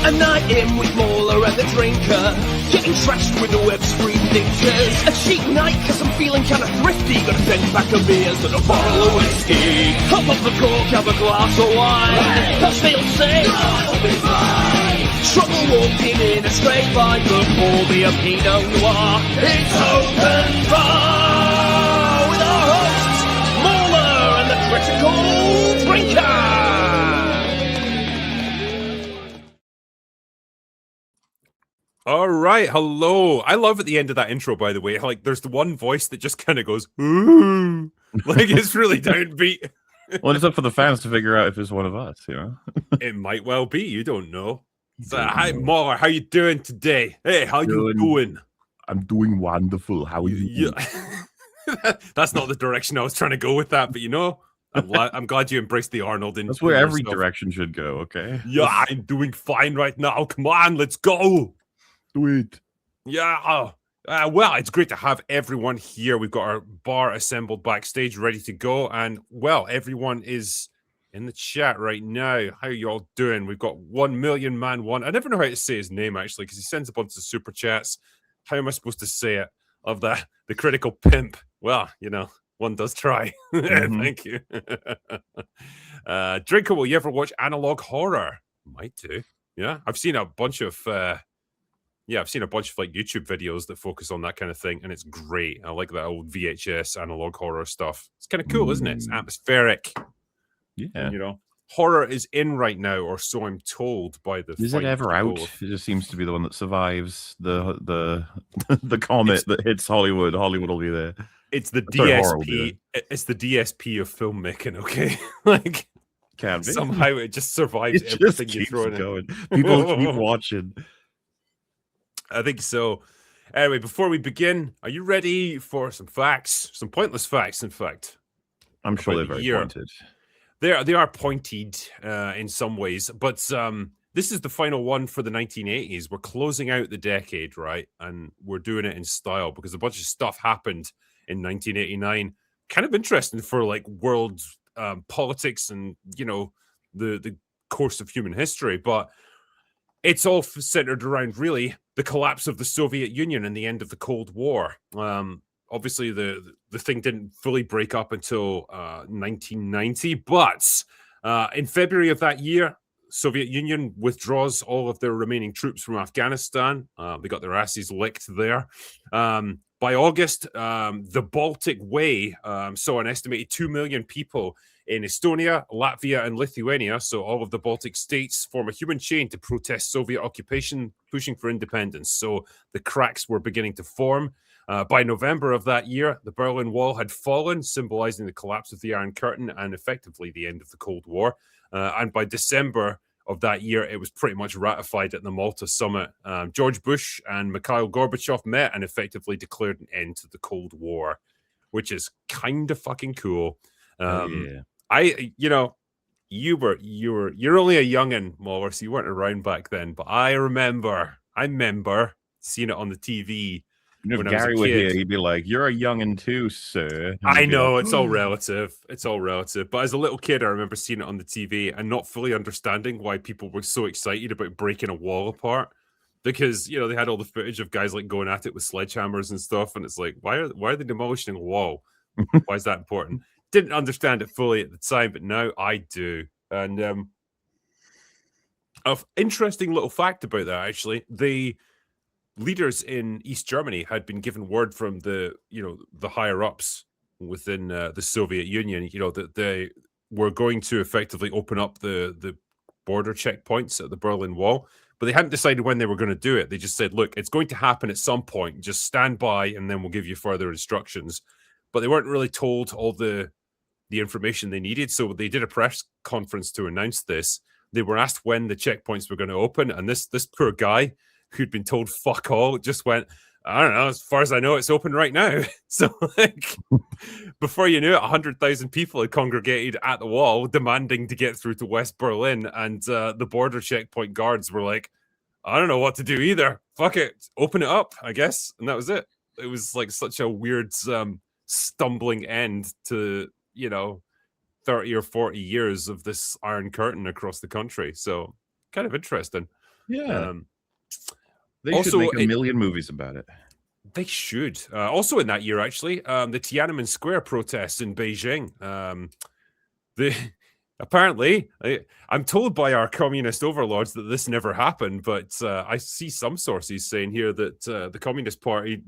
A night in with MauLer and the drinker, getting trashed with the web screen thinkers. A cheap night cause I'm feeling kinda thrifty, got a 10-pack of beers and a bottle of whiskey. Hop up the cork, have a glass of wine, I'll still say I'll be fine. Trouble walking in a straight line, but pour me a Pinot Noir. It's open bar with our hosts, MauLer and the critical drinker. All right, hello. I love at the end of that intro, by the way, like there's the one voice that just kind of goes, ooh, like it's really downbeat. Well, it's up for the fans to figure out if it's one of us, you know? It might well be, you don't know. So, hi, MauLer, how you doing today? Hey, how you doing? I'm doing wonderful. How are you? That's not the direction I was trying to go with that, but you know, I'm glad you embraced the Arnold. That's where every direction should go, okay? Yeah, I'm doing fine right now. Come on, let's go. Do it. Yeah. Well, it's great to have everyone here. We've got our bar assembled backstage, ready to go. And, well, everyone is in the chat right now. How are you all doing? We've got 1 million man one. I never know how to say his name, actually, because he sends a bunch of super chats. How am I supposed to say it? Of the critical pimp. Well, you know, one does try. Thank you. Drinker, will you ever watch analog horror? Might do. Yeah, I've seen a bunch of... I've seen a bunch of like YouTube videos that focus on that kind of thing, and it's great. I like that old VHS analog horror stuff. It's kind of cool, isn't it? It's atmospheric. Yeah. And, you know, horror is in right now, or so I'm told by the. Is it ever out? It just seems to be the one that survives the comet that hits Hollywood. Hollywood will be there. It's the DSP. It's the DSP of filmmaking. Okay, like somehow it just survives everything you throw in. People keep watching. I think so. Anyway, before we begin, are you ready for some facts? Some pointless facts, in fact. I'm sure they're very pointed. They are pointed in some ways, but this is the final one for the 1980s. We're closing out the decade, right? And we're doing it in style because a bunch of stuff happened in 1989. Kind of interesting for like world politics and, you know, the course of human history, but it's all centered around really the collapse of the Soviet Union and the end of the Cold War. Obviously, the thing didn't fully break up until 1990, but in February of that year, Soviet Union withdraws all of their remaining troops from Afghanistan. They got their asses licked there. By August, the Baltic Way saw an estimated 2 million people in Estonia, Latvia, and Lithuania, so all of the Baltic states, form a human chain to protest Soviet occupation, pushing for independence. So the cracks were beginning to form. By November of that year, the Berlin Wall had fallen, symbolizing the collapse of the Iron Curtain and effectively the end of the Cold War. And by December of that year, it was pretty much ratified at the Malta summit. George Bush and Mikhail Gorbachev met and effectively declared an end to the Cold War, which is kind of fucking cool. Yeah. You know, you're only a youngin', MauLer, so you weren't around back then. But I remember seeing it on the TV. You know, if Gary were here, he'd be like, "You're a youngin' too, sir." I know it's all relative. It's all relative. But as a little kid, I remember seeing it on the TV and not fully understanding why people were so excited about breaking a wall apart. Because, you know, they had all the footage of guys like going at it with sledgehammers and stuff, and it's like, why are they demolishing a wall? Why is that important? Didn't understand it fully at the time, but now I do. And an interesting little fact about that, actually, the leaders in East Germany had been given word from the higher ups within the Soviet Union, you know, that they were going to effectively open up the border checkpoints at the Berlin Wall, but they hadn't decided when they were going to do it. They just said, look, it's going to happen at some point. Just stand by and then we'll give you further instructions. But they weren't really told all the information they needed. So they did a press conference to announce this. They were asked when the checkpoints were going to open. And this poor guy who'd been told fuck all just went, I don't know, as far as I know, it's open right now. So like before you knew it, 100,000 people had congregated at the wall demanding to get through to West Berlin. And the border checkpoint guards were like, I don't know what to do either. Fuck it. Open it up, I guess. And that was it. It was like such a weird stumbling end to, you know, 30 or 40 years of this Iron Curtain across the country. So kind of interesting. Yeah. Um, They should also, make a million movies about it. They should. Also in that year, actually, the Tiananmen Square protests in Beijing. Apparently, I'm told by our communist overlords that this never happened, but I see some sources saying here that the Communist Party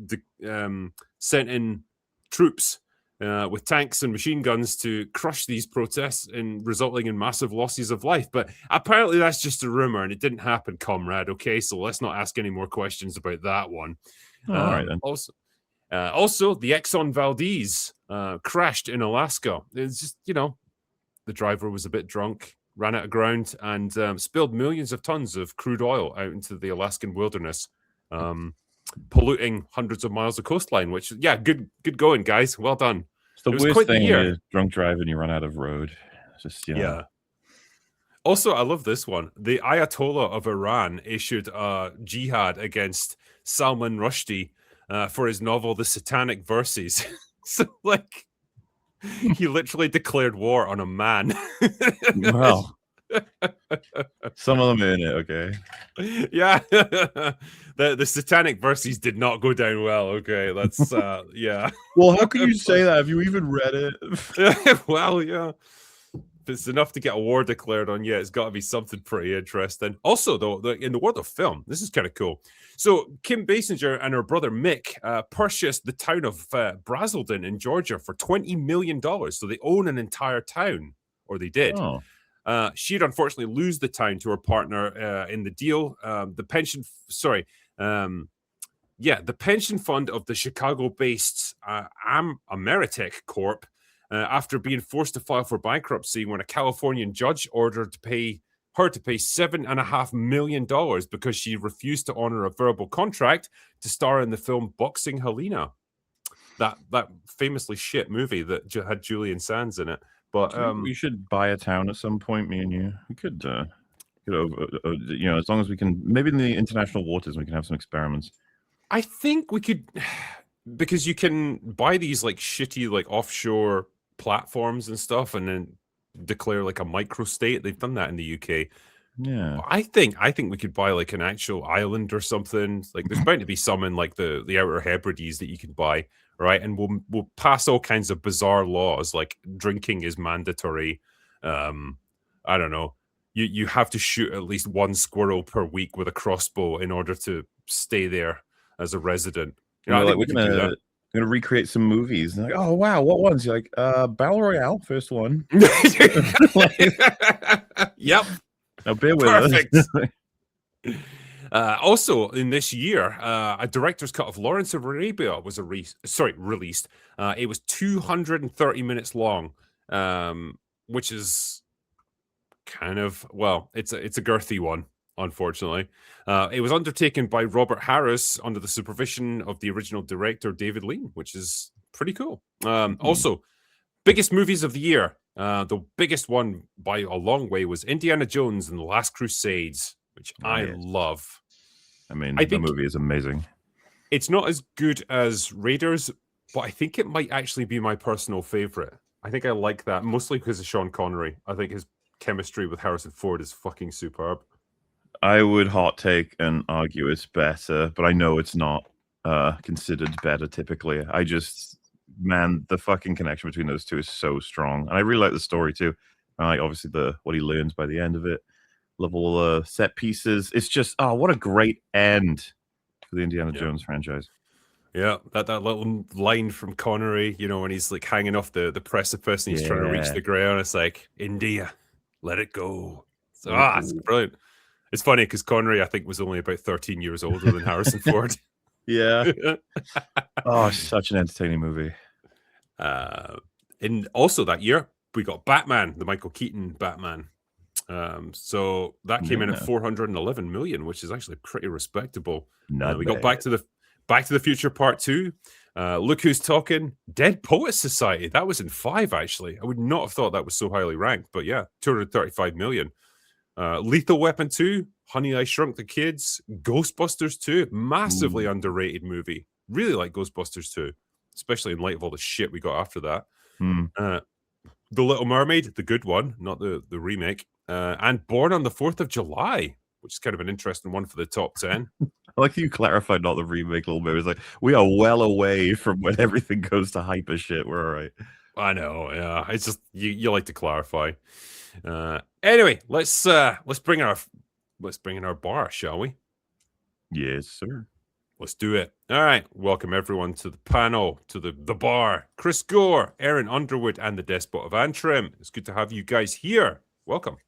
sent in troops with tanks and machine guns to crush these protests, and resulting in massive losses of life. But apparently that's just a rumor, and it didn't happen, comrade. Okay, so let's not ask any more questions about that one. Oh, all right, then. Also, the Exxon Valdez crashed in Alaska. It's just, the driver was a bit drunk, ran out of ground, and spilled millions of tons of crude oil out into the Alaskan wilderness, polluting hundreds of miles of coastline. Which, good going, guys. Well done. It's the worst thing is drunk driving, you run out of road. It's just, Yeah. Also, I love this one. The Ayatollah of Iran issued a jihad against Salman Rushdie for his novel, The Satanic Verses. So, he literally declared war on a man. Wow. Some of them in it, okay. Yeah. The Satanic Verses did not go down well, okay. That's, yeah. Well, how can you say that? Have you even read it? Well, yeah. If it's enough to get a war declared on, it's got to be something pretty interesting. Also, though, in the world of film, this is kind of cool. So, Kim Basinger and her brother Mick purchased the town of Brazelton in Georgia for $20 million. So, they own an entire town, or they did. Oh. She'd unfortunately lose the town to her partner in the deal. The pension fund of the Chicago-based Ameritech Corp, after being forced to file for bankruptcy when a Californian judge ordered her to pay $7.5 million because she refused to honor a verbal contract to star in the film Boxing Helena, that famously shit movie that had Julian Sands in it. But we should buy a town at some point, me and you. We could, as long as we can, maybe in the international waters, we can have some experiments. I think we could, because you can buy these shitty offshore platforms and stuff, and then declare a microstate. They've done that in the UK. Yeah, I think we could buy an actual island or something. There's bound to be some in the Outer Hebrides that you can buy, right? And we'll pass all kinds of bizarre laws, like drinking is mandatory. I don't know. You have to shoot at least one squirrel per week with a crossbow in order to stay there as a resident. We're gonna recreate some movies. And oh wow, what ones? You're like, Battle Royale, first one. Yep. Now bear with us. Also, in this year, a director's cut of Lawrence of Arabia was released. It was 230 minutes long, which is kind of, it's a girthy one, unfortunately. It was undertaken by Robert Harris under the supervision of the original director, David Lean, which is pretty cool. Also, biggest movies of the year. The biggest one by a long way was Indiana Jones and the Last Crusades, which I love. I mean, the movie is amazing. It's not as good as Raiders, but I think it might actually be my personal favorite. I think I like that, mostly because of Sean Connery. I think his chemistry with Harrison Ford is fucking superb. I would hot take and argue it's better, but I know it's not considered better typically. The fucking connection between those two is so strong. And I really like the story too. I like obviously what he learns by the end of it. Level set pieces. It's just, what a great end for the Indiana Jones franchise. Yeah, that little line from Connery, when he's hanging off the precipice and he's trying to reach the ground. It's like, India, let it go. So, it's brilliant. It's funny because Connery, I think, was only about 13 years older than Harrison Ford. Yeah. Such an entertaining movie. And also that year, we got Batman, the Michael Keaton Batman. So that came in at 411 million, which is actually pretty respectable. We got Back to the Future Part 2. Look Who's Talking. Dead Poets Society. That was in 5, actually. I would not have thought that was so highly ranked, but 235 million. Lethal Weapon 2, Honey, I Shrunk the Kids, Ghostbusters 2, massively underrated movie. Really like Ghostbusters 2, especially in light of all the shit we got after that. The Little Mermaid, the good one, not the remake, and Born on the 4th of July, which is kind of an interesting one for the top 10. I like you clarified not the remake a little bit. It's like we are well away from when everything goes to hyper shit. We're all right. I know, yeah. It's just you like to clarify. Anyway, let's bring in our bar, shall we? Yes, sir. Let's do it. All right. Welcome everyone to the panel, to the bar. Chris Gore, Erin Underwood, and the Despot of Antrim. It's good to have you guys here. Welcome.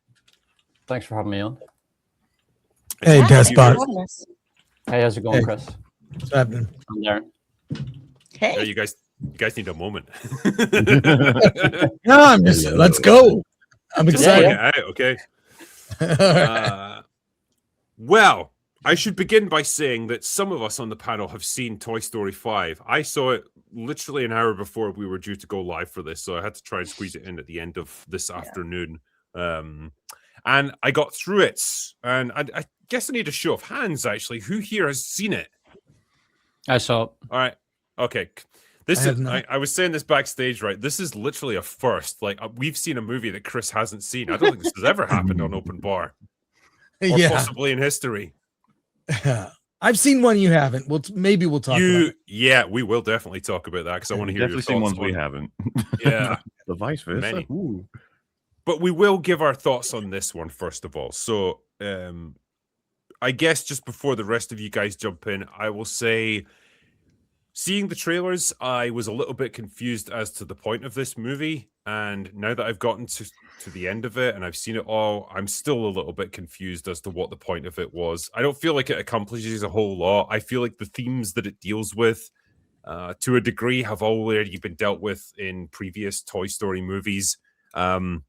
Thanks for having me on. Hey, Despot. Hey, how's it going, Chris? What's happening? I'm Darren. Yeah, Hey, you guys need a moment. No, I'm just let's go. I'm Just excited. bring it out, okay. Well, I should begin by saying that some of us on the panel have seen Toy Story 5. I saw it literally an hour before we were due to go live for this, so I had to try and squeeze it in at the end of this afternoon. And I got through it. And I guess I need a show of hands, actually. Who here has seen it? I saw it. All right. Okay. This I is have not. I was saying this backstage, right? This is literally a first. Like we've seen a movie that Chris hasn't seen. I don't think this has ever happened on Open Bar. Or Yeah, possibly in history. I've seen one you haven't. Maybe we'll talk about it. Yeah, we will definitely talk about that because I want to hear Definitely your seen thoughts ones we on- haven't. Yeah, The vice versa. Many. Ooh. but we will give our thoughts on this one first of all. So, I guess just before the rest of you guys jump in, I will say, seeing the trailers, I was a little bit confused as to the point of this movie. And now that I've gotten to the end of it and I've seen it all, I'm still a little bit confused as to what the point of it was. I don't feel like it accomplishes a whole lot. I feel like the themes that it deals with, to a degree, have already been dealt with in previous Toy Story movies. And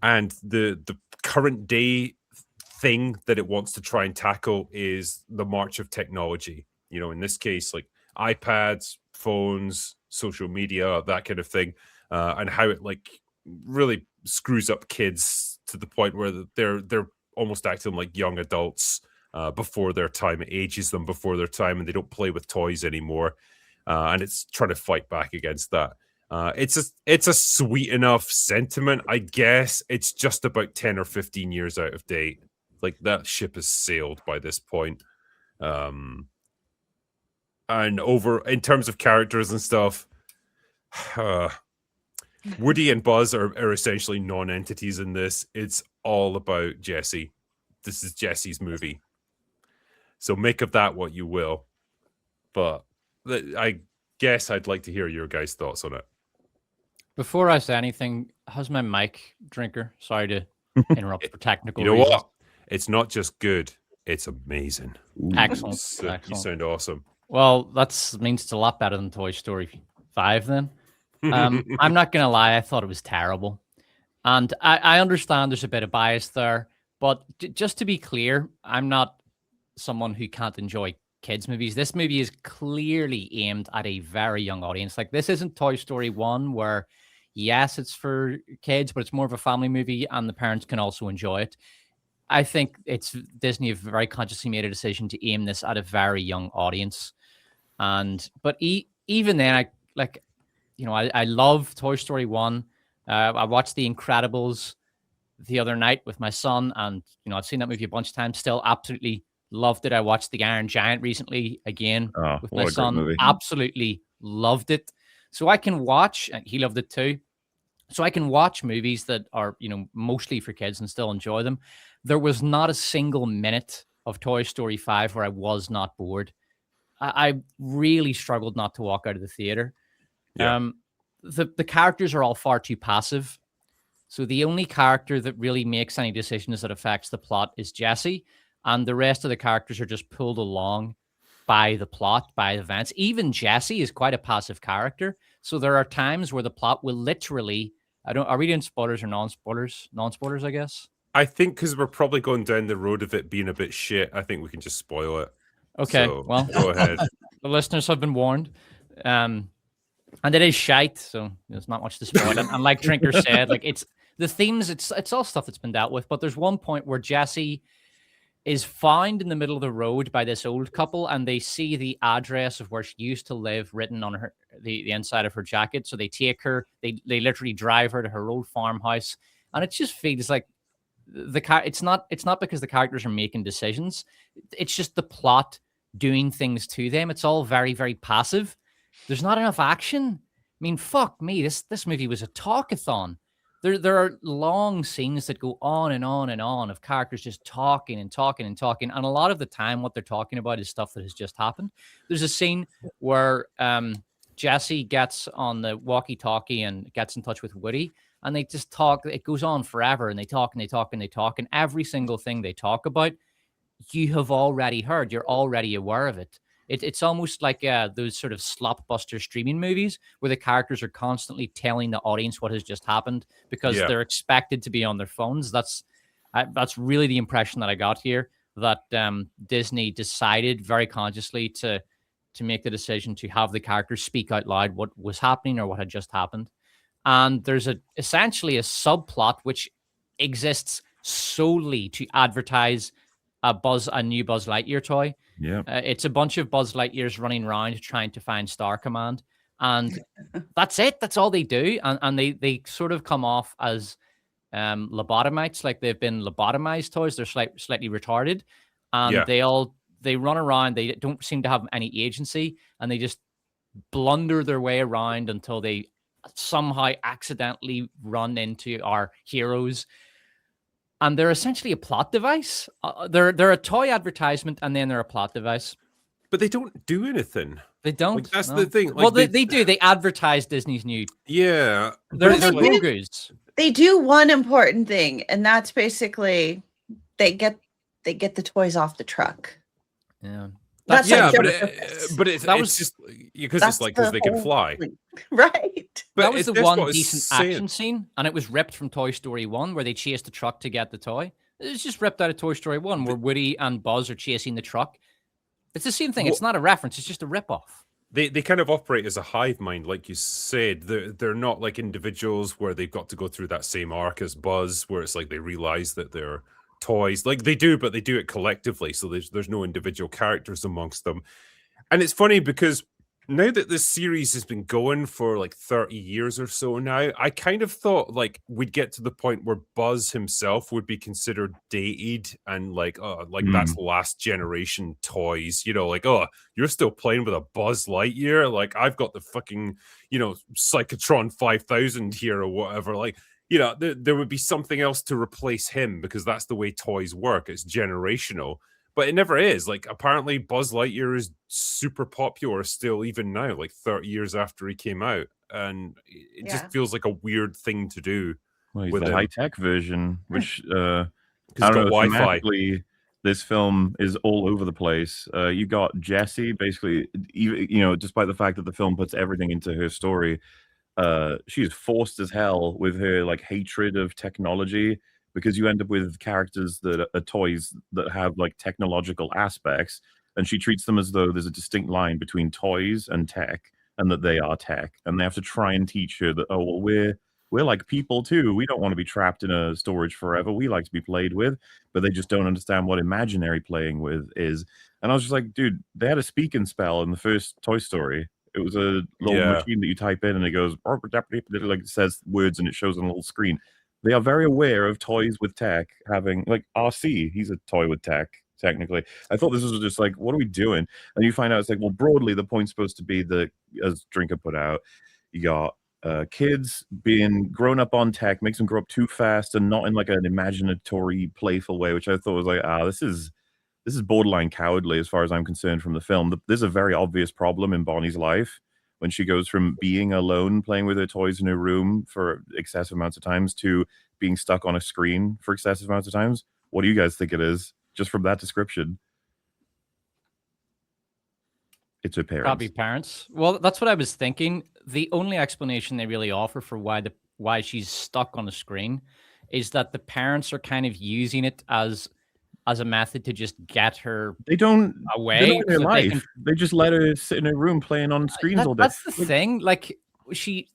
the current day thing that it wants to try and tackle is the march of technology. You know, in this case, like iPads, phones, social media, that kind of thing, and how it like really screws up kids to the point where they're almost acting like young adults before their time. It ages them before their time, and they don't play with toys anymore. And it's trying to fight back against that. It's a sweet enough sentiment, I guess. It's just about 10 or 15 years out of date. Like that ship has sailed by this point. And over in terms of characters and stuff, Woody and Buzz are essentially non-entities in this. It's all about Jesse. This is Jesse's movie. So make of that what you will. But I guess I'd like to hear your guys' thoughts on it. Before I say anything, how's my mic, Drinker? Sorry to interrupt for technical You know reasons. what? It's not just good, it's amazing. Excellent. So, you Excellent. sound awesome. Well, that means it's a lot better than Toy Story 5 then. I'm not going to lie. I thought it was terrible. And I understand there's a bit of bias there. But just to be clear, I'm not someone who can't enjoy kids' movies. This movie is clearly aimed at a very young audience. Like, this isn't Toy Story 1 where, yes, it's for kids, but it's more of a family movie and the parents can also enjoy it. I think Disney have very consciously made a decision to aim this at a very young audience. But even then, I love Toy Story 1. I watched The Incredibles the other night with my son, and I've seen that movie a bunch of times. Still absolutely loved it. I watched The Iron Giant recently again with my son. Movie. Absolutely loved it. So I can watch, and he loved it too. So I can watch movies that are, mostly for kids and still enjoy them. There was not a single minute of Toy Story 5 where I was not bored. I really struggled not to walk out of the theater. Yeah. The characters are all far too passive. So the only character that really makes any decisions that affects the plot is Jesse, and the rest of the characters are just pulled along by the plot, by events. Even Jesse is quite a passive character. So there are times where the plot will literally, are we doing spoilers or non-spoilers? Non-spoilers, I guess. I think because we're probably going down the road of it being a bit shit, I think we can just spoil it. Okay, So, well, go ahead. the listeners have been warned. And it is shite, so there's not much to spoil. And like Trinker said, like it's the themes, it's all stuff that's been dealt with. But there's one point where Jesse is found in the middle of the road by this old couple, and they see the address of where she used to live written on her the inside of her jacket. So they take her, they literally drive her to her old farmhouse, and it just feels like it's not because the characters are making decisions. It's just the plot doing things to them. It's all very, very passive. There's not enough action. I mean, fuck me, this movie was a talkathon. There are long scenes that go on and on and on of characters just talking and talking and talking. And a lot of the time, what they're talking about is stuff that has just happened. There's a scene where Jesse gets on the walkie-talkie and gets in touch with Woody, and they just talk. It goes on forever, and they talk and they talk and they talk. And every single thing they talk about, you have already heard. You're already aware of it. It's almost like those sort of slopbuster streaming movies where the characters are constantly telling the audience what has just happened because they're expected to be on their phones. That's really the impression that I got here, that Disney decided very consciously to make the decision to have the characters speak out loud what was happening or what had just happened. And there's essentially a subplot which exists solely to advertise a new Buzz Lightyear toy. Yeah, It's a bunch of Buzz Lightyears running around trying to find Star Command, and that's it. That's all they do, and they sort of come off as lobotomites, like they've been lobotomized toys. They're slightly retarded, and they run around. They don't seem to have any agency, and they just blunder their way around until they somehow accidentally run into our heroes. And they're essentially a plot device. They're a toy advertisement, and then they're a plot device. But they don't do anything. They don't. Like, that's no. the thing. Like, well, they do. They advertise Disney's new. Yeah. They're But it's Grogu's. They do one important thing, and that's basically they get the toys off the truck. Yeah. That's yeah, like but their purpose. it's just because That's it's like because the they can whole fly. thing. Right. But that was the that's one what it's decent saying. action scene, and it was ripped from Toy Story 1, where they chased the truck to get the toy. It was just ripped out of Toy Story 1, where Woody and Buzz are chasing the truck. It's the same thing. It's not a reference. It's just a rip-off. They kind of operate as a hive mind, like you said. They're not like individuals where they've got to go through that same arc as Buzz, where it's like they realize that they're toys. Like they do, but they do it collectively. So there's no individual characters amongst them. And it's funny because now that this series has been going for like 30 years or so now, I kind of thought like we'd get to the point where Buzz himself would be considered dated and like, that's last generation toys, you know, like, oh, you're still playing with a Buzz Lightyear. Like I've got the fucking, you know, Psychotron 5000 here or whatever. Like, you know, there would be something else to replace him because that's the way toys work. It's generational. But it never is. Like, apparently Buzz Lightyear is super popular still, even now, like 30 years after he came out. And it just feels like a weird thing to do. well, he's with the him. high-tech version, which Because I it's don't got know, Wi-Fi. thematically, this film is all over the place. You got Jessie, basically, even, you know, despite the fact that the film puts everything into her story, she's forced as hell with her like hatred of technology, because you end up with characters that are toys that have like technological aspects, and she treats them as though there's a distinct line between toys and tech, and that they are tech, and they have to try and teach her that, oh well, we're like people too. We don't want to be trapped in a storage forever. We like to be played with, but they just don't understand what imaginary playing with is. And I was just like, dude, they had a speak and spell in the first Toy Story. It was a little machine that you type in and it goes, like it says words and it shows on a little screen. They are very aware of toys with tech having, like RC, he's a toy with tech, technically. I thought this was just like, what are we doing? And you find out it's like, well, broadly, the point's supposed to be that, as Drinker put out, you got kids being grown up on tech, makes them grow up too fast and not in like an imaginatory, playful way, which I thought was like, this is borderline cowardly as far as I'm concerned from the film. There's a very obvious problem in Bonnie's life when she goes from being alone, playing with her toys in her room for excessive amounts of times, to being stuck on a screen for excessive amounts of times. What do you guys think it is, just from that description? It's her parents. Probably parents. Well, that's what I was thinking. The only explanation they really offer for why she's stuck on the screen is that the parents are kind of using it as a method to just get her They don't away. in her life. They just let her sit in her room playing on screens all day. That's the thing. Like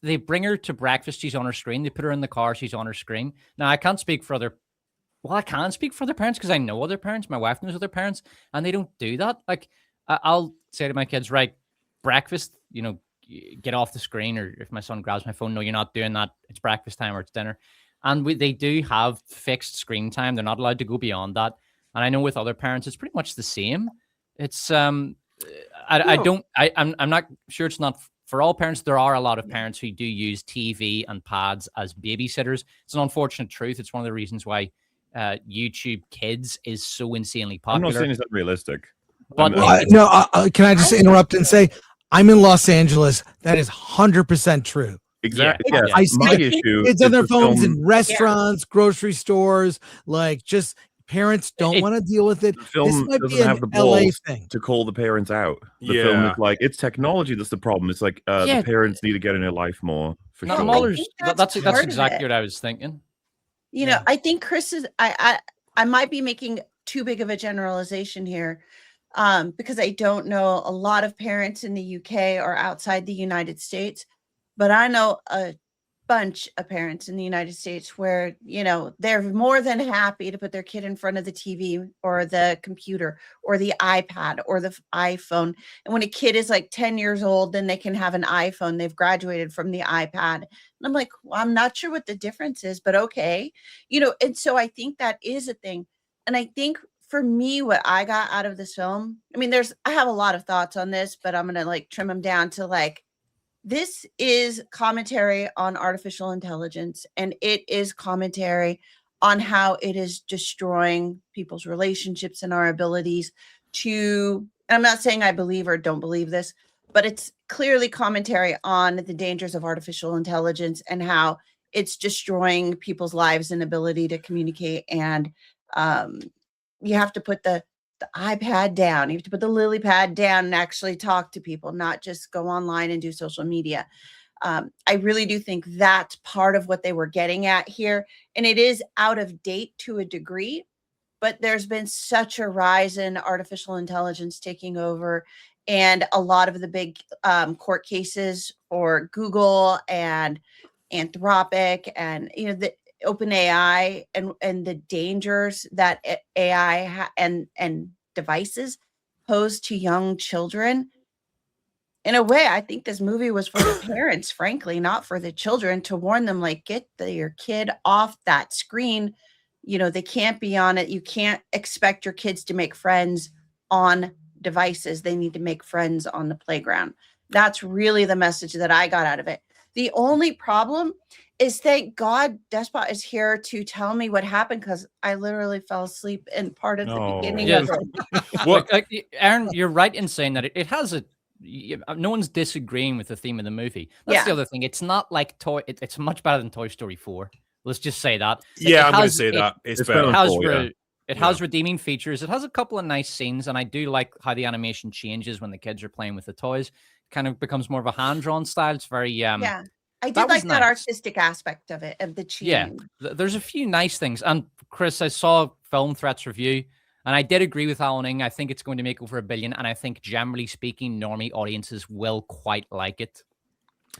they bring her to breakfast. She's on her screen. They put her in the car. She's on her screen. Now I can't speak for other Well, I can speak for other parents because I know other parents. My wife knows other parents, and they don't do that. Like, I'll say to my kids, right, breakfast, get off the screen, or if my son grabs my phone, no, you're not doing that. It's breakfast time or it's dinner. And they do have fixed screen time. They're not allowed to go beyond that. And I know with other parents, it's pretty much the same. It's I'm not sure it's not for all parents. There are a lot of parents who do use TV and pads as babysitters. It's an unfortunate truth. It's one of the reasons why YouTube Kids is so insanely I'm not popular. saying it's unrealistic. But can I just interrupt and say I'm in Los Angeles? That is 100% true. Exactly. Yeah. Yeah. I see My the issue kids is on their the phones film, in restaurants, grocery stores, like just parents don't want to deal with it. the film This might doesn't be an have the LA balls thing. to call the parents out. The film Yeah. is like, it's technology that's the problem. It's like the parents need to get in their life more, for No, sure. MauLer's, think that's part of exactly it. what I was thinking. I think Chris is I might be making too big of a generalization here, because I don't know a lot of parents in the UK or outside the United States, but I know a bunch of parents in the United States where, they're more than happy to put their kid in front of the TV or the computer or the iPad or the iPhone. And when a kid is like 10 years old, then they can have an iPhone. They've graduated from the iPad. And I'm like, well, I'm not sure what the difference is, but okay. And so I think that is a thing. And I think for me, what I got out of this film, I mean, I have a lot of thoughts on this, but I'm going to like trim them down to like, this is commentary on artificial intelligence, and it is commentary on how it is destroying people's relationships and our abilities to, and I'm not saying I believe or don't believe this, but it's clearly commentary on the dangers of artificial intelligence and how it's destroying people's lives and ability to communicate. And you have to put the iPad down. You have to put the lily pad down and actually talk to people, not just go online and do social media. I really do think that's part of what they were getting at here. And it is out of date to a degree, but there's been such a rise in artificial intelligence taking over. And a lot of the big court cases for Google and Anthropic and, the OpenAI and the dangers that AI and devices pose to young children. In a way, I think this movie was for the parents, frankly, not for the children, to warn them, like, get your kid off that screen. They can't be on it. You can't expect your kids to make friends on devices. They need to make friends on the playground. That's really the message that I got out of it. The only problem is, thank God Despot is here to tell me what happened, because I literally fell asleep in part of the beginning of it. Well, Erin, you're right in saying that it has no one's disagreeing with the theme of the movie. That's the other thing. It's not like it's much better than Toy Story 4. Let's just say that. I'm going to say that. It's better. It has redeeming features. It has a couple of nice scenes, and I do like how the animation changes when the kids are playing with the toys. It kind of becomes more of a hand-drawn style. It's very I did like that artistic aspect of it, of the change. Yeah, there's a few nice things. And Chris, I saw Film Threats review, and I did agree with Alan Ng. I think it's going to make over $1 billion, and I think generally speaking, normie audiences will quite like it.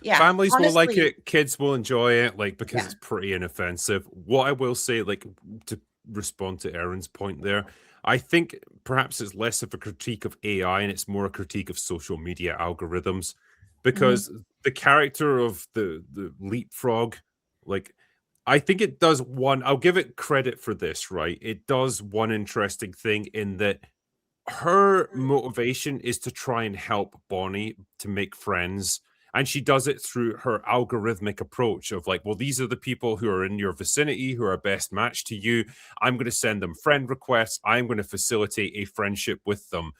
Yeah, families will like it, kids will enjoy it, because it's pretty inoffensive. What I will say, to respond to Erin's point there, I think perhaps it's less of a critique of AI and it's more a critique of social media algorithms, because the character of the leapfrog, I think it does one, I'll give it credit for this, right? It does one interesting thing in that her motivation is to try and help Bonnie to make friends. And she does it through her algorithmic approach of well, these are the people who are in your vicinity who are best matched to you. I'm going to send them friend requests. I'm going to facilitate a friendship with them.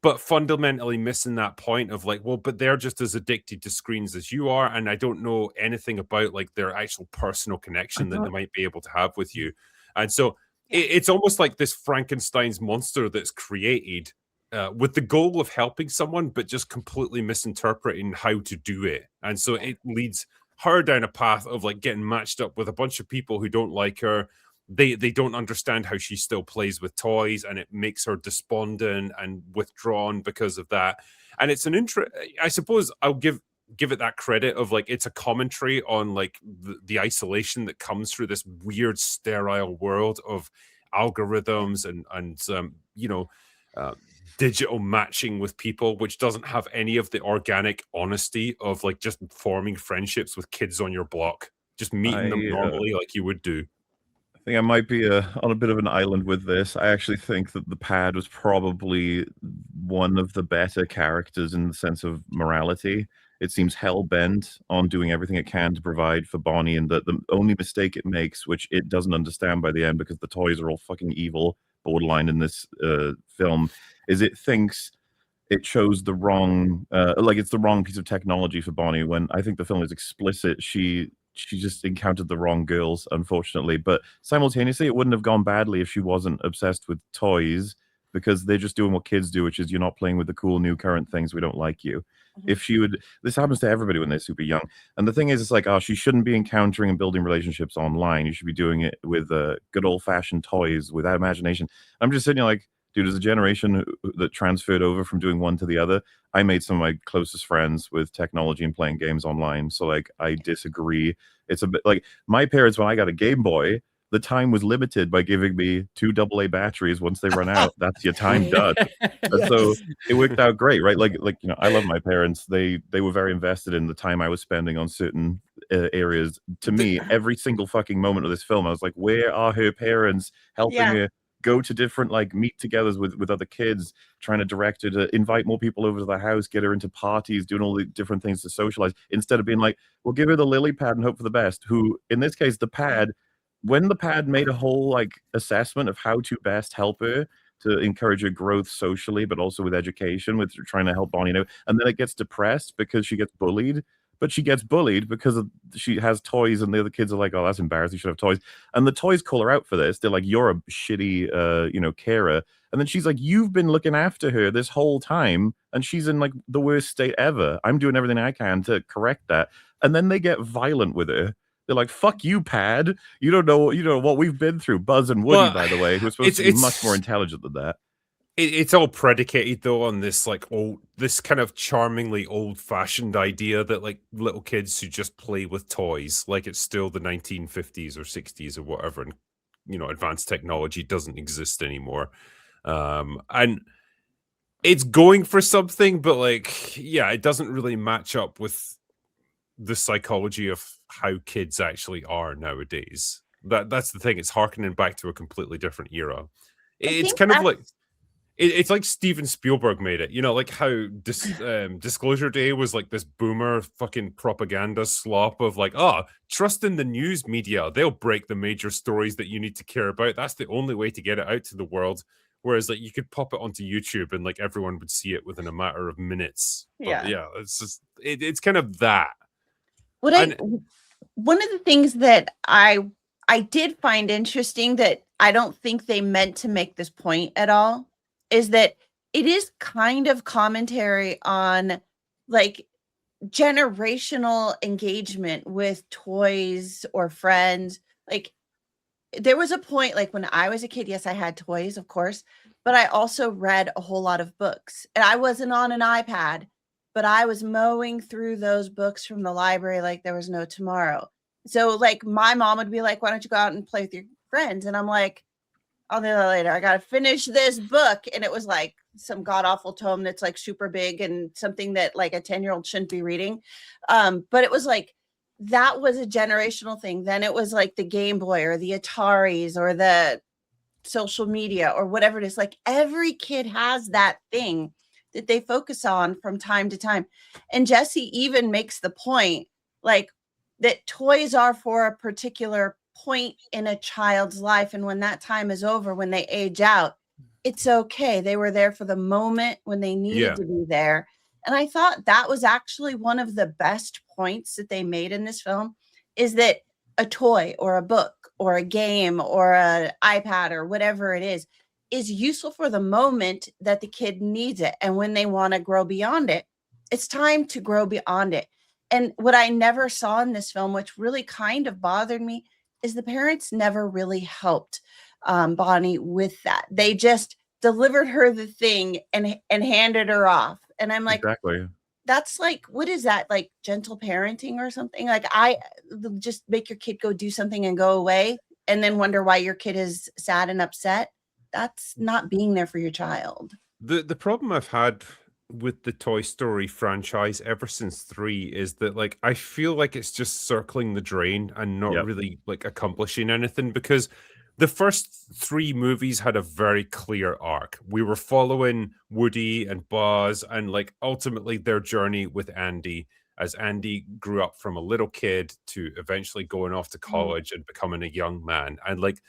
But fundamentally missing that point of but they're just as addicted to screens as you are. And I don't know anything about their actual personal connection that they might be able to have with you. And so it's almost like this Frankenstein's monster that's created with the goal of helping someone, but just completely misinterpreting how to do it. And so it leads her down a path of getting matched up with a bunch of people who don't like her. They don't understand how she still plays with toys, and it makes her despondent and withdrawn because of that. And it's I suppose I'll give give it that credit of like it's a commentary on like the isolation that comes through this weird sterile world of algorithms and you know, digital matching with people, which doesn't have any of the organic honesty of like just forming friendships with kids on your block, just meeting them normally like you would do. I think I might be on a bit of an island with this. I actually think that the Pad was probably one of the better characters in the sense of morality. It seems hell-bent on doing everything it can to provide for Bonnie, and that the only mistake it makes, which it doesn't understand by the end because the toys are all fucking evil, borderline in this film, is it thinks it chose the wrong, like it's the wrong piece of technology for Bonnie, when I think the film is explicit. She just encountered the wrong girls, unfortunately. But simultaneously, it wouldn't have gone badly if she wasn't obsessed with toys, because they're just doing what kids do, which is you're not playing with the cool new current things, we don't like you. If she would, this happens to everybody when they're super young. And the thing is, it's like, oh, she shouldn't be encountering and building relationships online. You should be doing it with good old-fashioned toys, without imagination. I'm just sitting here like, dude, as a generation that transferred over from doing one to the other, I made some of my closest friends with technology and playing games online. So like, I disagree. It's a bit like my parents, when I got a Game Boy, the time was limited by giving me 2 AA batteries. Once they run out, that's your time done. And so it worked out great, right? Like you know, I love my parents. They were very invested in the time I was spending on certain areas. To me, every single fucking moment of this film, I was like, where are her parents helping her go to different like meet-togethers with other kids, trying to direct her to invite more people over to the house, get her into parties, doing all the different things to socialize, instead of being like, we'll give her the lily pad and hope for the best. Who, in this case, the Pad, when the Pad made a whole like assessment of how to best help her to encourage her growth socially, but also with education, with trying to help Bonnie, you know, and then it gets depressed because she gets bullied. But she gets bullied because she has toys, and the other kids are like, "Oh, that's embarrassing. You should have toys." And the toys call her out for this. They're like, "You're a shitty, you know, carer." And then she's like, "You've been looking after her this whole time, and she's in like the worst state ever. I'm doing everything I can to correct that." And then they get violent with her. They're like, "Fuck you, Pad. You don't know what we've been through." Buzz and Woody, by the way, who are supposed to be much more intelligent than that. It's all predicated though on this like this kind of charmingly old-fashioned idea that like little kids should just play with toys, like it's still the 1950s or 60s or whatever, and you know, advanced technology doesn't exist anymore. And it's going for something, but like, yeah, it doesn't really match up with the psychology of how kids actually are nowadays. That's the thing. It's harkening back to a completely different era. It's kind of like it's like Steven Spielberg made it, you know, like how Disclosure Day was like this boomer fucking propaganda slop of like, oh, trust in the news media. They'll break the major stories that you need to care about. That's the only way to get it out to the world. Whereas like you could pop it onto YouTube and like everyone would see it within a matter of minutes. But, yeah, it's just it's kind of that. One of the things that I did find interesting that I don't think they meant to make this point at all is that it is kind of commentary on like generational engagement with toys or friends. Like there was a point like when I was a kid, yes, I had toys, of course, but I also read a whole lot of books, and I wasn't on an iPad, but I was mowing through those books from the library like there was no tomorrow. So like my mom would be like, why don't you go out and play with your friends? And I'm like, I'll do that later. I got to finish this book. And it was like some god awful tome that's like super big and something that like a 10-year-old shouldn't be reading. But it was like, that was a generational thing. Then it was like the Game Boy or the Ataris or the social media or whatever it is. Like every kid has that thing that they focus on from time to time. And Jesse even makes the point like that toys are for a particular point in a child's life, and when that time is over, when they age out, it's okay. They were there for the moment when they needed to be there. And I thought that was actually one of the best points that they made in this film, is that a toy or a book or a game or an iPad or whatever it is useful for the moment that the kid needs it. And when they want to grow beyond it, it's time to grow beyond it. And what I never saw in this film, which really kind of bothered me, is the parents never really helped Bonnie with that. They just delivered her the thing and handed her off. And I'm like, exactly. that's like, what is that, like gentle parenting or something? Like, I just make your kid go do something and go away and then wonder why your kid is sad and upset. That's not being there for your child. The problem I've had with the Toy Story franchise ever since 3 is that, like, I feel like it's just circling the drain and not Yep. really like accomplishing anything, because the first 3 movies had a very clear arc. We were following Woody and Buzz and, like, ultimately their journey with Andy, as Andy grew up from a little kid to eventually going off to college and becoming a young man. And, like,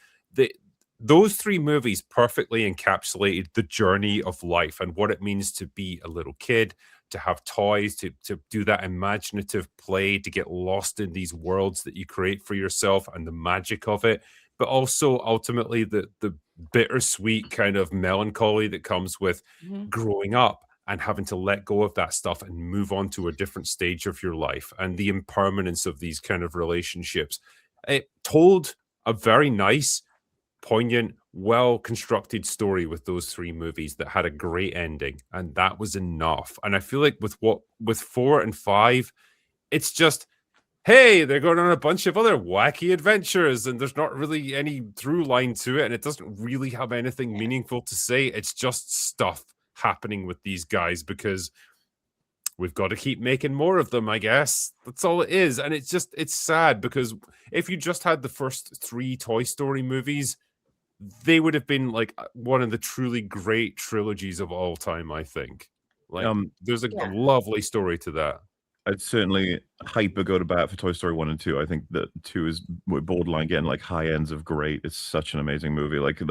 those 3 movies perfectly encapsulated the journey of life and what it means to be a little kid, to have toys, to do that imaginative play, to get lost in these worlds that you create for yourself and the magic of it, but also ultimately the bittersweet kind of melancholy that comes with growing up and having to let go of that stuff and move on to a different stage of your life, and the impermanence of these kind of relationships. It told a very nice, poignant, well-constructed story with those 3 movies that had a great ending, and that was enough. And I feel like with 4 and 5, it's just, hey, they're going on a bunch of other wacky adventures, and there's not really any through line to it, and it doesn't really have anything meaningful to say. It's just stuff happening with these guys because we've got to keep making more of them, I guess. That's all it is. And it's sad, because if you just had the first 3 Toy Story movies, they would have been like one of the truly great trilogies of all time, I think. Like, there's a lovely story to that. I'd certainly hyper go to bat for Toy Story 1 and 2. I think that 2 is borderline getting like high ends of great. It's such an amazing movie. Like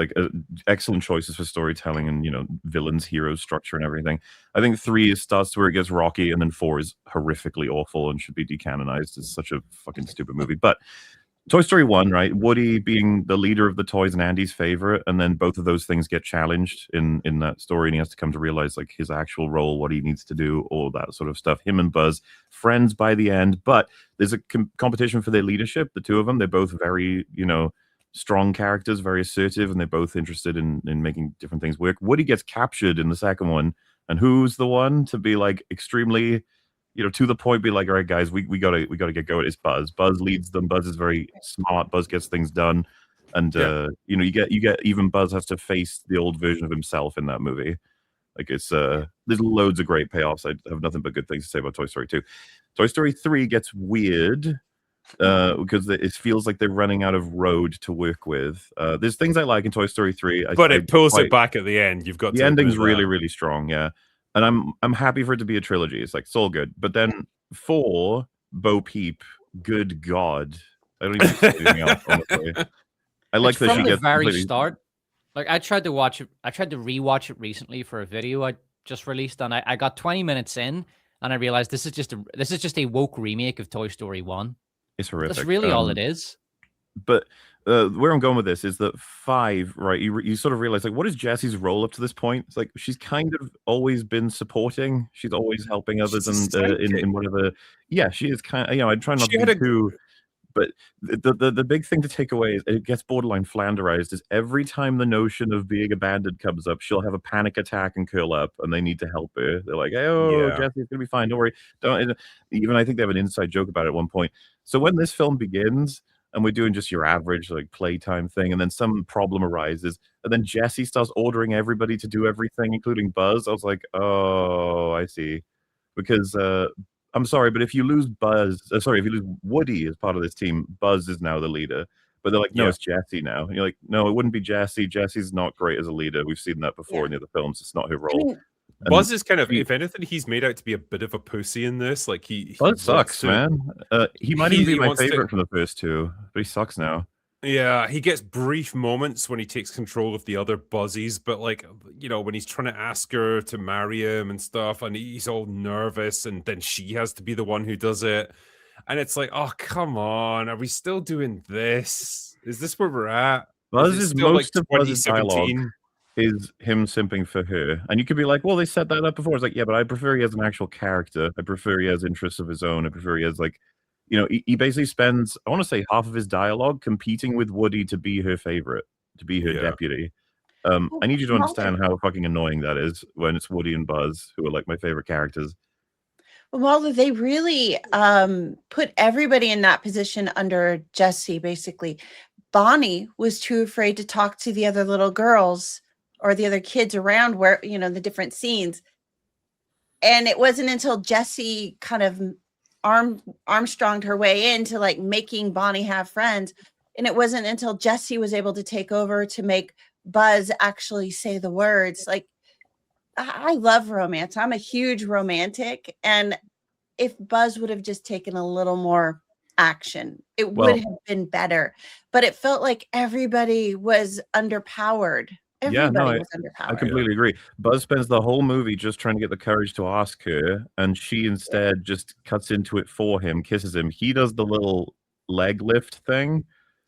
excellent choices for storytelling and, you know, villains, heroes, structure and everything. I think 3 starts to where it gets rocky, and then 4 is horrifically awful and should be decanonized. It's such a fucking stupid movie. But Toy Story 1, right? Woody being the leader of the toys and Andy's favorite, and then both of those things get challenged in that story, and he has to come to realize like his actual role, what he needs to do, all that sort of stuff. Him and Buzz, friends by the end, but there's a competition for their leadership. The 2 of them, they're both very, you know, strong characters, very assertive, and they're both interested in making different things work. Woody gets captured in the second one, and who's the one to be like extremely, you know, to the point, be like, all right, guys, we gotta get going. It's Buzz. Buzz leads them. Buzz is very smart. Buzz gets things done, and you know, you get even Buzz has to face the old version of himself in that movie. Like, it's there's loads of great payoffs. I have nothing but good things to say about Toy Story 2. Toy Story 3 gets weird because it feels like they're running out of road to work with. There's things I like in Toy Story 3, but it pulls it back at the end. You've got the ending's really, really strong. Yeah. And I'm happy for it to be a trilogy. It's like, it's all good. But then 4, Bo Peep, good God. I don't even say anything else, honestly. I like that from she the gets very completely... start. Like, I tried to watch it. I tried to rewatch it recently for a video I just released, and I got 20 minutes in, and I realized this is just a woke remake of Toy Story 1. It's horrific. That's really all it is. But where I'm going with this is that 5, right? You sort of realize, like, what is Jessie's role up to this point? It's like she's kind of always been supporting. She's always helping others, and in whatever. Yeah, she is kind of. You know, I try not to be too. But the big thing to take away is it gets borderline Flanderized. Is every time the notion of being abandoned comes up, she'll have a panic attack and curl up, and they need to help her. They're like, "Oh, Jessie's gonna be fine. Don't worry." Don't. Even I think they have an inside joke about it at one point. So when this film begins, and we're doing just your average like playtime thing, and then some problem arises, and then Jessie starts ordering everybody to do everything, including Buzz. I was like, oh, I see. Because I'm sorry, but if you lose if you lose Woody as part of this team, Buzz is now the leader. But they're like, no, it's Jessie now. And you're like, no, it wouldn't be Jessie. Jessie's not great as a leader. We've seen that before in the other films. It's not her role. Buzz is kind of, if anything, he's made out to be a bit of a pussy in this. Like, Buzz sucks, man. He might even be my favorite from the first 2, but he sucks now. Yeah, he gets brief moments when he takes control of the other Buzzies, but, like, you know, when he's trying to ask her to marry him and stuff, and he's all nervous, and then she has to be the one who does it. And it's like, oh, come on. Are we still doing this? Is this where we're at? Buzz is most of Buzz's dialogue is him simping for her. And you could be like, well, they set that up before. It's like, yeah, but I prefer he has an actual character. I prefer he has interests of his own. I prefer he has, like, you know, he basically spends, I want to say, half of his dialogue competing with Woody to be her favorite, to be her deputy. I need you to understand how fucking annoying that is when it's Woody and Buzz, who are like my favorite characters. Well, they really put everybody in that position under Jesse, basically. Bonnie was too afraid to talk to the other little girls or the other kids around where, the different scenes. And it wasn't until Jesse kind of Armstronged her way into like making Bonnie have friends. And it wasn't until Jesse was able to take over to make Buzz actually say the words. Like, I love romance. I'm a huge romantic. And if Buzz would have just taken a little more action, it would have been better. But it felt like everybody was underpowered. Everybody was underpowered. I completely agree. Buzz spends the whole movie just trying to get the courage to ask her, and she instead just cuts into it for him, kisses him. He does the little leg lift thing,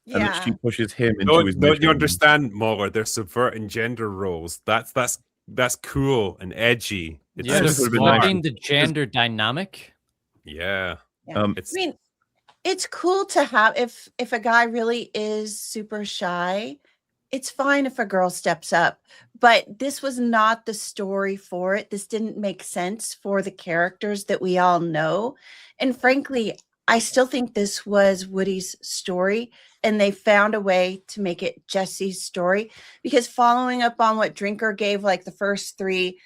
and then she pushes him into his mission. Don't you understand, MauLer? They're subverting gender roles. That's cool and edgy. It's subverting the gender dynamic. Yeah. I mean, it's cool to have if a guy really is super shy. It's fine if a girl steps up, but this was not the story for it. This didn't make sense for the characters that we all know. And frankly, I still think this was Woody's story, and they found a way to make it Jesse's story, because following up on what Drinker gave, like the first three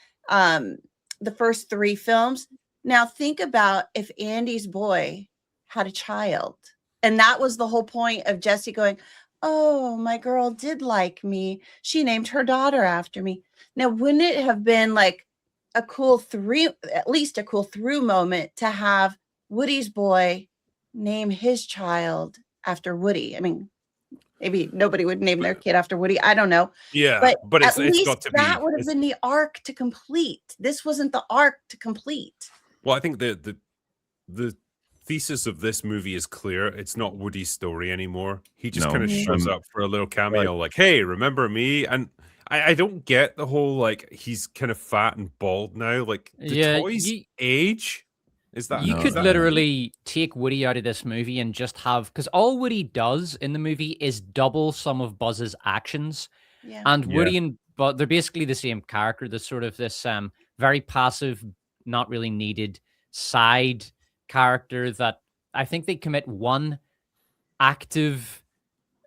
films. Now think about if Andy's boy had a child, and that was the whole point of Jesse going, oh, my girl did like me. She named her daughter after me. Now, wouldn't it have been like at least a cool through moment to have Woody's boy name his child after Woody? I mean, maybe nobody would name their kid after Woody. I don't know. Yeah, but it's least got to that would have been the arc to complete. This wasn't the arc to complete. Well, I think the thesis of this movie is clear. It's not Woody's story anymore. He just kind of shows up for a little cameo, like, hey, remember me? And I don't get the whole, like, he's kind of fat and bald now. Like, the toys age? Is that you could literally take Woody out of this movie and just have, because all Woody does in the movie is double some of Buzz's actions. Yeah. And Woody and Buzz, they're basically the same character. There's sort of this very passive, not really needed side character that I think they commit one active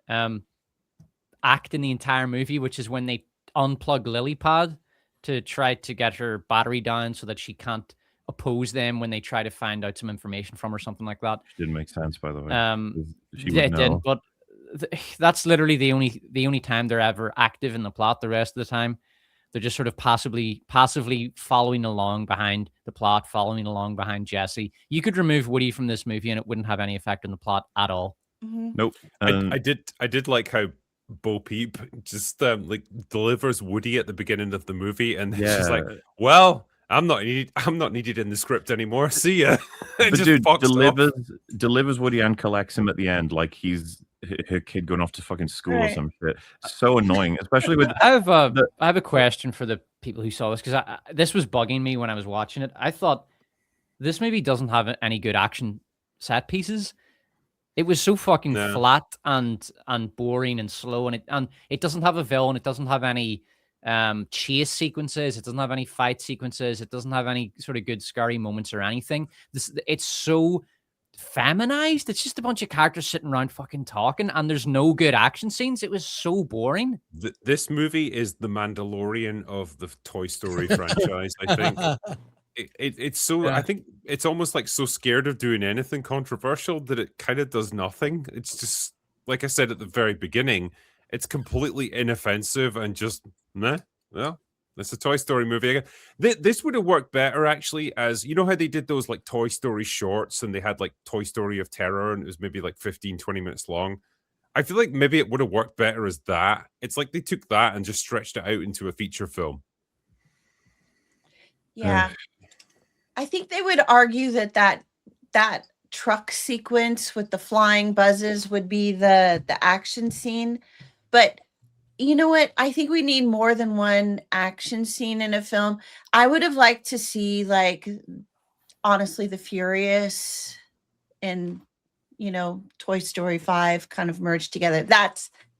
act in the entire movie, which is when they unplug Lilypad to try to get her battery down so that she can't oppose them when they try to find out some information from her, something like that. Which didn't make sense, by the way. It didn't, but that's literally the only time they're ever active in the plot. The rest of the time, they're just sort of passively following along behind the plot, following along behind Jesse. You could remove Woody from this movie and it wouldn't have any effect on the plot at all. Mm-hmm. Nope. I did like how Bo Peep just like delivers Woody at the beginning of the movie, and then she's like, "Well, I'm not needed in the script anymore. See ya." But dude delivers Woody and collects him at the end like he's her kid going off to fucking school or some shit. So annoying, especially with. I have a question for the people who saw this, because this was bugging me when I was watching it. I thought this movie doesn't have any good action set pieces. It was so fucking flat and boring and slow, and it doesn't have a villain. It doesn't have any chase sequences. It doesn't have any fight sequences. It doesn't have any sort of good scary moments or anything. It's so feminized. It's just a bunch of characters sitting around fucking talking, and there's no good action scenes. It was so boring. This movie is the Mandalorian of the Toy Story franchise, I think. It's so I think it's almost like so scared of doing anything controversial that it kind of does nothing. It's just, like I said at the very beginning, it's completely inoffensive and just meh. Well, it's a Toy Story movie again. This would have worked better, actually, as you know how they did those like Toy Story shorts, and they had like Toy Story of Terror, and it was maybe like 15-20 minutes long. I feel like maybe it would have worked better as that. It's like they took that and just stretched it out into a feature film. Yeah. I think they would argue that truck sequence with the flying buzzes would be the action scene. But you know what? I think we need more than one action scene in a film. I would have liked to see, like, honestly, the Furious and, Toy Story 5 kind of merged together.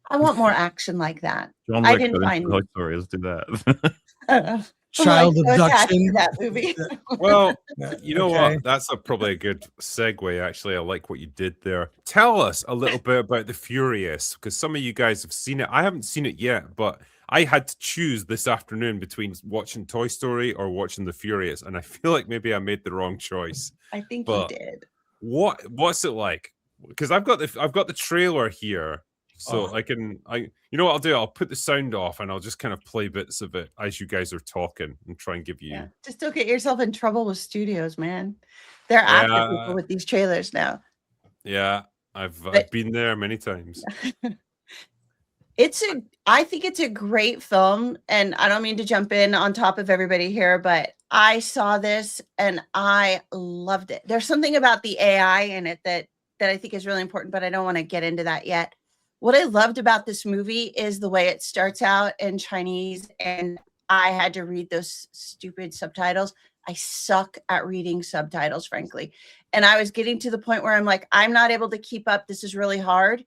I want more action like that. John I Wick didn't find Toy Story. Let's do that. child so attached to abduction. that movie. Well, Yeah, you know okay. what? That's probably a good segue. Actually, I like what you did there. Tell us a little bit about the Furious, because some of you guys have seen it. I haven't seen it yet, but I had to choose this afternoon between watching Toy Story or watching the Furious, and I feel like maybe I made the wrong choice. I think But you did. what's it like? Because I've got the trailer here, so Oh. you know what I'll do? I'll put the sound off and I'll just kind of play bits of it as you guys are talking and try and give you. Yeah. Just don't get yourself in trouble with studios, man. They're after people with these trailers now. Yeah, I've been there many times. I think it's a great film, and I don't mean to jump in on top of everybody here, but I saw this and I loved it. There's something about the AI in it that I think is really important, but I don't want to get into that yet. What I loved about this movie is the way it starts out in Chinese, and I had to read those stupid subtitles. I suck at reading subtitles, frankly. And I was getting to the point where I'm like, I'm not able to keep up. This is really hard.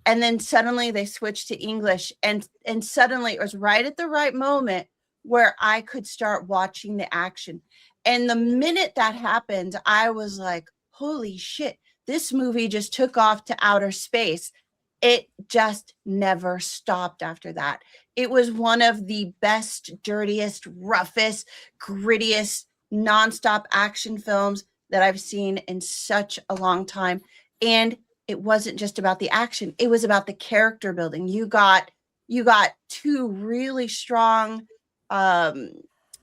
And then suddenly they switched to English, and suddenly it was right at the right moment where I could start watching the action. And the minute that happened, I was like, holy shit, this movie just took off to outer space. It just never stopped after that. It was one of the best, dirtiest, roughest, grittiest, nonstop action films that I've seen in such a long time. And it wasn't just about the action. It was about the character building. You got two really strong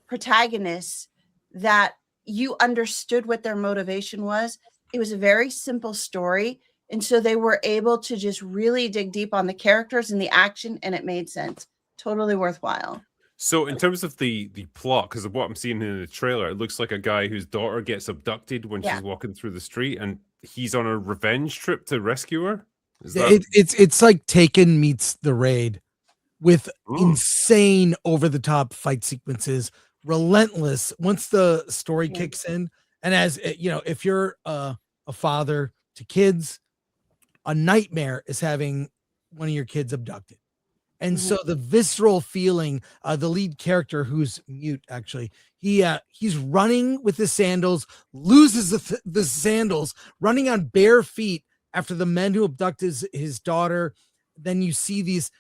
protagonists that you understood what their motivation was. It was a very simple story. And so they were able to just really dig deep on the characters and the action, and it made sense. Totally worthwhile. So in terms of the plot, because of what I'm seeing in the trailer, it looks like a guy whose daughter gets abducted when she's walking through the street, and he's on a revenge trip to rescue her. It's like Taken meets The Raid, with insane over the top fight sequences, relentless once the story kicks in. And as you know, if you're a father to kids, a nightmare is having one of your kids abducted. And so the visceral feeling, the lead character, who's mute, actually, he's running with his sandals, loses the sandals, running on bare feet after the men who abduct his daughter. Then you see these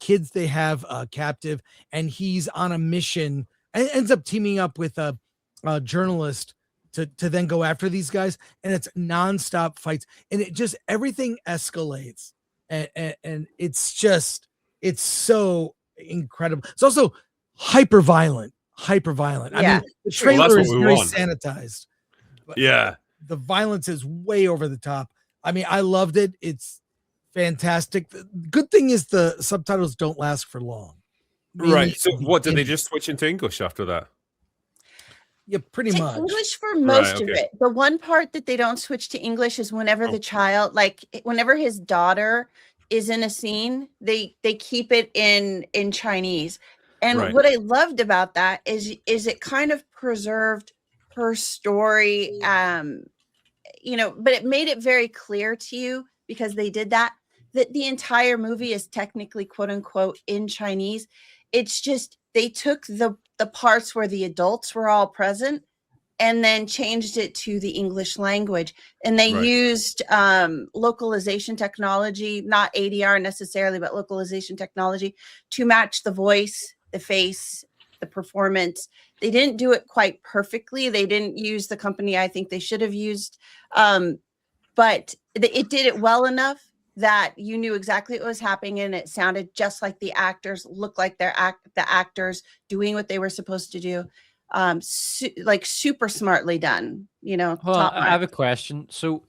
kids they have captive, and he's on a mission and ends up teaming up with a journalist to then go after these guys. And it's nonstop fights, and it just, everything escalates, and it's so incredible. It's also hyper violent. I mean, the trailer is very sanitized. Yeah, the violence is way over the top. I mean, I loved it. It's fantastic. The good thing is the subtitles don't last for long. Right. So what, did they just switch into English after that? Yeah, pretty much. English for most of it. The one part that they don't switch to English is whenever the child, like whenever his daughter is in a scene, they keep it in Chinese. And what I loved about that is it kind of preserved her story, you know, but it made it very clear to you, because they did that the entire movie is technically, quote unquote, in Chinese. It's just they took the parts where the adults were all present and then changed it to the English language. And they used localization technology, not ADR necessarily, but localization technology to match the voice, the face, the performance. They didn't do it quite perfectly. They didn't use the company I think they should have used. But it did it well enough that you knew exactly what was happening, and it sounded just like the actors, looked like the actors doing what they were supposed to do. Like super smartly done, you know. Well, I have a question. So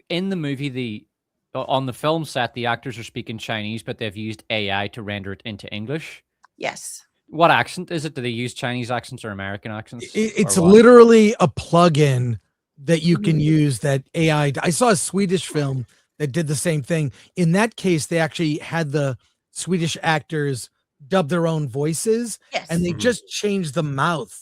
in the movie, on the film set, the actors are speaking Chinese, but they've used AI to render it into English. Yes. What accent is it? Do they use Chinese accents or American accents? It's literally a plug-in that you can use that AI. I saw a Swedish film that did the same thing. In that case, they actually had the Swedish actors dub their own voices, and they just changed the mouth.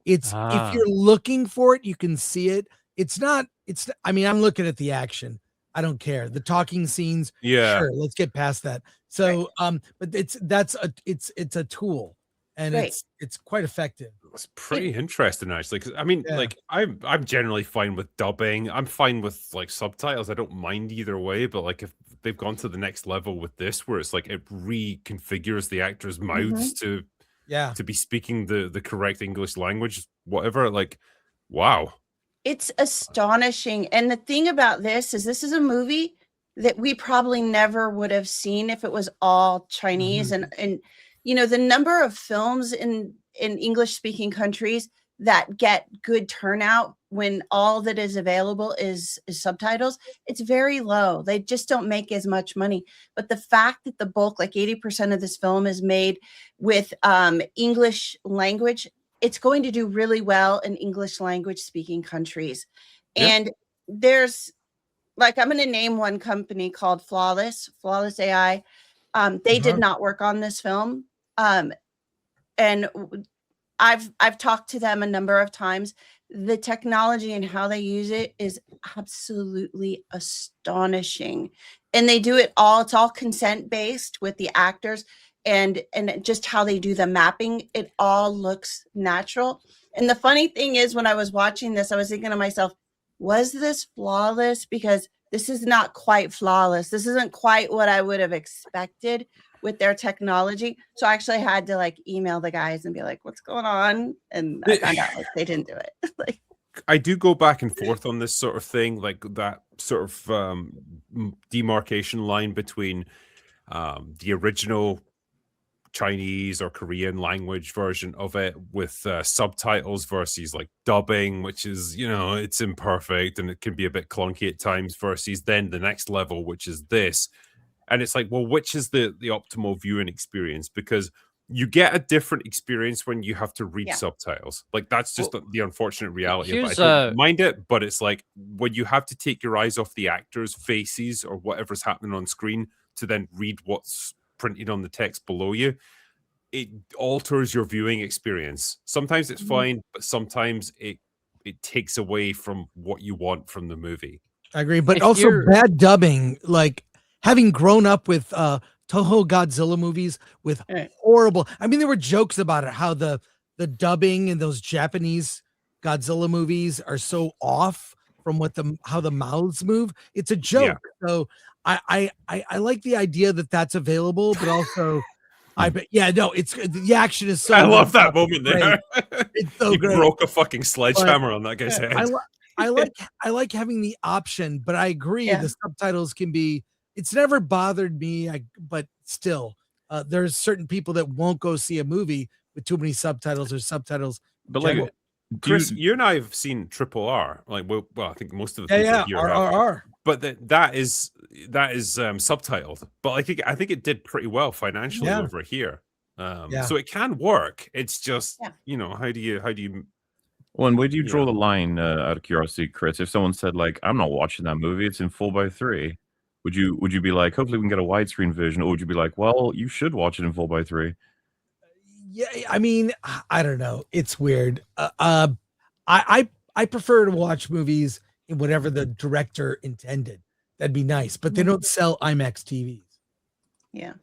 It's if you're looking for it, you can see it. I mean, I'm looking at the action. I don't care. The talking scenes. Yeah. Sure. Let's get past that. So, but it's a tool. and Right. it's quite effective. It's pretty interesting, actually. Because I mean, Yeah. like, I'm generally fine with dubbing. I'm fine with like subtitles. I don't mind either way. But like, if they've gone to the next level with this, where it's like it reconfigures the actors' mouths Yeah. to be speaking the correct English language, whatever. Like, wow. It's astonishing. And the thing about this is a movie that we probably never would have seen if it was all Chinese. And you know, the number of films in English speaking countries that get good turnout when all that is available is subtitles, it's very low. They just don't make as much money. But the fact that the bulk, like 80% of this film, is made with English language, it's going to do really well in English language speaking countries. Yeah. And there's, like, I'm going to name one company called Flawless AI. They did not work on this film. And I've talked to them a number of times. The technology and how they use it is absolutely astonishing. And they do it all, it's all consent based with the actors, and just how they do the mapping, it all looks natural. And the funny thing is, when I was watching this, I was thinking to myself, was this flawless? Because this is not quite flawless. This isn't quite what I would have expected with their technology. So I actually had to like email the guys and be like, what's going on? And I found out like they didn't do it. Like, I do go back and forth on this sort of thing, like that sort of demarcation line between the original Chinese or Korean language version of it with subtitles versus like dubbing, which is, you know, it's imperfect and it can be a bit clunky at times, versus then the next level, which is this. And it's like, well, which is the optimal viewing experience? Because you get a different experience when you have to read subtitles. Like, that's just the unfortunate reality of it. I don't mind it, but it's like when you have to take your eyes off the actors' faces or whatever's happening on screen to then read what's printed on the text below you, it alters your viewing experience. Sometimes it's fine, but sometimes it takes away from what you want from the movie. I agree, but also bad dubbing, like having grown up with Toho Godzilla movies with horrible, I mean, there were jokes about it, how the dubbing in those Japanese Godzilla movies are so off from how the mouths move. It's a joke. So I like the idea that that's available, but also it's the action is so. I love that moment there. It's so he great. Broke a fucking sledgehammer on that guy's head. I like having the option, but I agree the subtitles can be. It's never bothered me, but still, there's certain people that won't go see a movie with too many subtitles or subtitles. But like, Chris, you and I have seen Triple R. Like, well, I think most of the people here have. RRR. But that is subtitled. But I think it did pretty well financially over here. So it can work. It's just you know, how do you? Well, and where do you draw the line out of curiosity, Chris? If someone said like, I'm not watching that movie, it's in 4:3. Would you be like, hopefully we can get a widescreen version, or would you be like, well, you should watch it in 4:3? Yeah, I mean, I don't know. It's weird. I prefer to watch movies in whatever the director intended. That'd be nice, but they don't sell IMAX TVs. Yeah.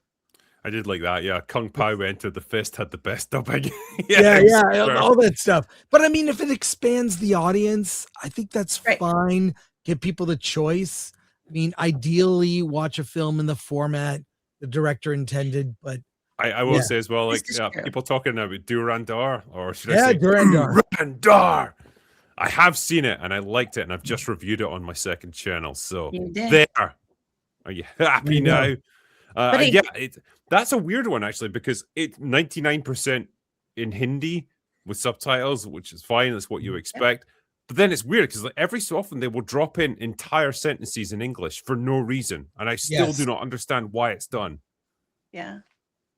I did like that. Yeah, Kung Pao Enter the Fist had the best dubbing. All that stuff. But I mean, if it expands the audience, I think that's fine. Give people the choice. I mean, ideally, watch a film in the format the director intended, but I will say as well, like people talking about Durandar, or should I say Durandar? I have seen it and I liked it, and I've just reviewed it on my second channel. So there, are you happy now? That's a weird one actually, because it's 99% in Hindi with subtitles, which is fine. That's what you expect. But then it's weird because like every so often they will drop in entire sentences in English for no reason, and I still do not understand why it's done. Yeah.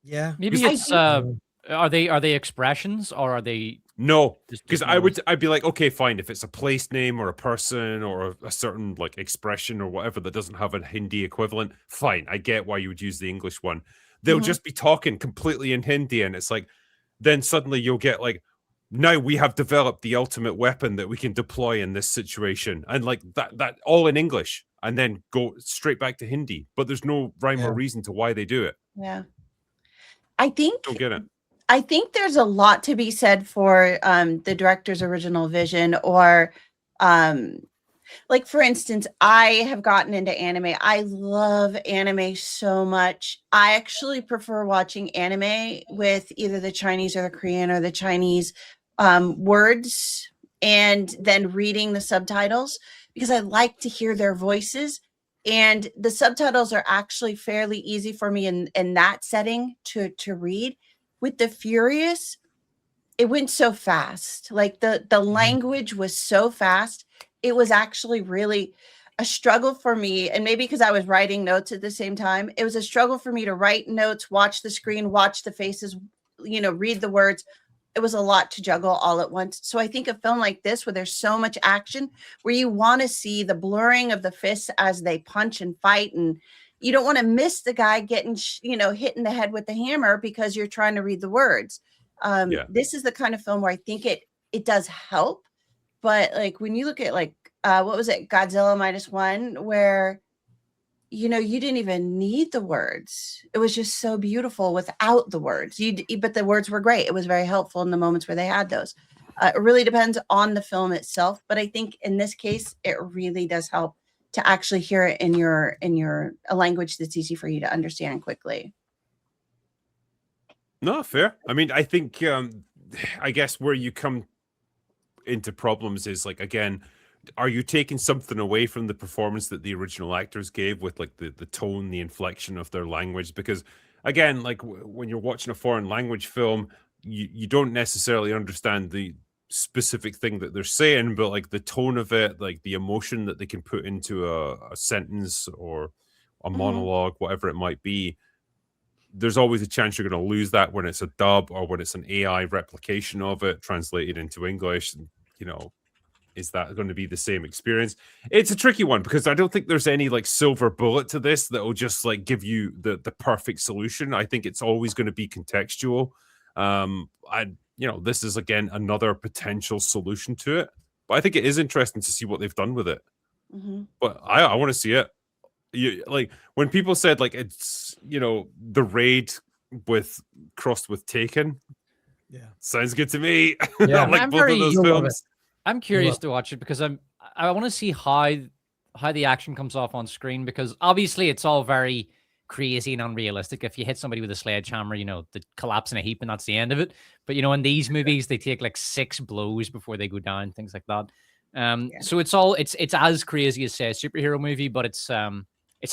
Maybe it's are they expressions, or are they? No, because I'd be like, okay, fine, if it's a place name or a person or a certain like expression or whatever that doesn't have a Hindi equivalent, fine, I get why you would use the English one. They'll just be talking completely in Hindi, and it's like, then suddenly you'll get like, now we have developed the ultimate weapon that we can deploy in this situation, and like that all in English, and then go straight back to Hindi, but there's no rhyme or reason to why they do it. Yeah, I think don't get it. I think there's a lot to be said for the director's original vision, or like, for instance, I have gotten into anime. I love anime so much. I actually prefer watching anime with either the Chinese or the Korean or the Chinese words, and then reading the subtitles, because I like to hear their voices. And the subtitles are actually fairly easy for me in that setting to read. With the Furious, it went so fast. Like the language was so fast. It was actually really a struggle for me. And maybe because I was writing notes at the same time, it was a struggle for me to write notes, watch the screen, watch the faces, read the words. It was a lot to juggle all at once. So I think a film like this, where there's so much action, where you want to see the blurring of the fists as they punch and fight, and you don't want to miss the guy getting, hit in the head with the hammer because you're trying to read the words. This is the kind of film where I think it does help. But like when you look at like what was it, Godzilla -1, where you didn't even need the words. It was just so beautiful without the words. But the words were great. It was very helpful in the moments where they had those. It really depends on the film itself, but I think in this case it really does help to actually hear it in a language that's easy for you to understand quickly. No, fair. I mean, I think I guess where you come into problems is, like, again, are you taking something away from the performance that the original actors gave with like the tone, the inflection of their language? Because again, like when you're watching a foreign language film, you don't necessarily understand the specific thing that they're saying, but like the tone of it, like the emotion that they can put into a sentence or a monologue, whatever it might be, there's always a chance you're going to lose that when it's a dub or when it's an AI replication of it translated into English. And, is that going to be the same experience? It's a tricky one because I don't think there's any like silver bullet to this that will just like give you the perfect solution. I think it's always going to be contextual. This is again another potential solution to it, but I think it is interesting to see what they've done with it. But I want to see it. Like when people said like it's the Raid crossed with Taken. Yeah, sounds good to me. Yeah, like both of those films. I'm curious to watch it because I want to see how the action comes off on screen, because obviously it's all very crazy and unrealistic. If you hit somebody with a sledgehammer, they collapse in a heap and that's the end of it. But in these movies they take like 6 blows before they go down, things like that. So it's as crazy as say a superhero movie, but it's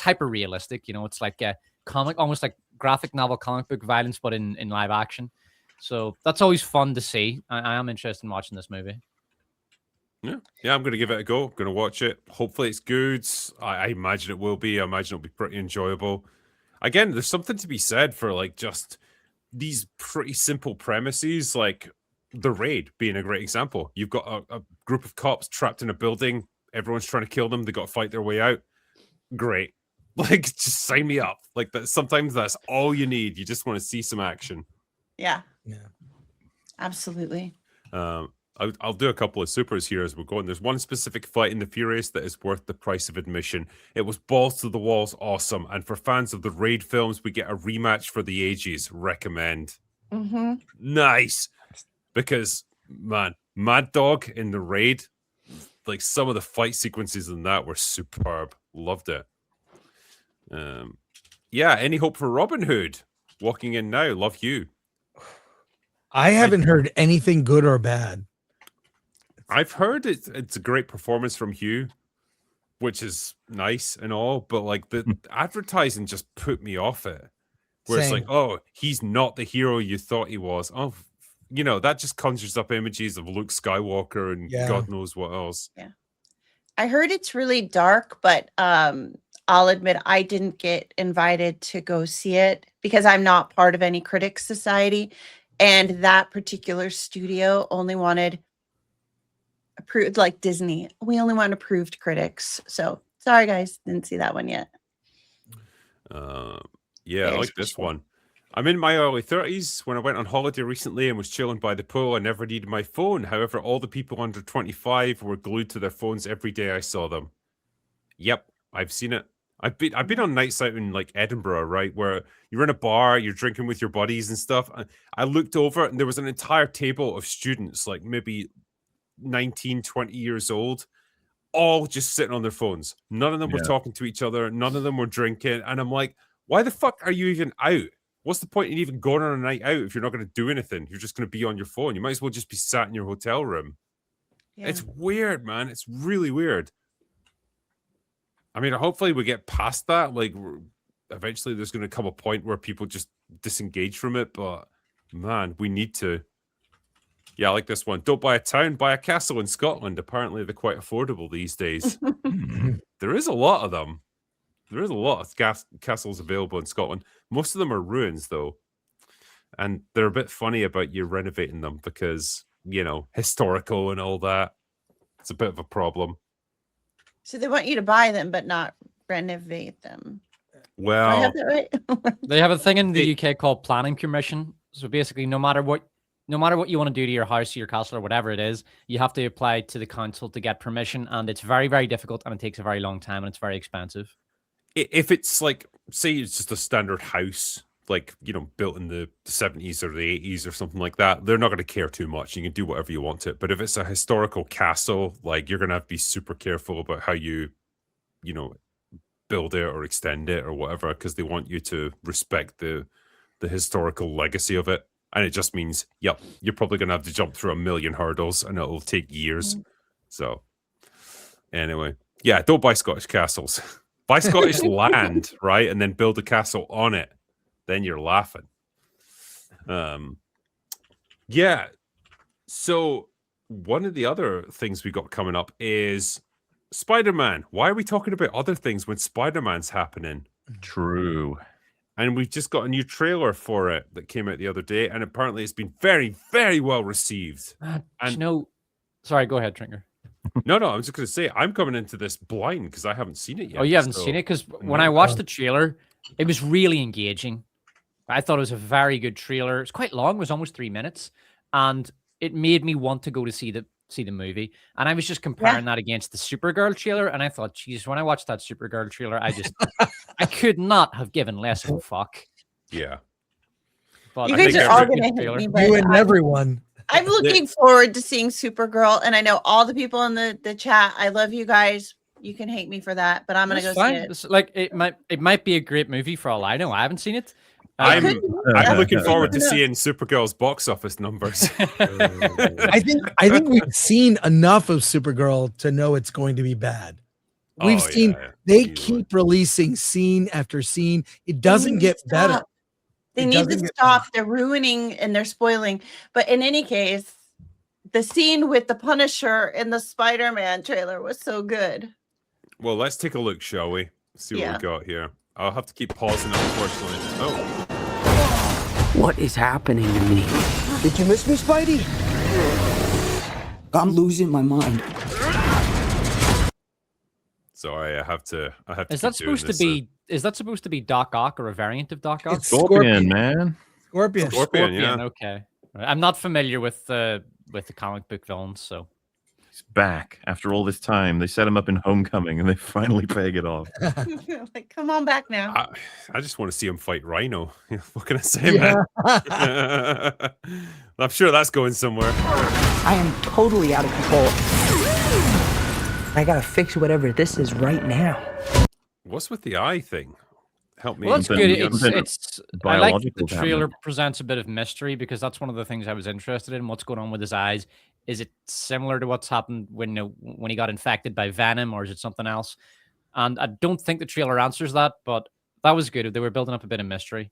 hyper realistic. It's like a comic, almost like graphic novel comic book violence, but in live action. So that's always fun to see. I am interested in watching this movie. Yeah, I'm going to give it a go. I'm going to watch it. Hopefully it's good. I imagine it will be. I imagine it'll be pretty enjoyable. Again, there's something to be said for like just these pretty simple premises, like the Raid being a great example. You've got a group of cops trapped in a building. Everyone's trying to kill them. They got to fight their way out. Great. Like, just sign me up. Like that. Sometimes that's all you need. You just want to see some action. Yeah. Yeah. Absolutely. I'll do a couple of supers here as we're going. There's one specific fight in The Furious that is worth the price of admission. It was balls to the walls awesome. And for fans of the Raid films, we get a rematch for the ages. Recommend. Nice. Because, man, Mad Dog in the Raid, like some of the fight sequences in that were superb. Loved it. Any hope for Robin Hood? Walking in now. Love you. I haven't heard anything good or bad. I've heard it's a great performance from Hugh, which is nice and all, but like the advertising just put me off it. Where It's like, oh, he's not the hero you thought he was. Oh, that just conjures up images of Luke Skywalker and God knows what else. Yeah. I heard it's really dark, but I'll admit I didn't get invited to go see it because I'm not part of any critics society. And that particular studio only wanted approved, like Disney. We only want approved critics. So sorry, guys, didn't see that one yet. I like this one. I'm in my early 30s. When I went on holiday recently and was chilling by the pool, I never needed my phone. However, all the people under 25 were glued to their phones every day I saw them. Yep, I've seen it. I've been on nights out in like Edinburgh, right, where you're in a bar, you're drinking with your buddies and stuff. I looked over and there was an entire table of students, like maybe 19, 20 years old, all just sitting on their phones. None of them were talking to each other. None of them were drinking. And I'm like, why the fuck are you even out? What's the point in even going on a night out if you're not going to do anything? You're just going to be on your phone. You might as well just be sat in your hotel room. Yeah. It's weird, man. It's really weird. I mean, hopefully we get past that. Like, eventually there's going to come a point where people just disengage from it. But, man, we need to. Yeah, I like this one. Don't buy a town, buy a castle in Scotland. Apparently they're quite affordable these days. There is a lot of them. There is a lot of castles available in Scotland. Most of them are ruins, though. And they're a bit funny about you renovating them because, you know, historical and all that. It's a bit of a problem. So they want you to buy them, but not renovate them. Do I Well, have that right? They have a thing in the UK called planning permission. So basically, no matter what you want to do to your house or your castle or whatever it is, you have to apply to the council to get permission, and it's very, very difficult, and it takes a very long time, and it's very expensive. if it's like, say it's just a standard house, like, you know, built in the 70s or the 80s or something like that, they're not going to care too much. You can do whatever you want to it. But if it's a historical castle, like, you're going to have to be super careful about how you know, build it or extend it or whatever, because they want you to respect the historical legacy of it. And it just means, yep, you're probably going to have to jump through a million hurdles and it'll take years. So anyway, yeah, don't buy Scottish castles. Buy Scottish land, right? And then build a castle on it. Then you're laughing. Yeah. So one of the other things we got coming up is Spider-Man. Why are we talking about other things when Spider-Man's happening? True. And we've just got a new trailer for it that came out the other day, and apparently it's been very, very well received. And And you know, sorry, go ahead, Trinker. no, I'm just going to say I'm coming into this blind because I haven't seen it yet. Oh, you haven't so- seen it? Because when I watched the trailer, it was really engaging. I thought it was a very good trailer. It's quite long. It was almost 3 minutes. And it made me want to go to see the movie. And I was just comparing that against the Supergirl trailer. And I thought, geez, when I watched that Supergirl trailer, I could not have given less of a fuck. Yeah. But You I guys think are all every- going to hate me, but You and everyone. I'm looking forward to seeing Supergirl, and I know all the people in the chat. I love you guys. You can hate me for that, but I'm gonna That's go fine. see it. It's like it might be a great movie for all I know. I haven't seen it. I'm Yeah. looking forward to Yeah. seeing Supergirl's box office numbers. I think we've seen enough of Supergirl to know it's going to be bad. We've Oh, seen yeah, they easily. keep releasing scene after scene. It doesn't need to get better. stop. They It need doesn't to get stop. They're ruining and they're spoiling. But in any case, the scene with the Punisher in the Spider-Man trailer was so good. Well, let's take a look, shall we? See what Yeah. we got here. I'll have to keep pausing, unfortunately. Oh, What is happening to me? Did you miss me, Spidey? I'm losing my mind. sorry, I have to. Is that keep doing supposed to this, be? Is that supposed to be Doc Ock or a variant of Doc Ock? It's Scorpion, man. Scorpion. Scorpion, yeah. Okay. Right. I'm not familiar with the comic book villains, so He's back after all this time. They set him up in Homecoming and they finally peg it off. Like, come on back now. I just want to see him fight Rhino. What can I say, man? I'm sure that's going somewhere. I am totally out of control. I gotta fix whatever this is right now. What's with the eye thing? Help me. well, that's Something- good. something It's I like that the biological trailer happening. presents a bit of mystery because that's one of the things I was interested in. What's going on with his eyes? Is it similar to what's happened when he got infected by Venom, or is it something else? And I don't think the trailer answers that, but that was good. They were building up a bit of mystery.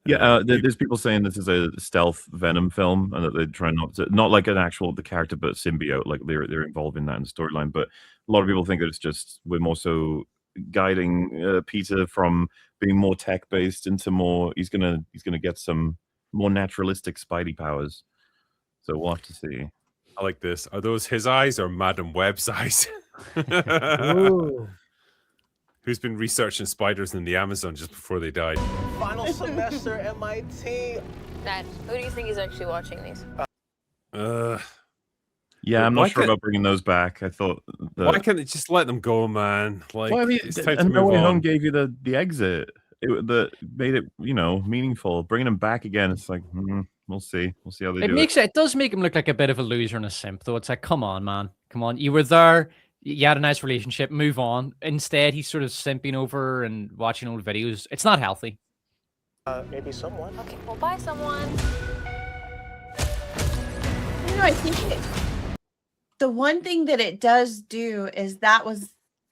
Yeah, there's people saying this is a stealth Venom film, and that they try not like an actual the character, but symbiote. Like they're involved in that in the storyline. But a lot of people think that it's just we're more so guiding Peter from being more tech based into more. He's gonna get some more naturalistic Spidey powers. So we'll have to see. I like this. Are those his eyes or Madam Web's eyes? Ooh. Who's been researching spiders in the Amazon just before they died? Final semester MIT. Dad, who do you think is actually watching these? Yeah, I'm Why not sure can't- about bringing those back. I thought Why can't they just let them go, man? Like, well, I mean, it's time to and No move Way on. Home gave you the exit. That made it, meaningful. Bringing him back again, it's like, we'll see. We'll see how they do it. It does make him look like a bit of a loser and a simp, though. It's like, come on, man. Come on. You were there. You had a nice relationship. Move on. Instead, he's sort of simping over and watching old videos. It's not healthy. Maybe someone. Okay, well, bye, someone. I think the one thing that it does do is that was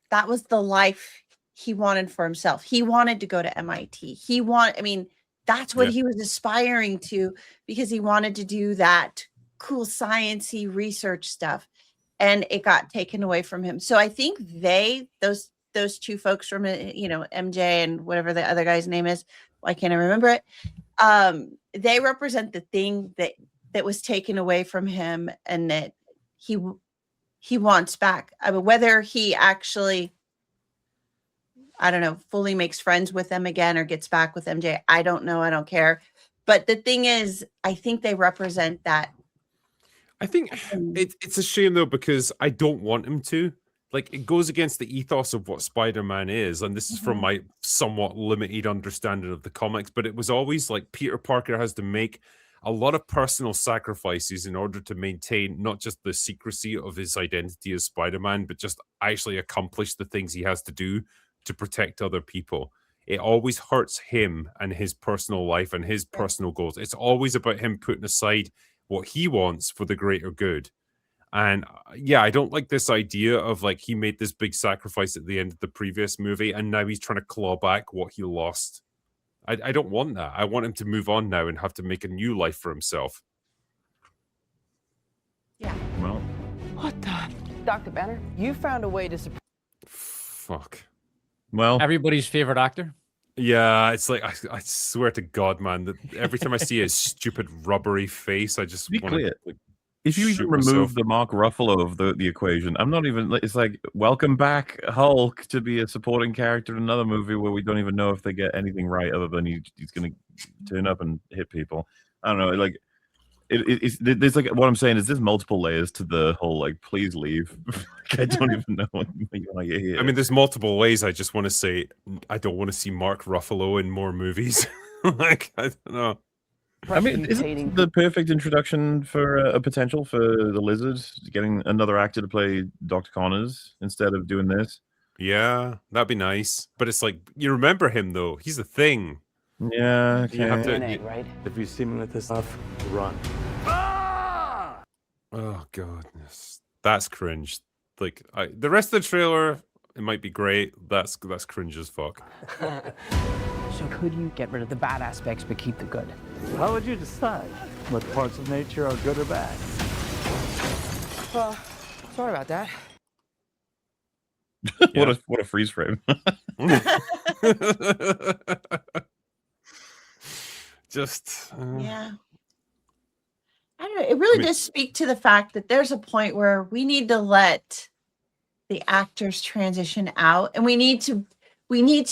the life he wanted for himself. He wanted to go to MIT. That's what he was aspiring to, because he wanted to do that cool sciencey research stuff, and it got taken away from him. So I think those two folks from MJ and whatever the other guy's name is, why can't I remember it? They represent the thing that was taken away from him, and that he wants back. I mean, whether he actually, I don't know, fully makes friends with them again or gets back with MJ, I don't know. I don't care. But the thing is, I think they represent that. I think it's a shame, though, because I don't want him to. Like, it goes against the ethos of what Spider-Man is, and this is from my somewhat limited understanding of the comics, but it was always like Peter Parker has to make a lot of personal sacrifices in order to maintain not just the secrecy of his identity as Spider-Man, but just actually accomplish the things he has to do to protect other people. It always hurts him and his personal life and his personal goals. It's always about him putting aside what he wants for the greater good. And I don't like this idea of like he made this big sacrifice at the end of the previous movie and now he's trying to claw back what he lost. I don't want that. I want him to move on now and have to make a new life for himself. Yeah. Well, What the? Dr. Banner, you found a way to Fuck. well, Everybody's favorite actor. Yeah, it's like I swear to God, man, that every time I see his stupid rubbery face, I just be want clear. to like, If you shoot even remove myself. the Mark Ruffalo of the equation, I'm not even. It's like welcome back Hulk to be a supporting character in another movie where we don't even know if they get anything right, other than he's going to turn up and hit people. I don't know. Like there's like what I'm saying is there's multiple layers to the whole like please leave. I don't even know what you're here. I mean, there's multiple ways. I just want to say I don't want to see Mark Ruffalo in more movies. Like I don't know. I mean, isn't the perfect introduction for a potential for the Lizard getting another actor to play Dr. Connors instead of doing this? Yeah, that'd be nice. But it's like you remember him though. He's a thing. Yeah, You have to. DNA, right? If you see me with this stuff, run. Oh goodness, that's cringe. Like the rest of the trailer, it might be great. That's cringe as fuck. So could you get rid of the bad aspects but keep the good? How would you decide what parts of nature are good or bad? Sorry about that. What a freeze frame. Just Yeah. I don't know. It really does speak to the fact that there's a point where we need to let the actors transition out, and we need to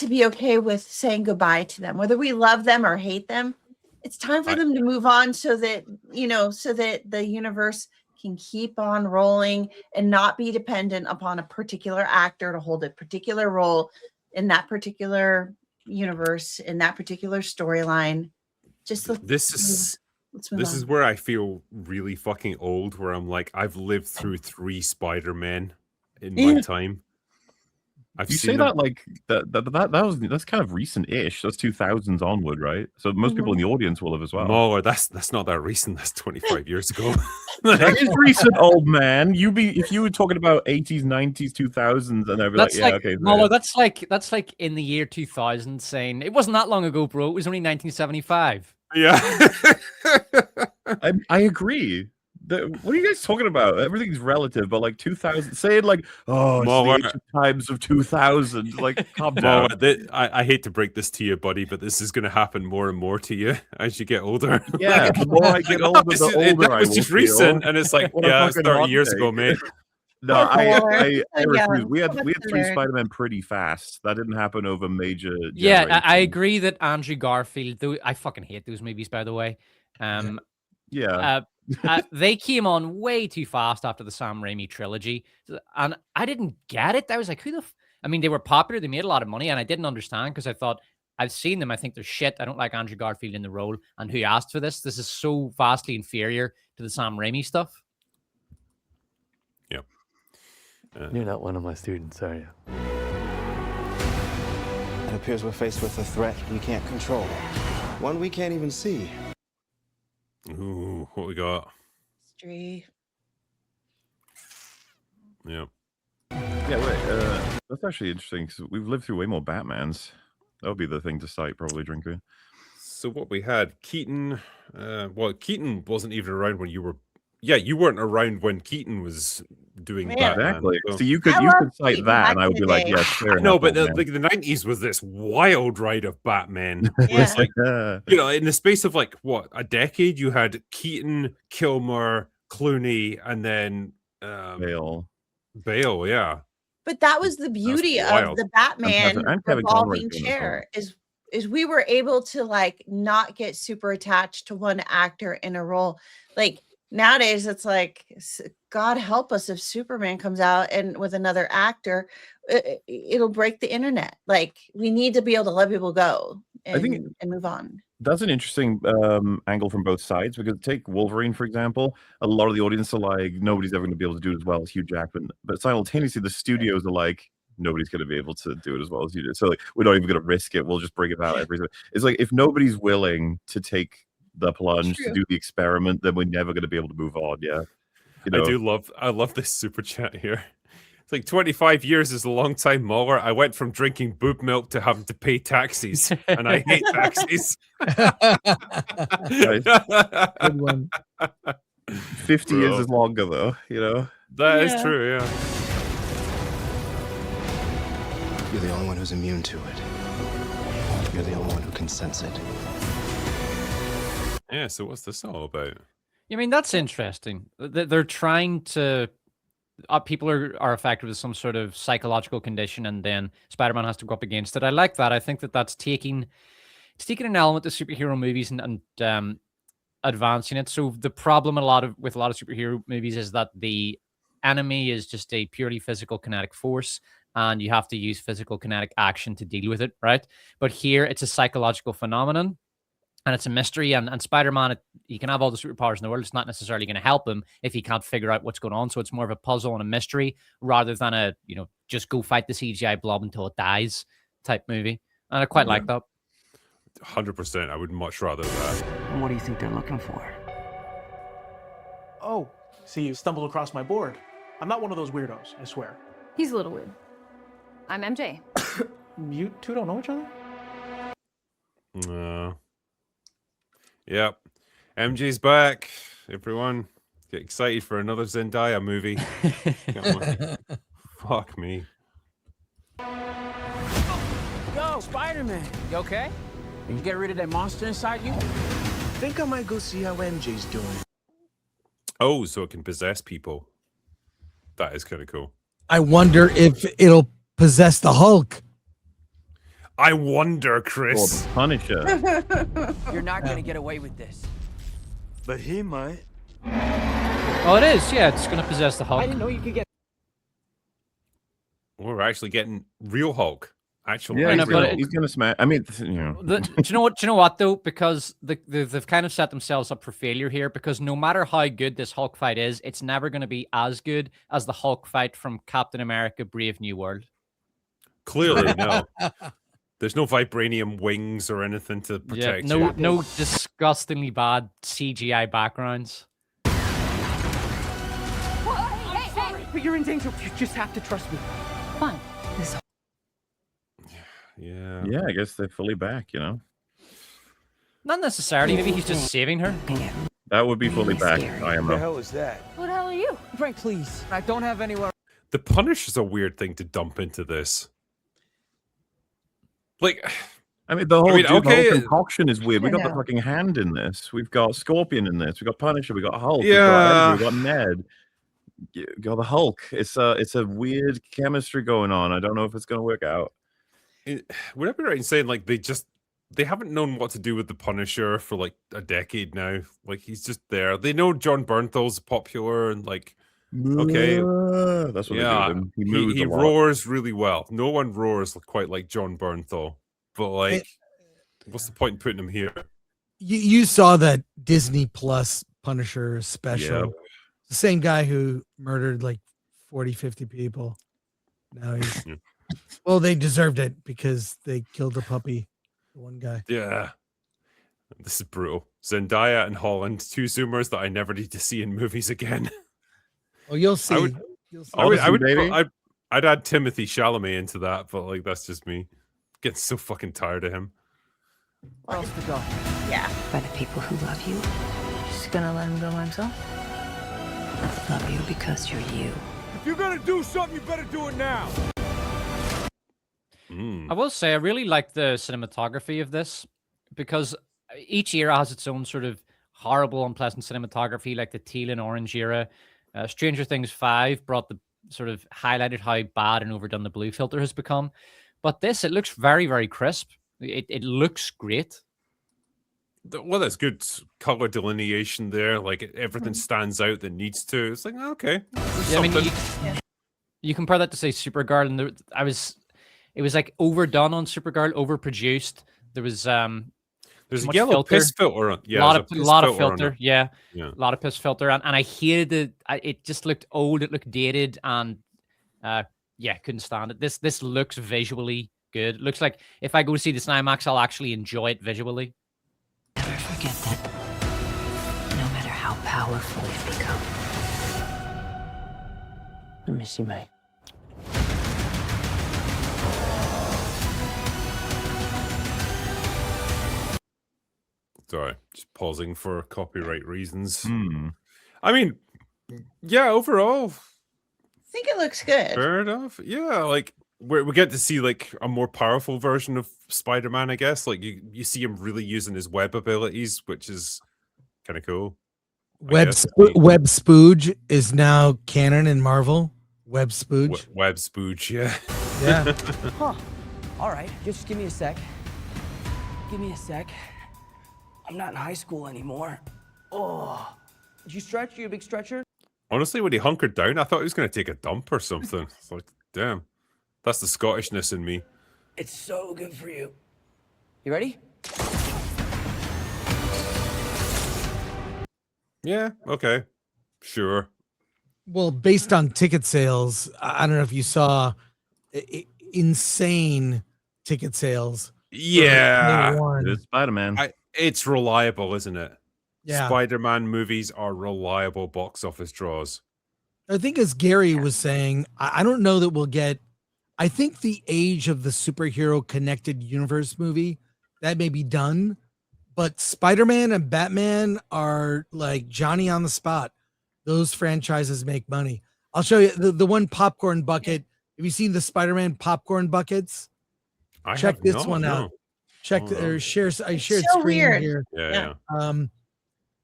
be okay with saying goodbye to them, whether we love them or hate them. It's time for them to move on so that the universe can keep on rolling and not be dependent upon a particular actor to hold a particular role in that particular universe, in that particular storyline. Let's move this on. is where I feel really fucking old, where I'm like, I've lived through 3 Spider-Men in my time. I've You seen say them. that like that's kind of recent-ish. That's 2000s onward, right? So most people in the audience will have as well. MauLer, that's not that recent. That's 25 years ago. That is recent, old man. If you were talking about 80s, 90s, 2000s, and I'd be That's like, yeah, like, okay. no, that's like in the year 2000 saying it wasn't that long ago, bro. It was only 1975. Yeah. I agree. What are you guys talking about? Everything's relative, but like 2000, say it like, oh, it's MauLer. the ancient times of 2000. Like, calm down. I hate to break this to you, buddy, but this is going to happen more and more to you as you get older. Yeah, the more I get older, the older that I was will just feel. recent, and it's like, What a yeah, it's fucking 30 hot years take. ago, mate. No, I Yeah. refuse. We had That's 3 hilarious. Spider-Man pretty fast. That didn't happen over major. Yeah, I generations. agree that Andrew Garfield. I fucking hate those movies, by the way. Yeah. They came on way too fast after the Sam Raimi trilogy, and I didn't get it. I was like, I mean, they were popular, they made a lot of money, and I didn't understand because I thought, I've seen them, I think they're shit. I don't like Andrew Garfield in the role, and who asked for this? This is so vastly inferior to the Sam Raimi stuff. Yep. You're not one of my students, are you? It appears we're faced with a threat we can't control. One we can't even see. Ooh, what we got? History. Yeah. Yeah, wait. That's actually interesting because we've lived through way more Batmans. That would be the thing to cite, probably, Drinker. So what we had, Keaton. Well, Keaton wasn't even around when you were. Yeah, you weren't around when Keaton was doing Yeah. Batman. Exactly. So, So you I could love cite Keaton that, back and I in would the be like, day. yeah, fair enough. no, but old the 90s was this wild ride of Batman. Yeah. It's like, man. you know, in the space of like what, a decade, you had Keaton, Kilmer, Clooney, and then Bale. Yeah. But that was the beauty of wild. the Batman and Kevin Conroy revolving doing it as well. chair is we were able to like not get super attached to one actor in a role. Like nowadays, it's like God help us if Superman comes out and with another actor, it'll break the internet. Like we need to be able to let people go and move on. That's an interesting angle from both sides, because take Wolverine, for example. A lot of the audience are like, nobody's ever going to be able to do it as well as Hugh Jackman. But simultaneously, the studios are like, nobody's going to be able to do it as well as you do. So like, we're not even going to risk it. We'll just bring it out every. It's like, if nobody's willing to take the plunge, to do the experiment, then we're never going to be able to move on. Yeah. You know? I love this super chat here. It's like 25 years is a long time, MauLer. I went from drinking boob milk to having to pay taxis, and I hate taxis. Good one. 50 years is longer, though, you know? That is true, yeah. You're the only one who's immune to it. You're the only one who can sense it. Yeah, so what's this all about? I mean, that's interesting. They're trying to... people are affected with some sort of psychological condition, and then Spider-Man has to go up against it. I like that. I think that's taking an element of superhero movies and advancing it. So the problem with a lot of superhero movies is that the enemy is just a purely physical kinetic force, and you have to use physical kinetic action to deal with it, right? But here it's a psychological phenomenon. And it's a mystery, and Spider-Man, he can have all the superpowers in the world. It's not necessarily going to help him if he can't figure out what's going on. So it's more of a puzzle and a mystery rather than a, just go fight the CGI blob until it dies type movie. And I quite like that. 100%. I would much rather that. What do you think they're looking for? Oh, see, you stumbled across my board. I'm not one of those weirdos, I swear. He's a little weird. I'm MJ. You two don't know each other? No. Yep. MJ's back. Everyone, get excited for another Zendaya movie. Fuck me. Yo, Spider-Man. You okay? You get rid of that monster inside you? Think I might go see how MJ's doing. Oh, so it can possess people. That is kind of cool. I wonder if it'll possess the Hulk. I wonder, Chris. Or Punisher. You're not gonna get away with this. But he might. Oh, it is. Yeah, it's going to possess the Hulk. I didn't know you could get... We're actually getting real Hulk. Actual Yeah, Hulk. he's going to smash. I mean, you know. Do you know what though? Because they've kind of set themselves up for failure here. Because no matter how good this Hulk fight is, it's never going to be as good as the Hulk fight from Captain America: Brave New World. Clearly, no. There's no vibranium wings or anything to protect you. No disgustingly bad CGI backgrounds. But you're in danger. You just have to trust me. Fine. Yeah. Yeah, I guess they're fully back, you know? Not necessarily. Maybe he's just saving her. That would be fully back. I am. What the hell is that? Who the hell are you? Frank, please. I don't have anywhere... The Punisher's a weird thing to dump into this. Like, I mean, the whole okay, concoction is weird. We got the know. fucking Hand in this. We've got Scorpion in this. We got Punisher. We got Hulk. Yeah. We got Ned. You got the Hulk. It's a weird chemistry going on. I don't know if it's going to work out. would I be right in saying like they just they haven't known what to do with the Punisher for like a decade now. Like he's just there. They know John Bernthal's popular and like okay, that's what they do yeah, with him. He moves he a lot. roars really well. No one roars quite like John Bernthal. But like, what's the point in putting him here? You saw that Disney Plus Punisher special. Yep. The same guy who murdered like 40, 50 people. Now he's well, they deserved it because they killed a puppy. The one guy. Yeah. This is brutal. Zendaya and Holland, two Zoomers that I never need to see in movies again. Oh, you'll see. You'll see. I'd add Timothy Chalamet into that, but like that's just me. Getting so fucking tired of him. Where else to go? Yeah. By the people who love you. Just gonna let him go by himself? Love you because you're you. If you're gonna do something, you better do it now. I will say I really like the cinematography of this because each era has its own sort of horrible, unpleasant cinematography, like the teal and orange era. Stranger Things 5 brought the sort of highlighted how bad and overdone the blue filter has become. But this, it looks very, very crisp. It looks great. Well, that's good color delineation there. Like everything stands out that needs to. It's like okay. Yeah, I mean, you compare that to say Supergirl, and it was like overdone on Supergirl, overproduced. There was there's a yellow piss filter on. Yeah, a lot of filter. Yeah, a lot of piss filter, and I hated it. It just looked old. It looked dated, and yeah, couldn't stand it. This looks visually good. It looks like if I go to see this in IMAX, I'll actually enjoy it visually. Never forget that. No matter how powerful you've become. Let me see, mate. Sorry, just pausing for copyright reasons. I mean, yeah, overall, I think it looks good. fair enough. Yeah, like we get to see like a more powerful version of Spider-Man, I guess. Like you see him really using his web abilities, which is kind of cool. Web Spooge is now canon in Marvel. Web Spooge. Web Spooge, yeah. Yeah. Huh. All right, just give me a sec. Give me a sec. I'm not in high school anymore. Oh. Did you stretch? You a big stretcher? Honestly, when he hunkered down, I thought he was going to take a dump or something. It's like, damn. That's the Scottishness in me. It's so good for you. You ready? Yeah, okay. Sure. Well, based on ticket sales, I don't know if you saw insane ticket sales. Yeah. It's Spider-Man. It's reliable, isn't it? Yeah. Spider-Man movies are reliable box office draws. I think as Gary was saying, I don't know that we'll get, I think the age of the superhero connected universe movie, that may be done, but Spider-Man and Batman are like Johnny on the spot. Those franchises make money. I'll show you the one popcorn bucket. Have you seen the Spider-Man popcorn buckets? Check this one out. Check or share. I shared so screen weird. here. Yeah.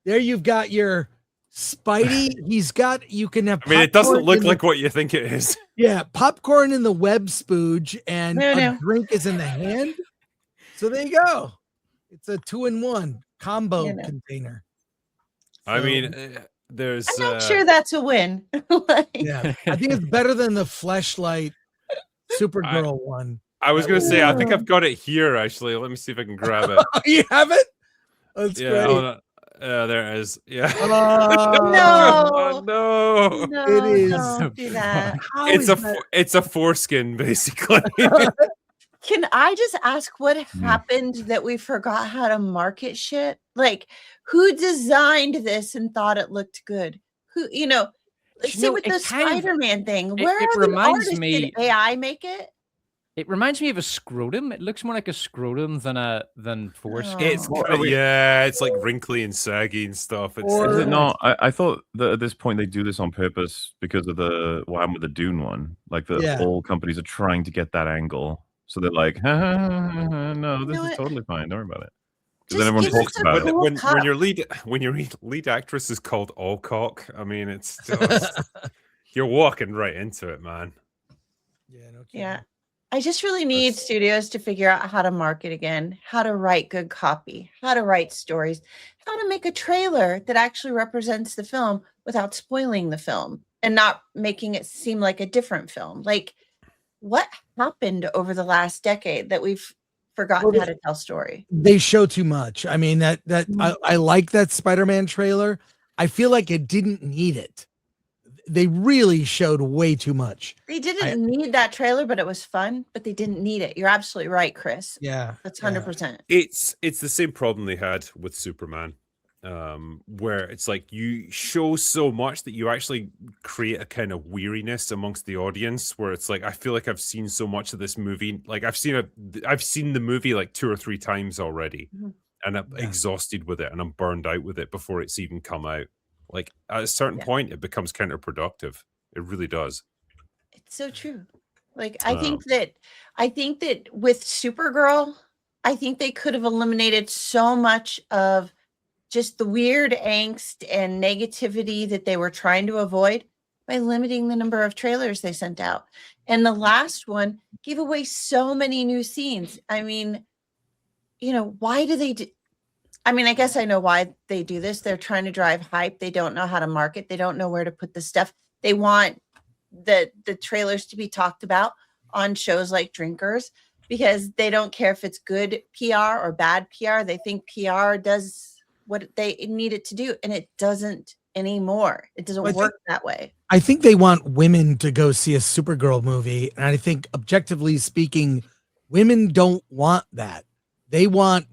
There you've got your Spidey. He's got. You can have. I mean, it doesn't popcorn look in like what you think it is. Yeah, popcorn in the web spooge, and No. a drink is in the hand. So there you go. It's a 2-in-1 combo container. I So- mean, there's. I'm not sure that's a win. Like, Yeah, I think it's better than the Fleshlight Supergirl one. I was gonna say, I think I've got it here. Actually, let me see if I can grab it. You have it? That's Yeah, great. hold on. There it is. Yeah. No. Oh, no. No, It is. don't do that. How It's is a that- it's a foreskin, basically. Can I just ask what happened that we forgot how to market shit? Like, who designed this and thought it looked good? Who, let's You see know, with it the kind of- Spider-Man thing. it Where are the reminds artists? me- Did AI make it? It reminds me of a scrotum. It looks more like a scrotum than foreskin. It's it's like wrinkly and saggy and stuff. It's Is it not? I thought that at this point they do this on purpose because of what happened with the Dune one. Like all companies are trying to get that angle, so they're like, no, this is totally fine. Don't worry about it. Because then everyone talks about it. When your lead actress is called Allcock, I mean, it's just, you're walking right into it, man. Yeah, no kidding. Yeah. I just really need studios to figure out how to market again, how to write good copy, how to write stories, how to make a trailer that actually represents the film without spoiling the film and not making it seem like a different film. Like, what happened over the last decade that we've forgotten how to tell story? They show too much. I mean, I like that Spider-Man trailer. I feel like it didn't need it. They really showed way too much. They didn't need that trailer, but it was fun, but they didn't need it. You're absolutely right, Chris. Yeah. That's 100%. It's the same problem they had with Superman, where it's like you show so much that you actually create a kind of weariness amongst the audience, where it's like, I feel like I've seen so much of this movie. Like I've seen the movie like 2 or 3 times already, and I'm exhausted with it, and I'm burned out with it before it's even come out. Like at a certain point, it becomes counterproductive. It really does. It's so true. Like I think that with Supergirl, I think they could have eliminated so much of just the weird angst and negativity that they were trying to avoid by limiting the number of trailers they sent out. And the last one gave away so many new scenes. I mean, why do they do? I mean, I guess I know why they do this. They're trying to drive hype. They don't know how to market. They don't know where to put the stuff. They want the trailers to be talked about on shows like Drinkers because they don't care if it's good PR or bad PR. They think PR does what they need it to do, and it doesn't anymore. It doesn't work that way. I think they want women to go see a Supergirl movie, and I think objectively speaking, women don't want that. They want,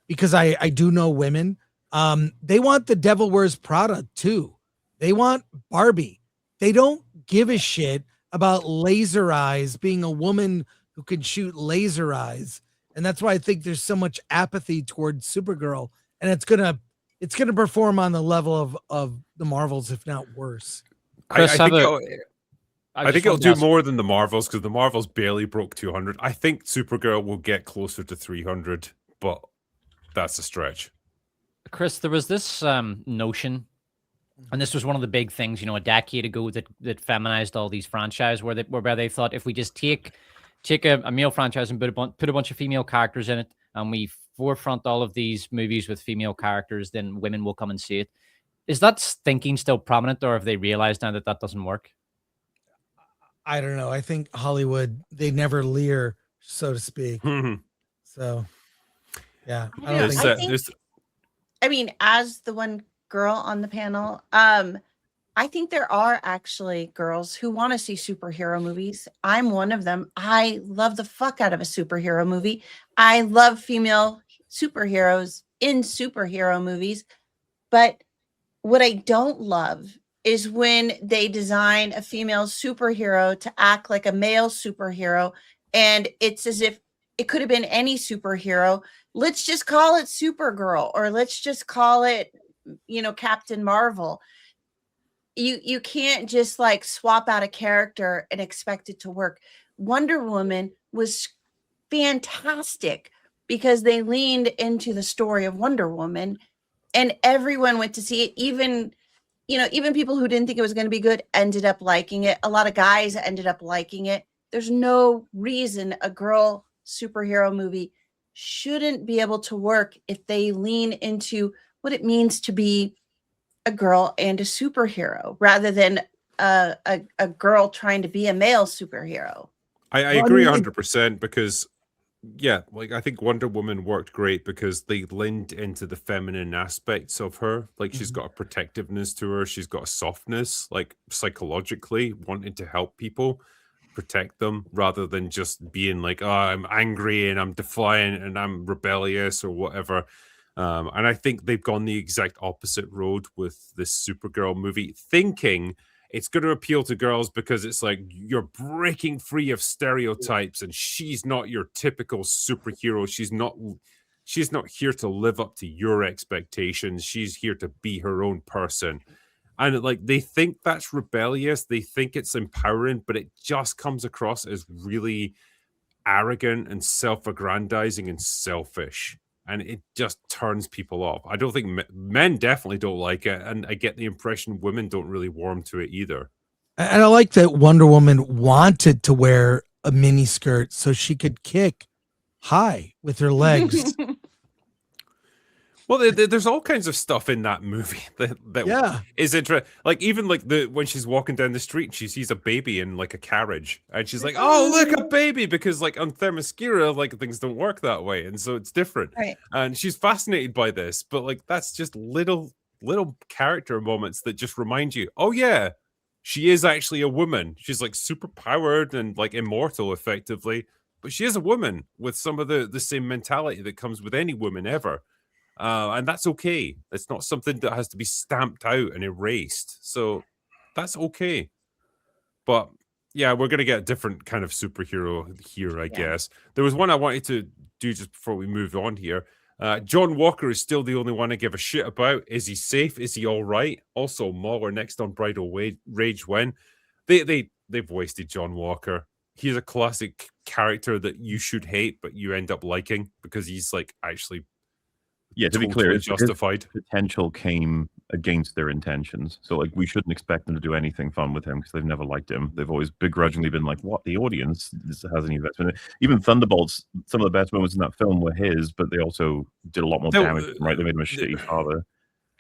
because I do know women, they want the Devil Wears Prada too. They want Barbie. They don't give a shit about laser eyes, being a woman who can shoot laser eyes. And that's why I think there's so much apathy towards Supergirl. And it's gonna perform on the level of the Marvels, if not worse. Chris, I think it'll do more than the Marvels, because the Marvels barely broke 200. I think Supergirl will get closer to 300, but that's a stretch. Chris, there was this notion, and this was one of the big things, a decade ago that feminized all these franchises, where they thought if we just take a male franchise and put a bunch of female characters in it, and we forefront all of these movies with female characters, then women will come and see it. Is that thinking still prominent, or have they realized now that doesn't work? I don't know. I think Hollywood, they never leer, so to speak. So, yeah. I mean, as the one girl on the panel, I think there are actually girls who want to see superhero movies. I'm one of them. I love the fuck out of a superhero movie. I love female superheroes in superhero movies. But what I don't love is when they design a female superhero to act like a male superhero, and it's as if it could have been any superhero. Let's just call it Supergirl, or let's just call it, Captain Marvel. You can't just like swap out a character and expect it to work. Wonder Woman was fantastic because they leaned into the story of Wonder Woman, and everyone went to see it. Even people who didn't think it was going to be good ended up liking it. A lot of guys ended up liking it. There's no reason a girl superhero movie shouldn't be able to work if they lean into what it means to be a girl and a superhero rather than a girl trying to be a male superhero. I agree 100%, because I think Wonder Woman worked great because they leaned into the feminine aspects of her. Like she's got a protectiveness to her. She's got a softness, like psychologically wanting to help people, protect them, rather than just being like, oh, I'm angry and I'm defiant and I'm rebellious or whatever. And I think they've gone the exact opposite road with this Supergirl movie, thinking it's going to appeal to girls because it's like you're breaking free of stereotypes and she's not your typical superhero. She's not here to live up to your expectations. She's here to be her own person. And like they think that's rebellious. They think it's empowering, but it just comes across as really arrogant and self-aggrandizing and selfish. And it just turns people off. I don't think men definitely don't like it. And I get the impression women don't really warm to it either. And I like that Wonder Woman wanted to wear a mini skirt so she could kick high with her legs. Well, there's all kinds of stuff in that movie that is interesting. Like even like when she's walking down the street and she sees a baby in like a carriage, and she's like, "Oh, look, a baby!" Because like on Themyscira, like things don't work that way, and so it's different. Right. And she's fascinated by this, but like that's just little character moments that just remind you, oh yeah, she is actually a woman. She's like super powered and like immortal, effectively, but she is a woman with some of the same mentality that comes with any woman ever. And that's okay. It's not something that has to be stamped out and erased. So that's okay. But yeah, we're going to get a different kind of superhero here, I guess. There was one I wanted to do just before we move on here. John Walker is still the only one I give a shit about. Is he safe? Is he all right? Also, MauLer next on Bridal Rage when they've wasted John Walker. He's a classic character that you should hate, but you end up liking because he's like actually... Yeah, to be clear, his justified potential came against their intentions. So, like, we shouldn't expect them to do anything fun with him because they've never liked him. They've always begrudgingly been like, "What? The audience has any investment?" Even Thunderbolts, some of the best moments in that film were his, but they also did a lot more damage. Right? They made him a shitty father.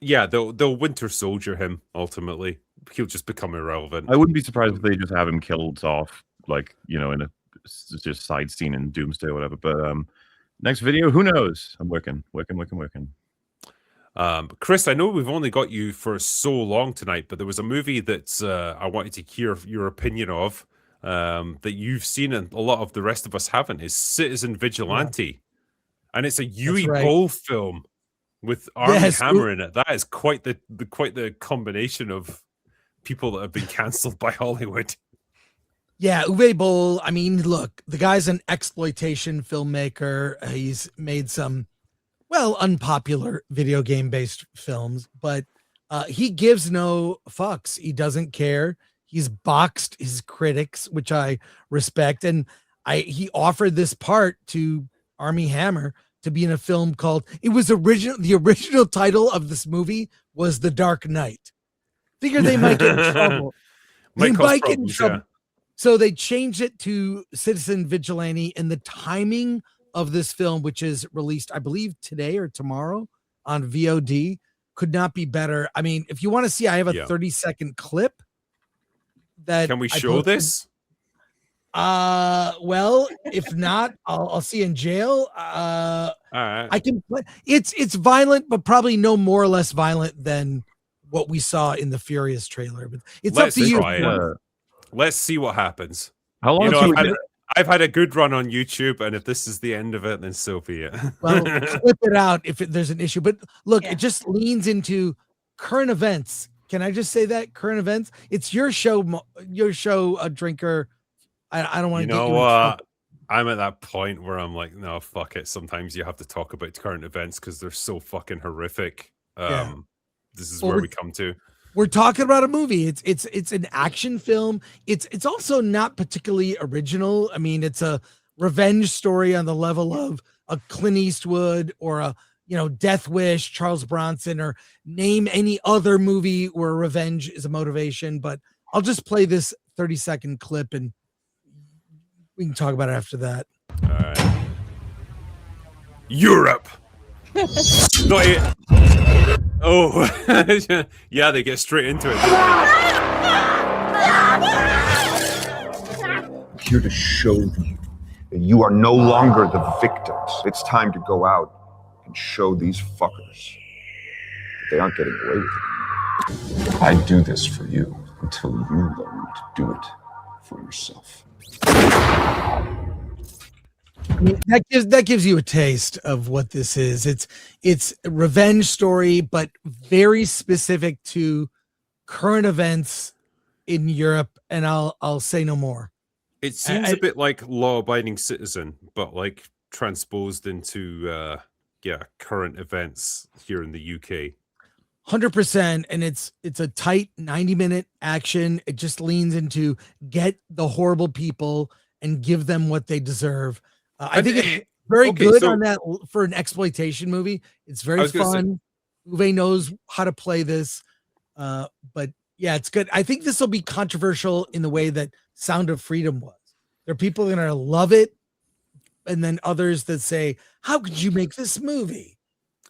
Yeah, they'll Winter Soldier him ultimately. He'll just become irrelevant. I wouldn't be surprised if they just have him killed off, like in a just side scene in Doomsday or whatever. But next video, who knows? I'm working. Chris, I know we've only got you for so long tonight, but there was a movie that I wanted to hear your opinion of that you've seen and a lot of the rest of us haven't. Is Citizen Vigilante, and it's a Yui Boll film with Armie Hammer in it. That is quite the combination of people that have been cancelled by Hollywood. Yeah, Uwe Boll. I mean, look, the guy's an exploitation filmmaker. He's made some, unpopular video game based films, but he gives no fucks. He doesn't care. He's boxed his critics, which I respect. And he offered this part to Armie Hammer to be in a film called, the original title of this movie was The Dark Knight. Figure they might get in trouble. They might get in trouble. Yeah. So they changed it to Citizen Vigilante, and the timing of this film, which is released, I believe, today or tomorrow on VOD, could not be better. I mean, if you want to see, I have a 30-second clip that can we show this? Well, if not, I'll see you in jail. All right. I can play. It's violent, but probably no more or less violent than what we saw in the Furious trailer. But it's up to you. Let's see what happens. How long? I've had a good run on YouTube, and if this is the end of it, then so be it. Well, clip it out if there's an issue. But look, it just leans into current events. Can I just say that current events? It's your show, Drinker. I don't want to. You know what? I'm at that point where I'm like, no, fuck it. Sometimes you have to talk about current events because they're so fucking horrific. This is where we come to. We're talking about a movie. It's an action film. It's also not particularly original. I mean, it's a revenge story on the level of a Clint Eastwood or a Death Wish, Charles Bronson, or name any other movie where revenge is a motivation. But I'll just play this 30-second clip and we can talk about it after that. All right. Europe. Not it. Oh, yeah, they get straight into it. I'm here to show you that you are no longer the victims. It's time to go out and show these fuckers that they aren't getting away with it. I do this for you until you learn to do it for yourself. I mean, that gives you a taste of what this is. It's a revenge story, but very specific to current events in Europe, and I'll say no more. It seems a bit like Law-Abiding Citizen, but like transposed into current events here in the UK. 100%, and it's a tight 90-minute action. It just leans into get the horrible people and give them what they deserve. I think it's very good on that for an exploitation movie. It's very fun. Uwe knows how to play this, but yeah, it's good. I think this will be controversial in the way that Sound of Freedom was. There are people that are gonna love it, and then others that say, "How could you make this movie?"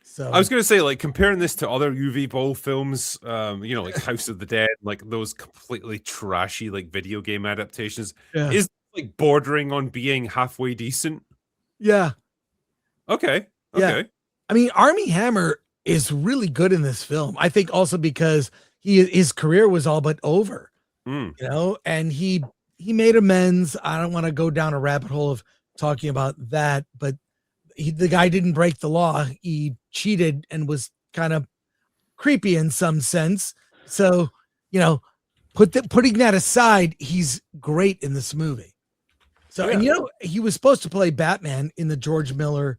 So I was going to say, like, comparing this to other UV Ball films, you know, like House of the Dead, like those completely trashy, like video game adaptations, Yeah. is like bordering on being halfway decent. yeah, Okay. Yeah. Okay. I mean, Army Hammer is really good in this film. I think also because his career was all but over, Mm. you know, and he made amends. I don't want to go down a rabbit hole of talking about that, but the guy didn't break the law. He cheated and was kind of creepy in some sense. So, you know, putting that aside, he's great in this movie. So, and you know, he was supposed to play Batman in the George Miller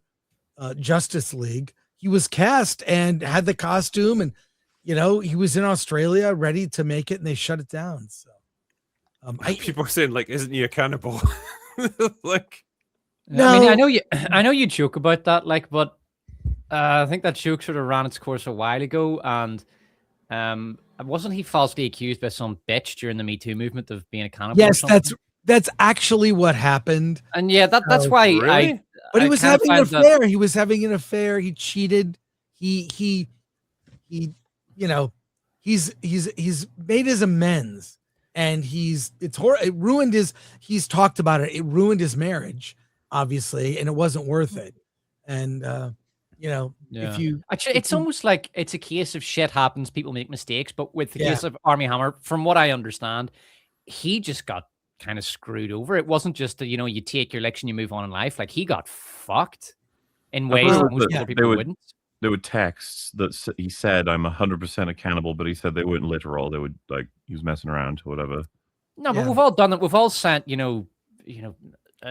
Justice League. He was cast and had the costume, and you know, he was in Australia ready to make it, and they shut it down. So, People are saying, like, isn't he a cannibal? Like, no, I mean, I know you joke about that, like, but I think that joke sort of ran its course a while ago, and wasn't he falsely accused by some bitch during the Me Too movement of being a cannibal? yes, or something? that's actually what happened. And yeah, that's why really? But he I was kinda having an find that- affair. He was having an affair. He cheated. He you know, he's made his amends, and it ruined his. He's talked about it. It ruined his marriage, obviously, and it wasn't worth it. And you know, Yeah. if you Actually, if it's you- almost like it's a case of shit happens, people make mistakes. But with the Yeah. case of Army Hammer, from what I understand, he just got kind of screwed over. It wasn't just that, you know, you take your licks and you move on in life. Like, he got fucked in I ways thought that most that other people wouldn't. There were texts that he said, "I'm 100% a cannibal," but he said they weren't literal. They would, like, he was messing around or whatever. No, Yeah. but we've all done it. We've all sent,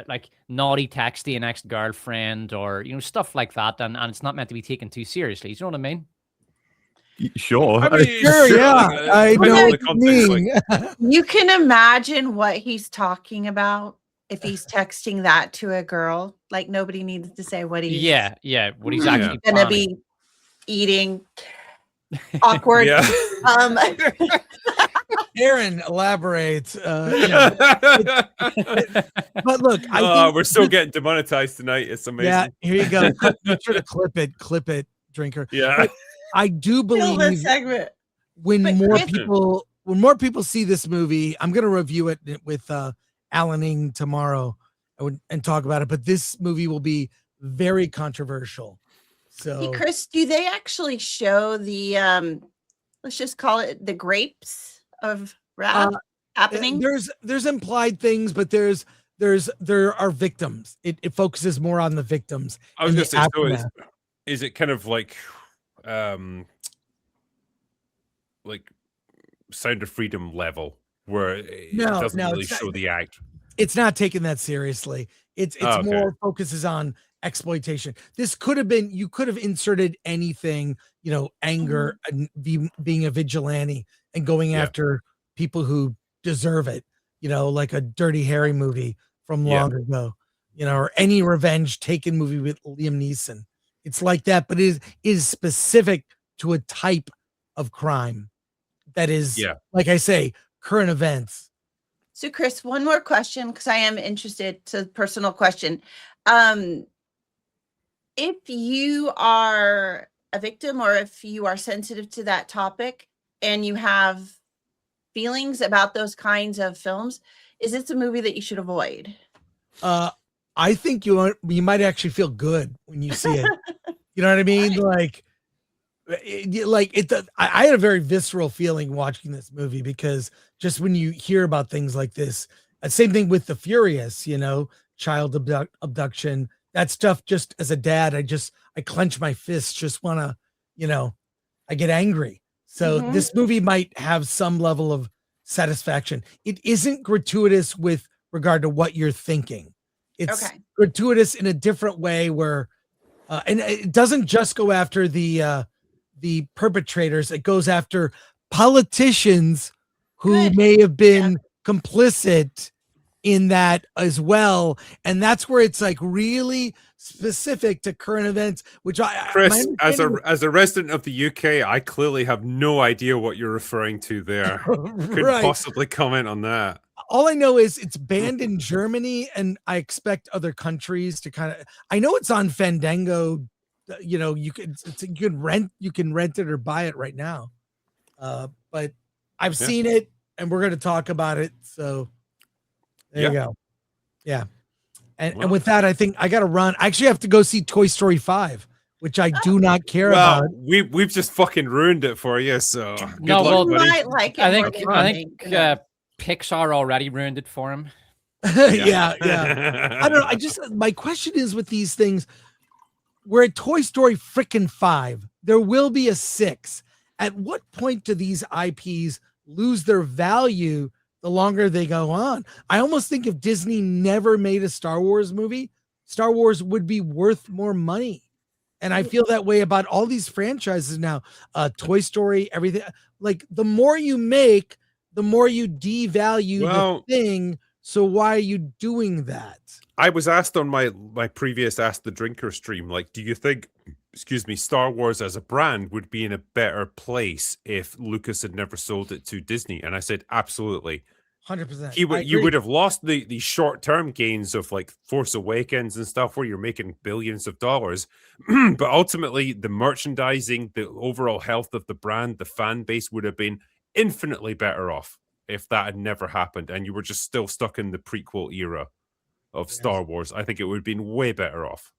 like naughty text to your next girlfriend, or stuff like that, and it's not meant to be taken too seriously. Do you know what I mean? Sure. I mean, Sure, yeah, I depends know on what the you context, like, mean. You can imagine what he's talking about if he's texting that to a girl. Like, nobody needs to say what he's Yeah. What he's actually gonna planning. be eating. Awkward. Yeah. Erin elaborates. But look, I think we're still getting demonetized tonight. It's amazing. yeah, here you go. Make sure to clip it, drinker. Yeah. But I do Kill this believe segment. when But more Chris- people see this movie, I'm going to review it with Alan Ing tomorrow and talk about it. But this movie will be very controversial. So, Hey, Chris, do they actually show the let's just call it the grapes of wrath happening? there's implied things, but there are victims. It focuses more on the victims. I was and going to the say, so aftermath. is it kind of like Sound of Freedom level, where it doesn't really it's not- show the act? It's not taken that seriously. It's okay. more focuses on exploitation. This could have been, you could have inserted anything, anger and being a vigilante and going after people who deserve it, like a Dirty Harry movie from long ago, or any revenge taken movie with Liam Neeson. It's like that, but it is specific to a type of crime that is, like I say, current events. So, Chris, one more question, because I am interested. It's a personal question. If you are a victim, or if you are sensitive to that topic and you have feelings about those kinds of films, is this a movie that you should avoid? I think you might actually feel good when you see it. You know what I mean? Like I had a very visceral feeling watching this movie, because just when you hear about things like this, same thing with The Furious, child abduction, that stuff. Just as a dad, I clench my fists, just want to, I get angry. So this movie might have some level of satisfaction. It isn't gratuitous with regard to what you're thinking. It's gratuitous in a different way, where, and it doesn't just go after the perpetrators. It goes after politicians who may have been complicit in that as well. And that's where it's like really specific to current events, which Chris, as a resident of the UK, I clearly have no idea what you're referring to there. Couldn't possibly comment on that. all I know is it's banned in Germany, and I expect other countries to kind of. I know it's on Fandango. You know, you can rent it or buy it right now. But I've seen it, and we're going to talk about it. So there you go. Yeah. And with that, I think I got to run. I actually have to go see Toy Story 5, which I do not care about. We've just fucking ruined it for you. So No, good luck, well, buddy. Might like it I more think than I you think think. Pixar already ruined it for him. Yeah. I don't know. My question is with these things, we're at Toy Story freaking 5. There will be a 6. At what point do these IPs lose their value the longer they go on? I almost think if Disney never made a Star Wars movie, Star Wars would be worth more money. And I feel that way about all these franchises now. Toy Story, everything. Like, the more you make, the more you devalue the thing. So why are you doing that? I was asked on my previous Ask the Drinker stream, like, do you think, Star Wars as a brand would be in a better place if Lucas had never sold it to Disney? And I said, absolutely. 100%. You would have lost the short-term gains of like Force Awakens and stuff where you're making billions of dollars. But ultimately, the merchandising, the overall health of the brand, the fan base would have been infinitely better off if that had never happened. And you were just still stuck in the prequel era of Star Wars. I think it would have been way better off.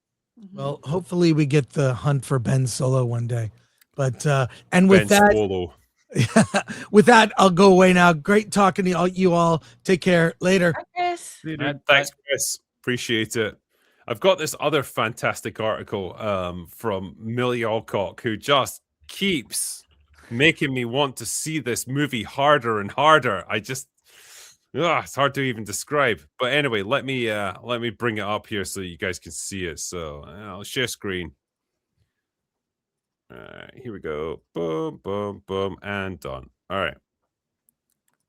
Well, hopefully we get the hunt for Ben Solo one day. But and with Ben that, Solo. with that, I'll go away now. Great talking to you all. Take care. Later. Thanks, Chris. Appreciate it. I've got this other fantastic article from Millie Alcock, who just keeps making me want to see this movie harder and harder. It's hard to even describe. But anyway, let me bring it up here so you guys can see it. So I'll share screen. Here we go. Boom, boom, boom, and done. All right.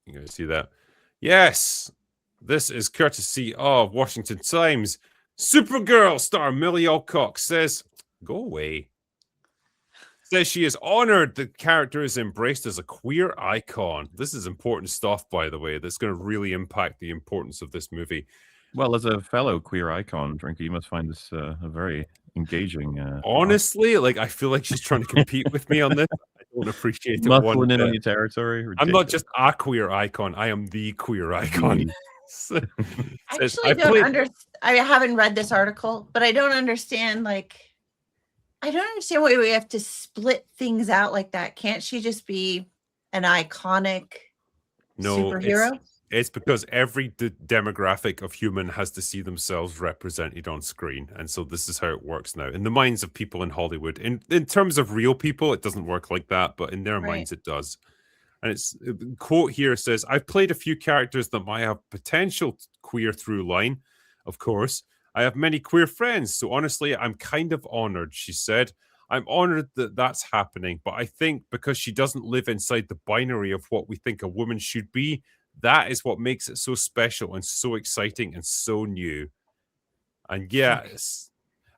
You guys see that? Yes. This is courtesy of Washington Times. Supergirl star Millie Alcock says, go away. Says she is honored the character is embraced as a queer icon. This is important stuff, by the way. That's going to really impact the importance of this movie. Well, as a fellow queer icon, Drinker, you must find this a very engaging. Honestly, like, I feel like she's trying to compete with me on this. I don't appreciate it. Muscling in on your territory. I'm not just a queer icon. I am the queer icon. I haven't read this article, but I don't understand. Like, I don't understand why we have to split things out like that. Can't she just be an iconic superhero? It's because every demographic of human has to see themselves represented on screen. And so this is how it works now. In the minds of people in Hollywood. In terms of real people, it doesn't work like that. But in their minds, it does. And it's quote here says, I've played a few characters that might have potential queer through line. Of course, I have many queer friends. So honestly, I'm kind of honored, she said. I'm honored that that's happening. But I think because she doesn't live inside the binary of what we think a woman should be, that is what makes it so special and so exciting and so new. And yeah,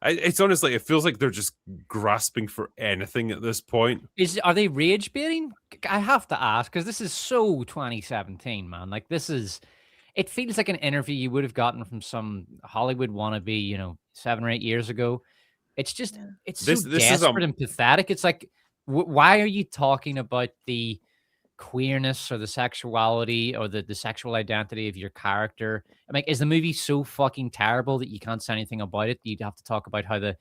it's honestly, it feels like they're just grasping for anything at this point. Are they rage baiting? I have to ask, because this is so 2017, man. Like, it feels like an interview you would have gotten from some Hollywood wannabe, 7 or 8 years ago. It's just, it's so desperate and pathetic. It's like, why are you talking about the queerness or the sexuality or the sexual identity of your character? I'm like, is the movie so fucking terrible that you can't say anything about it? You'd have to talk about how the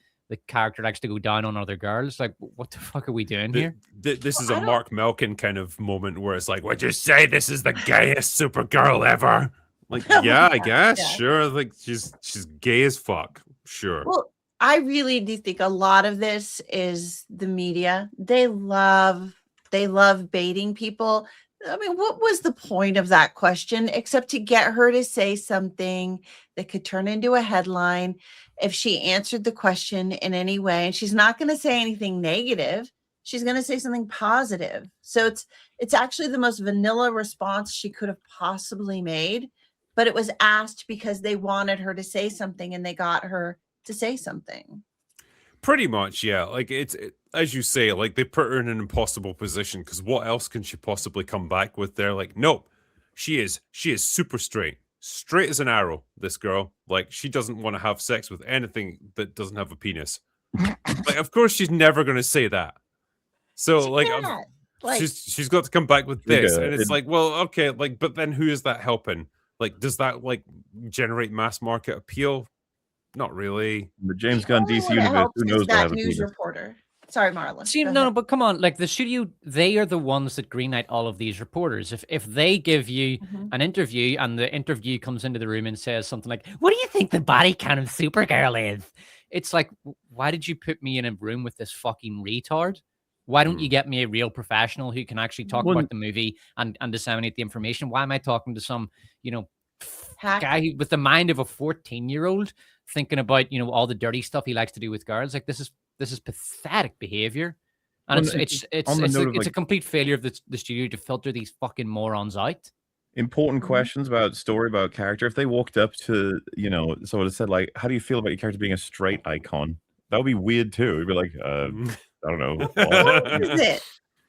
character likes to go down on other girls. Like, what the fuck are we doing here? This is a Mark Melkin kind of moment where it's like, would you say this is the gayest Supergirl ever? Like, yeah, I guess. Sure. Like, she's gay as fuck. Sure. Well, I really do think a lot of this is the media. They love baiting people. I mean, what was the point of that question except to get her to say something that could turn into a headline if she answered the question in any way? And she's not going to say anything negative. She's going to say something positive. So it's actually the most vanilla response she could have possibly made, but it was asked because they wanted her to say something and they got her to say something. Pretty much, yeah. Like, as you say, like, they put her in an impossible position because what else can she possibly come back with? They're like, nope, She is super straight as an arrow. This girl, like, she doesn't want to have sex with anything that doesn't have a penis. Like, of course, she's never going to say that. So, like, she's got to come back with this, and it's like, well, okay, like, but then who is that helping? Like, does that like generate mass market appeal? Not really. The James Gunn DC universe, who knows that news reporter. Sorry, Marlon. See, no, but come on, like the studio, they are the ones that greenlight all of these reporters. If they give you an interview and the interview comes into the room and says something like, "What do you think the body count of Supergirl is?" It's like, why did you put me in a room with this fucking retard? Why don't you get me a real professional who can actually talk about the movie and disseminate the information? Why am I talking to some, guy with the mind of a 14-year-old thinking about, all the dirty stuff he likes to do with girls? Like, this is pathetic behavior. And it's a complete failure of the studio to filter these fucking morons out. Important questions about story, about character. If they walked up to, someone and said, like, how do you feel about your character being a straight icon? That would be weird too. It'd be like, I don't know. What is it?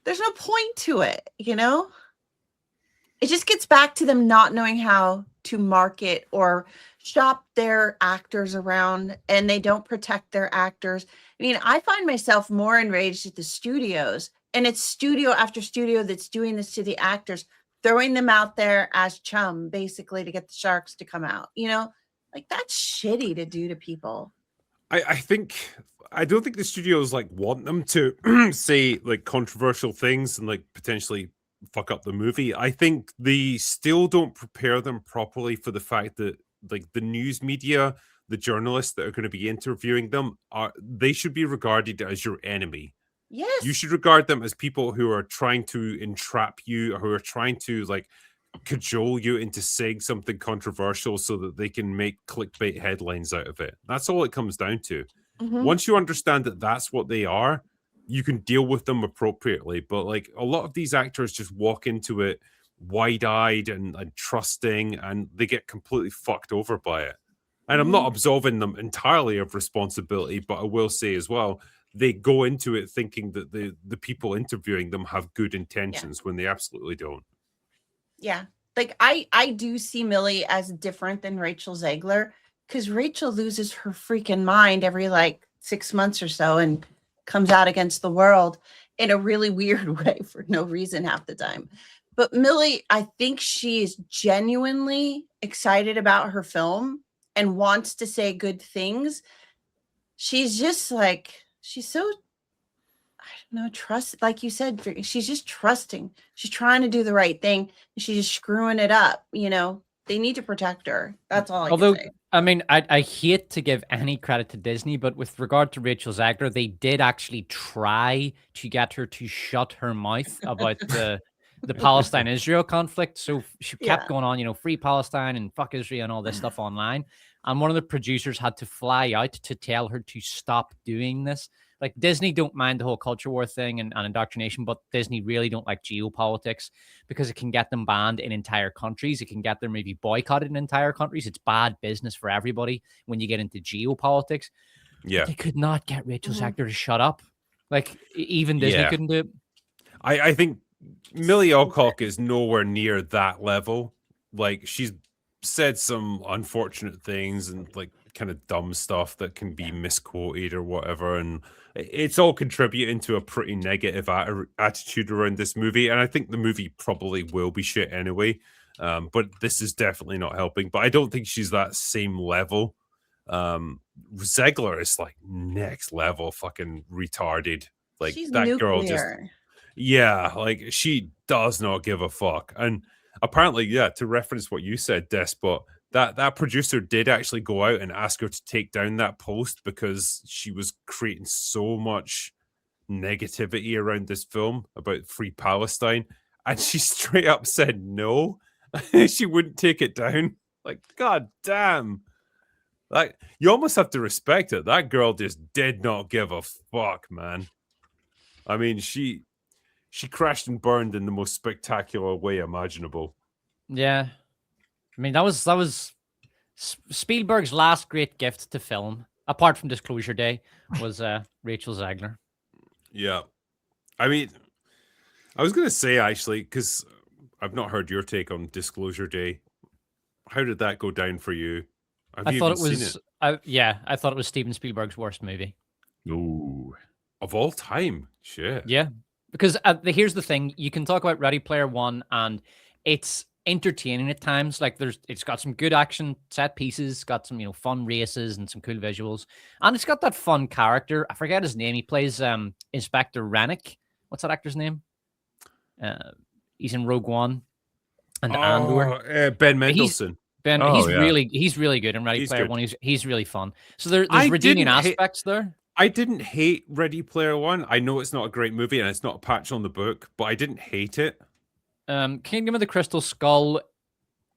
There's no point to it, It just gets back to them not knowing how to market or shop their actors around, and they don't protect their actors. I mean, I find myself more enraged at the studios, and it's studio after studio that's doing this to the actors, throwing them out there as chum, basically, to get the sharks to come out. Like, that's shitty to do to people. I don't think the studios like want them to say like controversial things and like potentially fuck up the movie. I think they still don't prepare them properly for the fact that like the news media, the journalists that are going to be interviewing them, they should be regarded as your enemy. Yes. You should regard them as people who are trying to entrap you, or who are trying to like cajole you into saying something controversial so that they can make clickbait headlines out of it. That's all it comes down to. Once you understand that that's what they are, you can deal with them appropriately. But like a lot of these actors just walk into it wide-eyed and trusting, and they get completely fucked over by it. And I'm not absolving them entirely of responsibility, but I will say as well, they go into it thinking that the people interviewing them have good intentions when they absolutely don't. Yeah. Like I do see Millie as different than Rachel Zegler, because Rachel loses her freaking mind every like 6 months or so and comes out against the world in a really weird way for no reason half the time. But Millie, I think she is genuinely excited about her film and wants to say good things. She's just like, she's so, I don't know, trust, like you said, she's just trusting. She's trying to do the right thing. And she's just screwing it up. They need to protect her. That's all I can say. I mean, I hate to give any credit to Disney, but with regard to Rachel Zegler, they did actually try to get her to shut her mouth about the Palestine-Israel conflict. So she kept going on, free Palestine and fuck Israel and all this stuff online. And one of the producers had to fly out to tell her to stop doing this. Like, Disney don't mind the whole culture war thing and indoctrination, but Disney really don't like geopolitics because it can get them banned in entire countries. It can get their movie boycotted in entire countries. It's bad business for everybody when you get into geopolitics. Yeah. But they could not get Rachel Zegler to shut up. Like, even Disney couldn't do it. I think Millie Alcock is nowhere near that level. Like, she's said some unfortunate things and like kind of dumb stuff that can be misquoted or whatever, and it's all contributing to a pretty negative attitude around this movie. And I think the movie probably will be shit anyway, but this is definitely not helping. But I don't think she's that same level. Zegler is like next level fucking retarded. Like, she's that nuclear. girl just, like, she does not give a fuck. And apparently, to reference what you said, Despot, that producer did actually go out and ask her to take down that post because she was creating so much negativity around this film about free Palestine, and she straight up said no. She wouldn't take it down. Like, god damn. Like, you almost have to respect it. That girl just did not give a fuck, man. I mean, she crashed and burned in the most spectacular way imaginable. Yeah. I mean, that was Spielberg's last great gift to film, apart from Disclosure Day, was Rachel Zegler. Yeah. I mean, I was going to say, actually, because I've not heard your take on Disclosure Day. How did that go down for you? Have I you thought even it seen was, it? I thought it was Steven Spielberg's worst movie. Ooh. Of all time? Shit. Yeah, because here's the thing: you can talk about Ready Player One, and it's entertaining at times. Like it's got some good action set pieces, got some fun races and some cool visuals, and it's got that fun character. I forget his name. He plays Inspector Rennick. What's that actor's name? He's in Rogue One and Andor. Ben Mendelsohn. He's yeah. really good in Ready He's Player good. One. He's really fun. So there's redeeming aspects there. I didn't hate Ready Player One. I know it's not a great movie and it's not a patch on the book, but I didn't hate it. Kingdom of the Crystal Skull,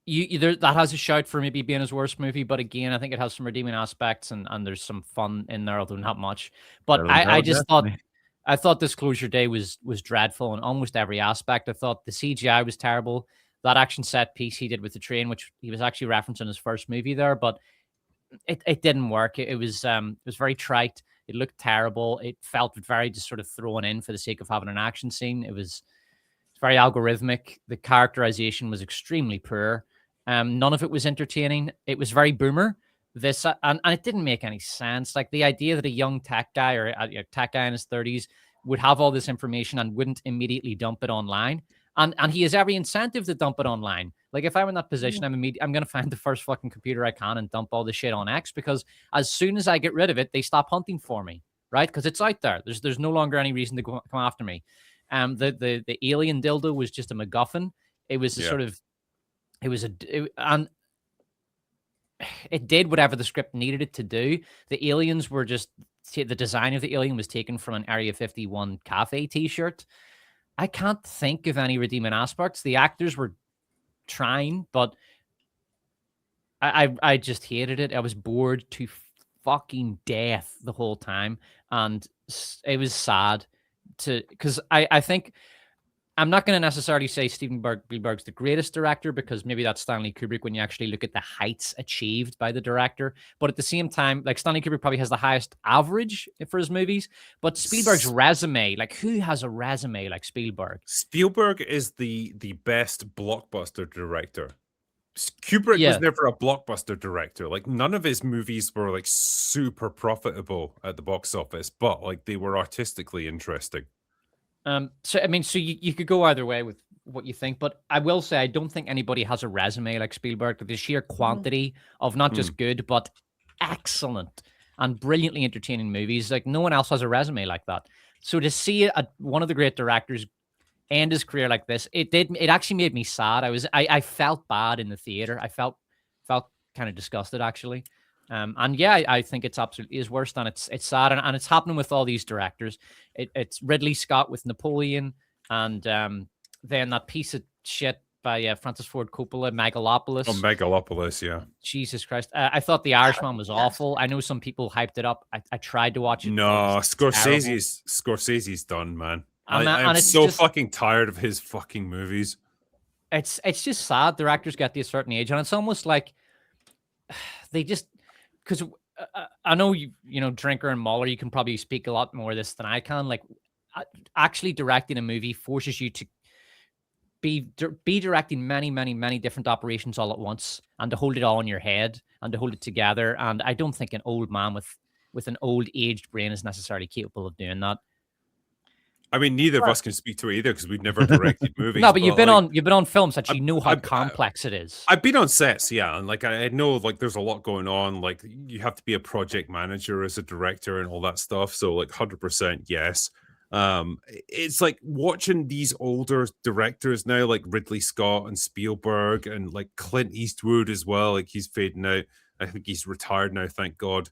that has a shout for maybe being his worst movie, but again, I think it has some redeeming aspects and there's some fun in there, although not much. But I thought Disclosure Day was dreadful in almost every aspect. I thought the CGI was terrible. That action set piece he did with the train, which he was actually referencing his first movie there, but it didn't work. It was very trite. It looked terrible. It felt very just sort of thrown in for the sake of having an action scene. It's very algorithmic. The characterization was extremely poor. None of it was entertaining. It was very boomer. And it didn't make any sense. Like the idea that a young tech guy or a tech guy in his 30s would have all this information and wouldn't immediately dump it online. And he has every incentive to dump it online. Like if I'm in that position, I'm going to find the first fucking computer I can and dump all the shit on X, because as soon as I get rid of it, they stop hunting for me, right? Because it's out there. There's no longer any reason to come after me. The alien dildo was just a MacGuffin. It was and it did whatever the script needed it to do. The aliens were the design of the alien was taken from an Area 51 cafe t-shirt. I can't think of any redeeming aspects. The actors were trying, but I just hated it. I was bored to fucking death the whole time, and it was sad because I think I'm not going to necessarily say Steven Spielberg's the greatest director, because maybe that's Stanley Kubrick when you actually look at the heights achieved by the director. But at the same time, like Stanley Kubrick probably has the highest average for his movies. But Spielberg's resume, like who has a resume like Spielberg? Spielberg is the best blockbuster director. Kubrick was never a blockbuster director. Like none of his movies were like super profitable at the box office, but like they were artistically interesting. So you could go either way with what you think, but I will say I don't think anybody has a resume like Spielberg. The sheer quantity of not just good but excellent and brilliantly entertaining movies, like no one else has a resume like that. So to see one of the great directors end his career like this, it actually made me sad. I felt bad in the theater. I felt kind of disgusted actually. And yeah, I think it's absolutely his worst, and it's sad, and it's happening with all these directors. It's Ridley Scott with Napoleon, and then that piece of shit by Francis Ford Coppola, Megalopolis. Oh, Megalopolis, yeah. Jesus Christ. I thought The Irishman was awful. I know some people hyped it up. I tried to watch it. No, Scorsese's done, man. I'm so fucking tired of his fucking movies. It's just sad. Directors get to a certain age, and it's almost like they just... Because I know Drinker and MauLer, you can probably speak a lot more of this than I can. Like, actually directing a movie forces you to be directing many, many, many different operations all at once, and to hold it all in your head and to hold it together. And I don't think an old man with an old aged brain is necessarily capable of doing that. I mean, neither of us can speak to it either because we've never directed movies. No, but you've been on films that you know how complex it is. I've been on sets, yeah, and like I know like there's a lot going on. Like you have to be a project manager as a director and all that stuff. So like 100% yes. It's like watching these older directors now, like Ridley Scott and Spielberg and like Clint Eastwood as well. Like he's fading out. I think he's retired now, thank God.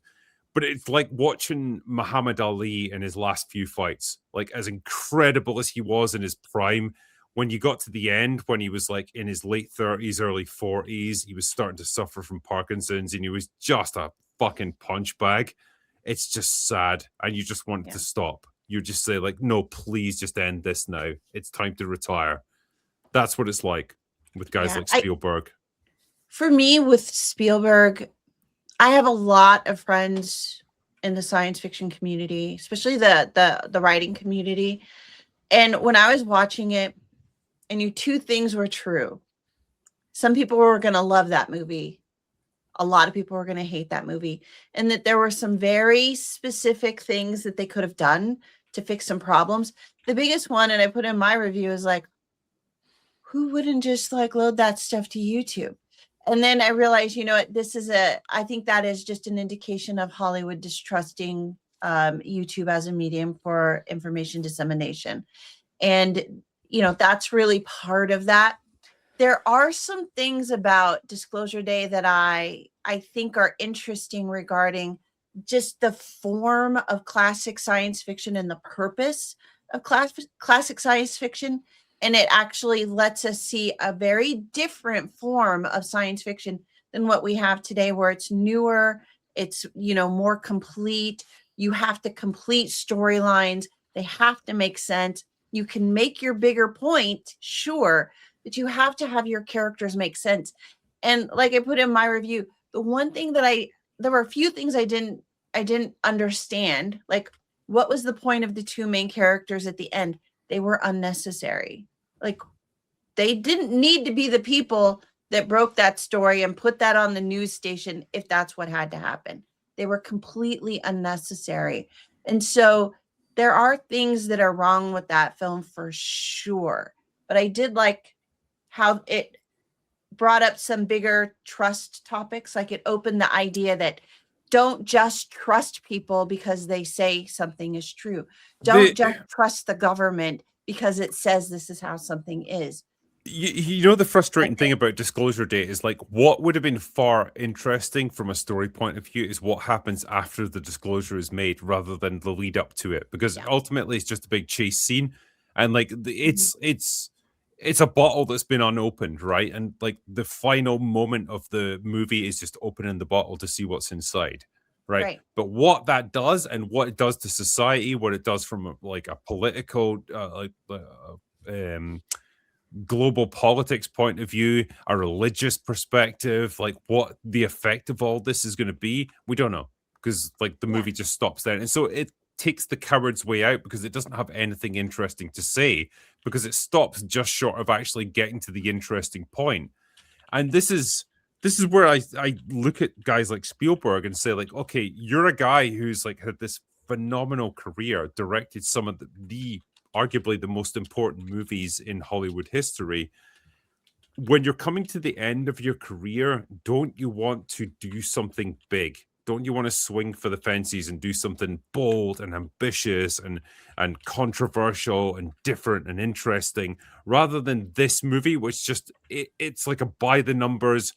But it's like watching Muhammad Ali in his last few fights, like as incredible as he was in his prime. When you got to the end, when he was like in his late 30s, early 40s, he was starting to suffer from Parkinson's and he was just a fucking punch bag. It's just sad. And you just want it to stop. You just say like, no, please just end this now. It's time to retire. That's what it's like with guys like Spielberg. For me, with Spielberg, I have a lot of friends in the science fiction community, especially the writing community. And when I was watching it, and two things were true. Some people were going to love that movie. A lot of people were going to hate that movie. And that there were some very specific things that they could have done to fix some problems. The biggest one, and I put in my review, is like, who wouldn't just like load that stuff to YouTube? And then I realized, I think that is just an indication of Hollywood distrusting YouTube as a medium for information dissemination. And, that's really part of that. There are some things about Disclosure Day that I think are interesting regarding just the form of classic science fiction and the purpose of classic science fiction. And it actually lets us see a very different form of science fiction than what we have today, where it's newer, it's, more complete. You have to complete storylines. They have to make sense. You can make your bigger point, sure, but you have to have your characters make sense. And like I put in my review, the one thing that there were a few things I didn't understand. Like, what was the point of the two main characters at the end? They were unnecessary. Like, they didn't need to be the people that broke that story and put that on the news station if that's what had to happen. They were completely unnecessary. And so there are things that are wrong with that film for sure. But I did like how it brought up some bigger trust topics. Like, it opened the idea that don't just trust people because they say something is true. Don't just trust the government because it says this is how something is. The frustrating thing about Disclosure Day is, like, what would have been far interesting from a story point of view is what happens after the disclosure is made rather than the lead up to it, because ultimately it's just a big chase scene, and like it's a bottle that's been unopened, right? And like the final moment of the movie is just opening the bottle to see what's inside, right? But what that does and what it does to society, what it does from a political global politics point of view, a religious perspective, like what the effect of all this is going to be, we don't know, because like the movie just stops there. And so it takes the coward's way out because it doesn't have anything interesting to say, because it stops just short of actually getting to the interesting point. And this is where I look at guys like Spielberg and say, like, okay, you're a guy who's like had this phenomenal career, directed some of the arguably the most important movies in Hollywood history. When you're coming to the end of your career, don't you want to do something big? Don't you want to swing for the fences and do something bold and ambitious and controversial and different and interesting, rather than this movie, which just it's like a by the numbers,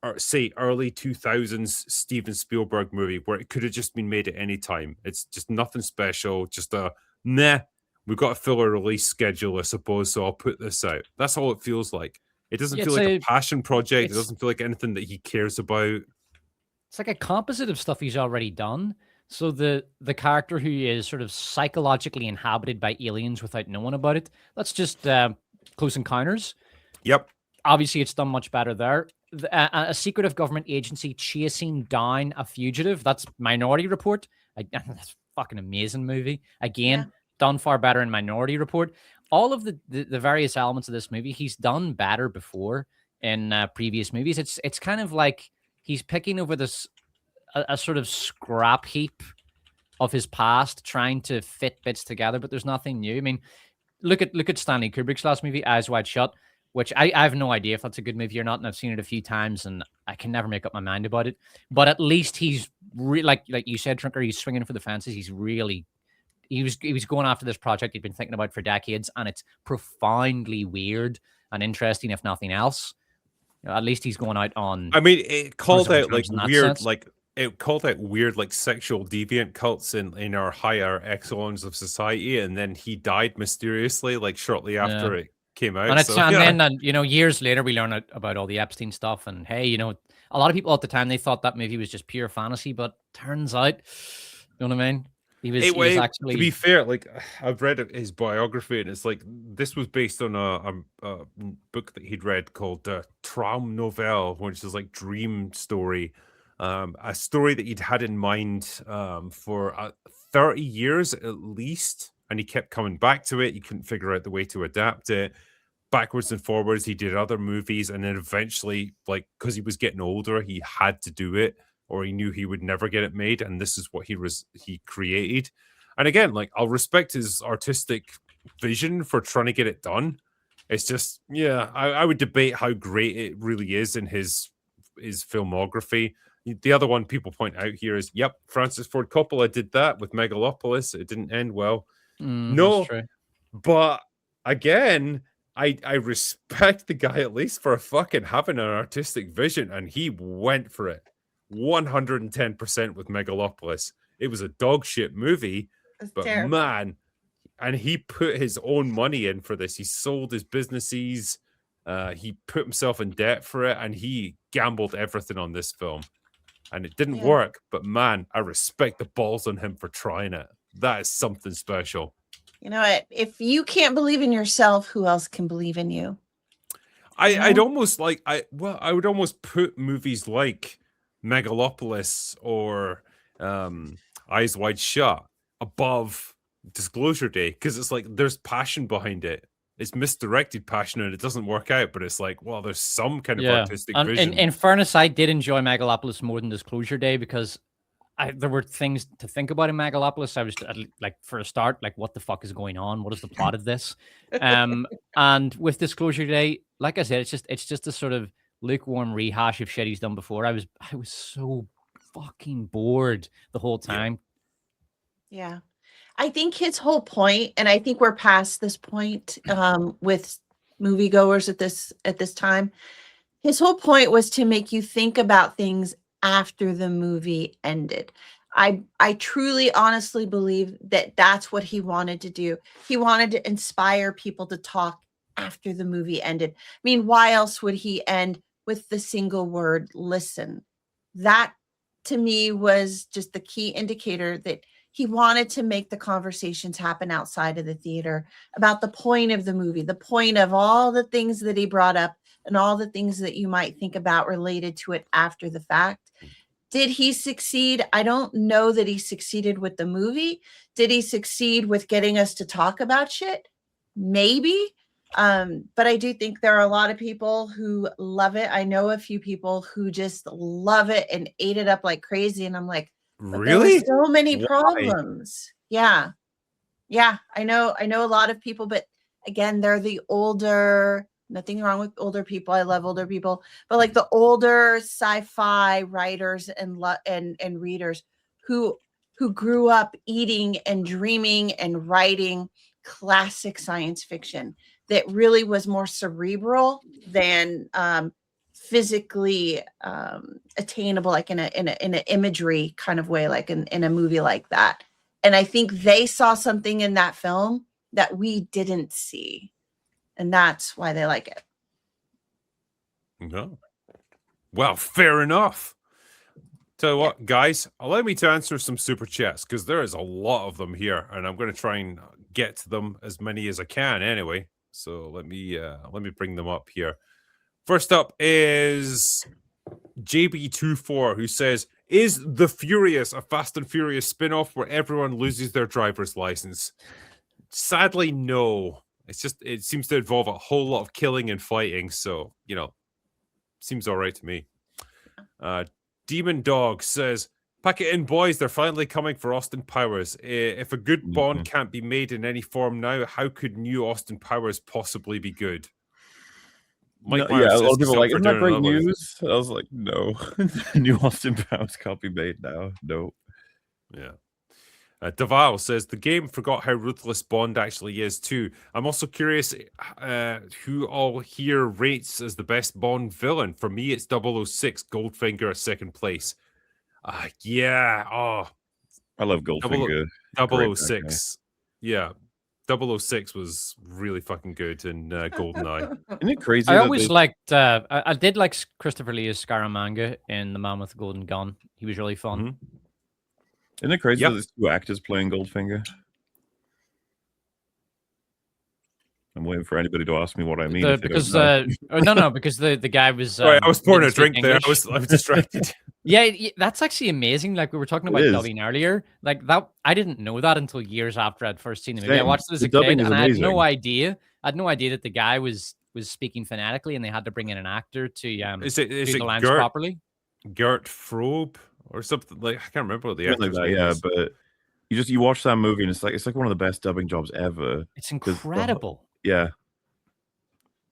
or say early 2000s Steven Spielberg movie where it could have just been made at any time. It's just nothing special, just a nah. We've got a filler release schedule, I suppose, so I'll put this out. That's all it feels like. It doesn't feel like a passion project. It doesn't feel like anything that he cares about. It's like a composite of stuff he's already done. So the character who is sort of psychologically inhabited by aliens without knowing about it, that's just Close Encounters. Yep. Obviously, it's done much better there. A secretive government agency chasing down a fugitive, that's Minority Report. That's a fucking amazing movie. Again, done far better in Minority Report. All of the various elements of this movie, he's done better before in previous movies. It's kind of like he's picking over this a sort of scrap heap of his past, trying to fit bits together, but there's nothing new. I mean, look at Stanley Kubrick's last movie, Eyes Wide Shut, which I have no idea if that's a good movie or not, and I've seen it a few times, and I can never make up my mind about it. But at least he's like you said, Trinker, he's swinging for the fences. He was going after this project he'd been thinking about for decades, and it's profoundly weird and interesting, if nothing else. At least he's going out on. I mean, it called out like weird, sense. like it called out weird, like sexual deviant cults in our higher echelons of society, and then he died mysteriously, like shortly after it came out. And then years later we learn about all the Epstein stuff, and hey, a lot of people at the time, they thought that movie was just pure fantasy, but turns out, you know what I mean? He was actually, to be fair, like I've read his biography, and it's like this was based on a book that he'd read called Traum Novelle, which is like dream story, a story that he'd had in mind for 30 years at least, and he kept coming back to it. He couldn't figure out the way to adapt it. backwards and forwards. He did other movies, and then eventually, like, because he was getting older, he had to do it, or he knew he would never get it made. And this is what he created. And again, like, I'll respect his artistic vision for trying to get it done. It's just, yeah, I would debate how great it really is in his filmography. The other one people point out here is, yep, Francis Ford Coppola did that with Megalopolis. It didn't end well. No, that's true. but again, I respect the guy at least for fucking having an artistic vision, and he went for it 110% with Megalopolis. It was a dog shit movie, but terrible. man, and he put his own money in for this. He sold his businesses. He put himself in debt for it, and he gambled everything on this film. And it didn't work, but man, I respect the balls on him for trying it. That is something special. You know what? If you can't believe in yourself, who else can believe in you? I'd almost like I would almost put movies like Megalopolis or Eyes Wide Shut above Disclosure Day, because it's like there's passion behind it. It's misdirected passion and it doesn't work out, but it's like, well, there's some kind of artistic vision. In fairness, I did enjoy Megalopolis more than Disclosure Day because there were things to think about in Megalopolis. I was like, for a start, like, what the fuck is going on? What is the plot of this? And with Disclosure Day, like I said, it's just a sort of lukewarm rehash of shit he's done before. I was so fucking bored the whole time. Yeah. I think his whole point, and I think we're past this point with moviegoers at this time. His whole point was to make you think about things after the movie ended. I truly, honestly believe that that's what he wanted to do. He wanted to inspire people to talk after the movie ended. I mean, why else would he end with the single word, listen? That, to me, was just the key indicator that he wanted to make the conversations happen outside of the theater about the point of the movie, the point of all the things that he brought up and all the things that you might think about related to it after the fact. Did he succeed? I don't know that he succeeded with the movie. Did he succeed with getting us to talk about shit? Maybe. But I do think there are a lot of people who love it. I know a few people who just love it and ate it up like crazy. And I'm like, really? So many Why? problems. Yeah. I know a lot of people, but again, they're the older, nothing wrong with older people. I love older people, but like the older sci-fi writers and readers who grew up eating and dreaming and writing classic science fiction that really was more cerebral than physically attainable, like in an imagery kind of way, like in a movie like that. And I think they saw something in that film that we didn't see, and that's why they like it. No, well, fair enough. Tell you what, guys, allow me to answer some super chats because there is a lot of them here, and I'm going to try and get to them as many as I can anyway. So let me bring them up here. First up is JB24, who says, is The Furious a Fast and Furious spin-off where everyone loses their driver's license? Sadly, no. It seems to involve a whole lot of killing and fighting, so, seems all right to me. Demon Dog says, pack it in, boys. They're finally coming for Austin Powers. If a good Bond can't be made in any form now, how could new Austin Powers possibly be good? Mike Myers a says lot of people he's are up like, for isn't that doing great another one. news? I was like, no. New Austin Powers can't be made now. No. Yeah. Deval says, the game forgot how ruthless Bond actually is too. I'm also curious who all here rates as the best Bond villain. For me, it's 006, Goldfinger at second place. Yeah. Oh, I love Goldfinger. 006. Yeah. 006 was really fucking good in GoldenEye. Isn't it crazy? I always liked, I did like Christopher Lee as Scaramanga in The Man with the Golden Gun. He was really fun. Mm-hmm. Isn't it crazy that there's two actors playing Goldfinger? I'm waiting for anybody to ask me what I mean. Because because the guy was. Sorry, I was pouring a drink English. there. I was distracted. Yeah, that's actually amazing. Like we were talking about dubbing earlier. Like that, I didn't know that until years after I'd first seen the movie. I watched it as a kid, and I had no idea. I had no idea that the guy was was speaking phonetically, and they had to bring in an actor to Is do it the lines Gert properly. Gert Frobe or something like I can't remember what the Something actor's like that, name yeah. is. But you watch that movie and it's like one of the best dubbing jobs ever. It's 'Cause incredible. yeah.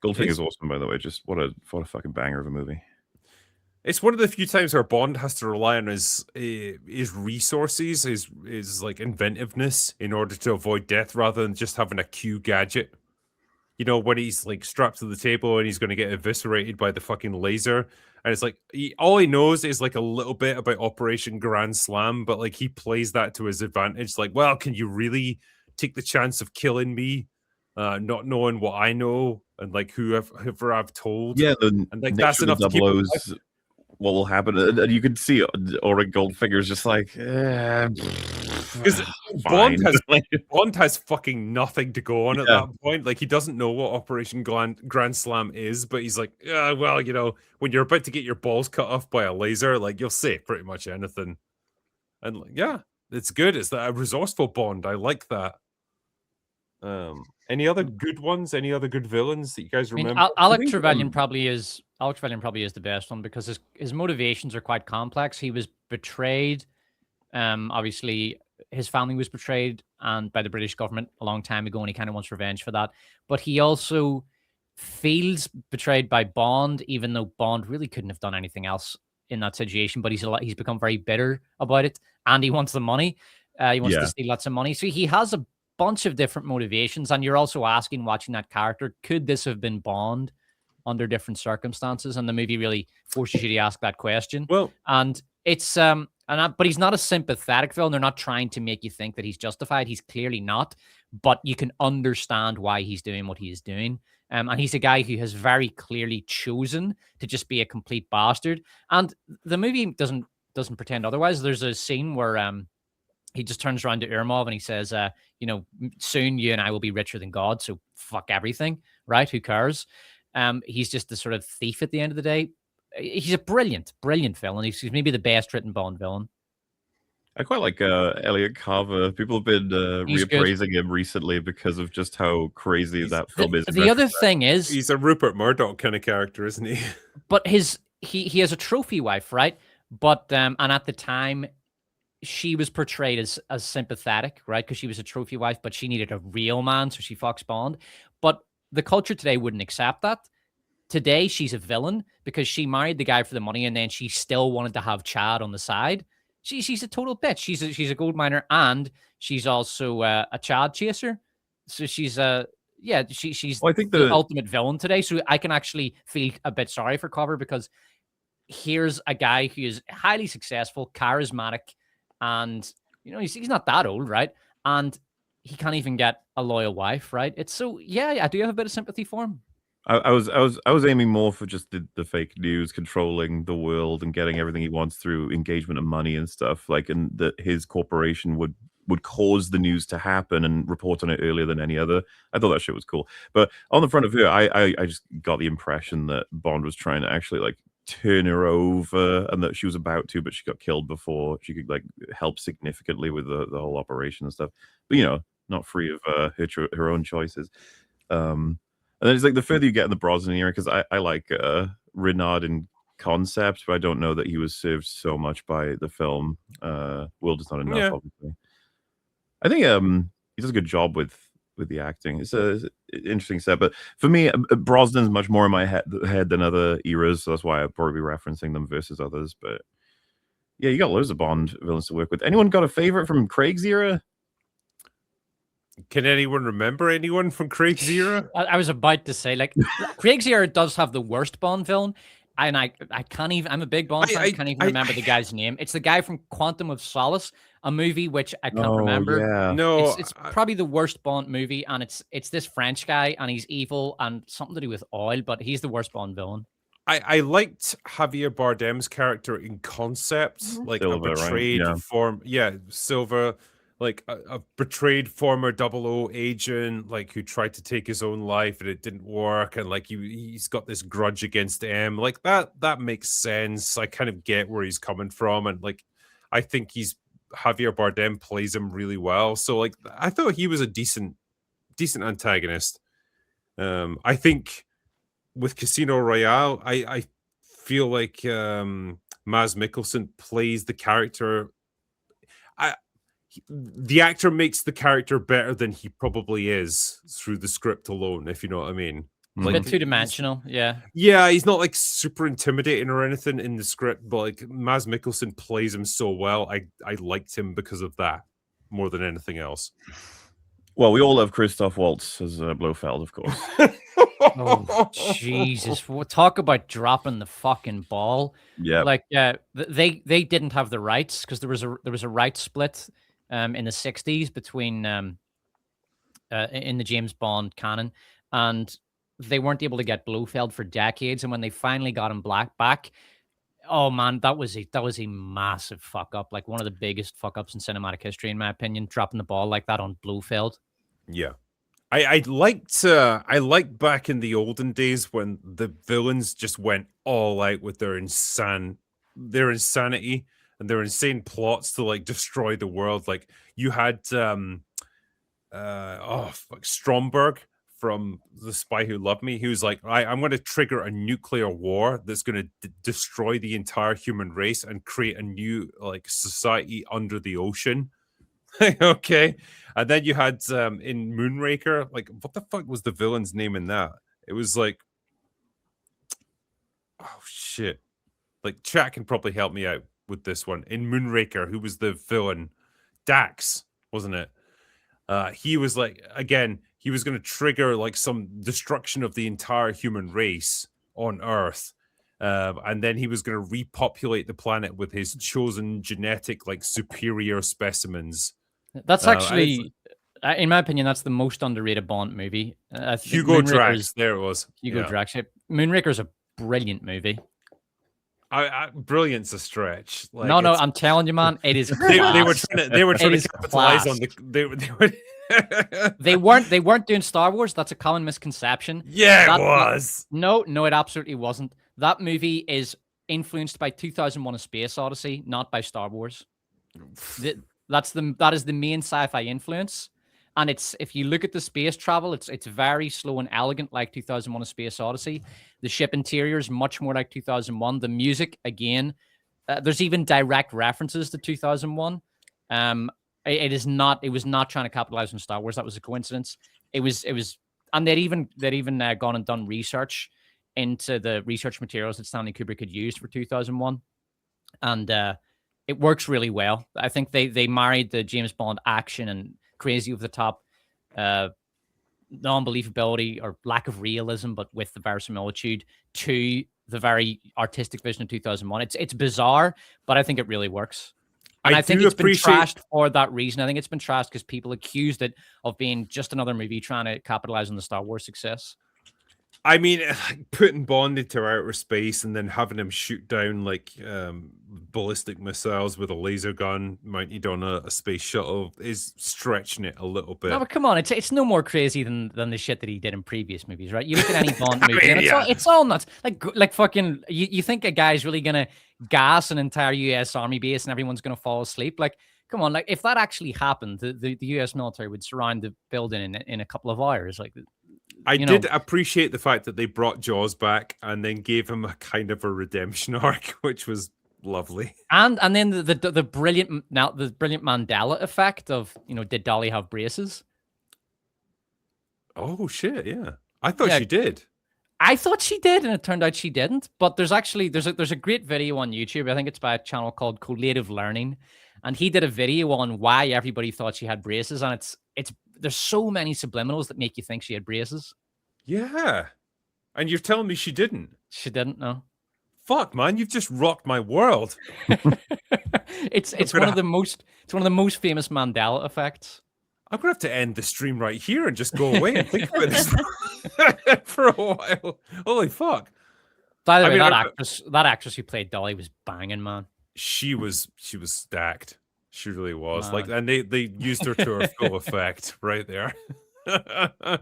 Goldfinger's It's- awesome, by the way. Just what a fucking banger of a movie. It's one of the few times where Bond has to rely on his resources, his like inventiveness in order to avoid death, rather than just having a Q gadget. You know, when he's like strapped to the table and he's going to get eviscerated by the fucking laser, and it's like all he knows is like a little bit about Operation Grand Slam, but like he plays that to his advantage. Like, well, can you really take the chance of killing me, not knowing what I know and like whoever I've told? Yeah, the and like nature that's of enough the to keep him double O's, what will happen. And you can see Aura Goldfinger's just like, because fine. Bond has fucking nothing to go on at Yeah. that point. Like he doesn't know what Operation Grand Slam is, but he's like, well, you know, when you're about to get your balls cut off by a laser, like you'll say pretty much anything. And like, yeah, it's good. It's that a resourceful Bond. I like that. Any other good ones? Any other good villains that you guys I mean, remember? Alex Trevelyan probably is the best one because his motivations are quite complex. He was betrayed. Obviously, his family was betrayed and by the British government a long time ago, and he kind of wants revenge for that. But he also feels betrayed by Bond, even though Bond really couldn't have done anything else in that situation. But he's become very bitter about it, and he wants the money. He wants to steal lots of money. So he has a bunch of different motivations, and you're also asking, watching that character, could this have been Bond under different circumstances? And the movie really forces you to ask that question. Well, and it's but he's not a sympathetic villain. They're not trying to make you think that he's justified. He's clearly not, but you can understand why he's doing what he is doing. And he's a guy who has very clearly chosen to just be a complete bastard. And the movie doesn't pretend otherwise. There's a scene where he just turns around to Irmov and he says, soon you and I will be richer than God, so fuck everything, right? Who cares? He's just the sort of thief at the end of the day. He's a brilliant villain. He's maybe the best written Bond villain. I quite like Elliot Carver. People have been reappraising him recently because of just how crazy that film is. The other thing is, he's a Rupert Murdoch kind of character, isn't he? But he has a trophy wife, right? But and at the time, she was portrayed as sympathetic, right? Because she was a trophy wife, but she needed a real man, so she fucks Bond. But the culture today wouldn't accept that. Today, she's a villain because she married the guy for the money, and then she still wanted to have Chad on the side. She's a total bitch. She's a gold miner, and she's also a Chad chaser. So she's she's I think the ultimate villain today. So I can actually feel a bit sorry for Carver because here's a guy who is highly successful, charismatic, and he's not that old, right? And he can't even get a loyal wife, right? It's so I do have a bit of sympathy for him. I was aiming more for just the fake news controlling the world and getting everything he wants through engagement and money and stuff. Like, and that his corporation would cause the news to happen and report on it earlier than any other. I thought that shit was cool. But on the front of her, I just got the impression that Bond was trying to actually like turn her over, and that she was about to, but she got killed before she could like help significantly with the whole operation and stuff. But not free of her own choices. And then it's like the further you get in the Brosnan era, because I like Renard in concept, but I don't know that he was served so much by the film. World is not enough, obviously. I think he does a good job with the acting. It's an interesting set, but for me, Brosnan's much more in my head than other eras, so that's why I'd probably be referencing them versus others. But yeah, you got loads of Bond villains to work with. Anyone got a favorite from Craig's era? Can anyone remember anyone from Craig's era? I was about to say, like, Craig's era does have the worst Bond villain, and I can't even. I'm a big Bond fan. I can't even remember the guy's name. It's the guy from Quantum of Solace, a movie which I can't remember. Yeah. No, it's probably the worst Bond movie, and it's this French guy, and he's evil and something to do with oil, but he's the worst Bond villain. I liked Javier Bardem's character in concept, like Silva, a betrayed right? Silva, like a betrayed former 00 agent, like who tried to take his own life and it didn't work, and like he's got this grudge against M. Like that makes sense. I kind of get where he's coming from, and like I think Javier Bardem plays him really well. So like I thought he was a decent antagonist. I think with Casino Royale, I feel like Maz Mikkelsen plays the character. The actor makes the character better than he probably is through the script alone, if you know what I mean. It's a bit two-dimensional, yeah. Yeah, he's not like super intimidating or anything in the script, but like Maz Mikkelsen plays him so well. I liked him because of that more than anything else. Well, we all love Christoph Waltz as Blofeld, of course. Oh, Jesus. Talk about dropping the fucking ball. Yeah. Like, they didn't have the rights because there was a rights split in the 60s between in the James Bond canon, and they weren't able to get Blofeld for decades. And when they finally got him back, oh man, that was a massive fuck up. Like one of the biggest fuck ups in cinematic history, in my opinion, dropping the ball like that on Blofeld. Yeah. I liked back in the olden days when the villains just went all out with their insanity and their insane plots to like destroy the world. Like you had Stromberg from The Spy Who Loved Me, who's like, I'm going to trigger a nuclear war that's going to destroy the entire human race and create a new like society under the ocean. Okay. And then you had in Moonraker, like what the fuck was the villain's name in that? It was like, oh shit. Like chat can probably help me out with this one. In Moonraker, who was the villain? Dax, wasn't it? He was like, again, he was going to trigger like some destruction of the entire human race on Earth. And then he was going to repopulate the planet with his chosen genetic, like superior specimens. That's actually, in my opinion, that's the most underrated Bond movie. Hugo Drax, there it was. Hugo Drax. Moonraker's a brilliant movie. Brilliant's a stretch. Like, no, I'm telling you, man, it is. They were trying to capitalize on the. They weren't doing Star Wars. That's a common misconception. Yeah, it was. No, it absolutely wasn't. That movie is influenced by 2001: A Space Odyssey, not by Star Wars. That is the main sci-fi influence. And it's, if you look at the space travel, it's very slow and elegant, like 2001: A Space Odyssey. The ship interior is much more like 2001. The music, again, there's even direct references to 2001. It was not trying to capitalize on Star Wars. That was a coincidence. It was, and they'd even gone and done research into the research materials that Stanley Kubrick had used for 2001, and it works really well. I think they married the James Bond action and crazy over the top non-believability or lack of realism, but with the verisimilitude to the very artistic vision of 2001. It's bizarre, but I think it really works. And I think it's been trashed for that reason. I think it's been trashed because people accused it of being just another movie trying to capitalize on the Star Wars success. I mean, putting Bond into outer space and then having him shoot down like ballistic missiles with a laser gun mounted on a space shuttle is stretching it a little bit. No, but come on, it's no more crazy than the shit that he did in previous movies, right? You look at any Bond movie, and it's all nuts. Like fucking, you think a guy's really gonna gas an entire U.S. Army base and everyone's gonna fall asleep? Like, come on, like if that actually happened, the U.S. military would surround the building in a couple of hours, like. I did appreciate the fact that they brought Jaws back and then gave him a kind of a redemption arc, which was lovely. And then the brilliant Mandela effect of, did Dolly have braces? Oh shit, yeah. I thought she did. I thought she did, and it turned out she didn't. But there's a great video on YouTube. I think it's by a channel called Collative Learning, and he did a video on why everybody thought she had braces, and it's there's so many subliminals that make you think she had braces. Yeah. And you're telling me she didn't? She didn't, no. Fuck, man, you've just rocked my world. It's one of the most famous Mandela effects. I'm gonna have to end the stream right here and just go away and think about this for a while. Holy fuck. By the way, that actress who played Dolly was banging, man. She was stacked. She really was. Man. Like, and they used her to her full effect right there. I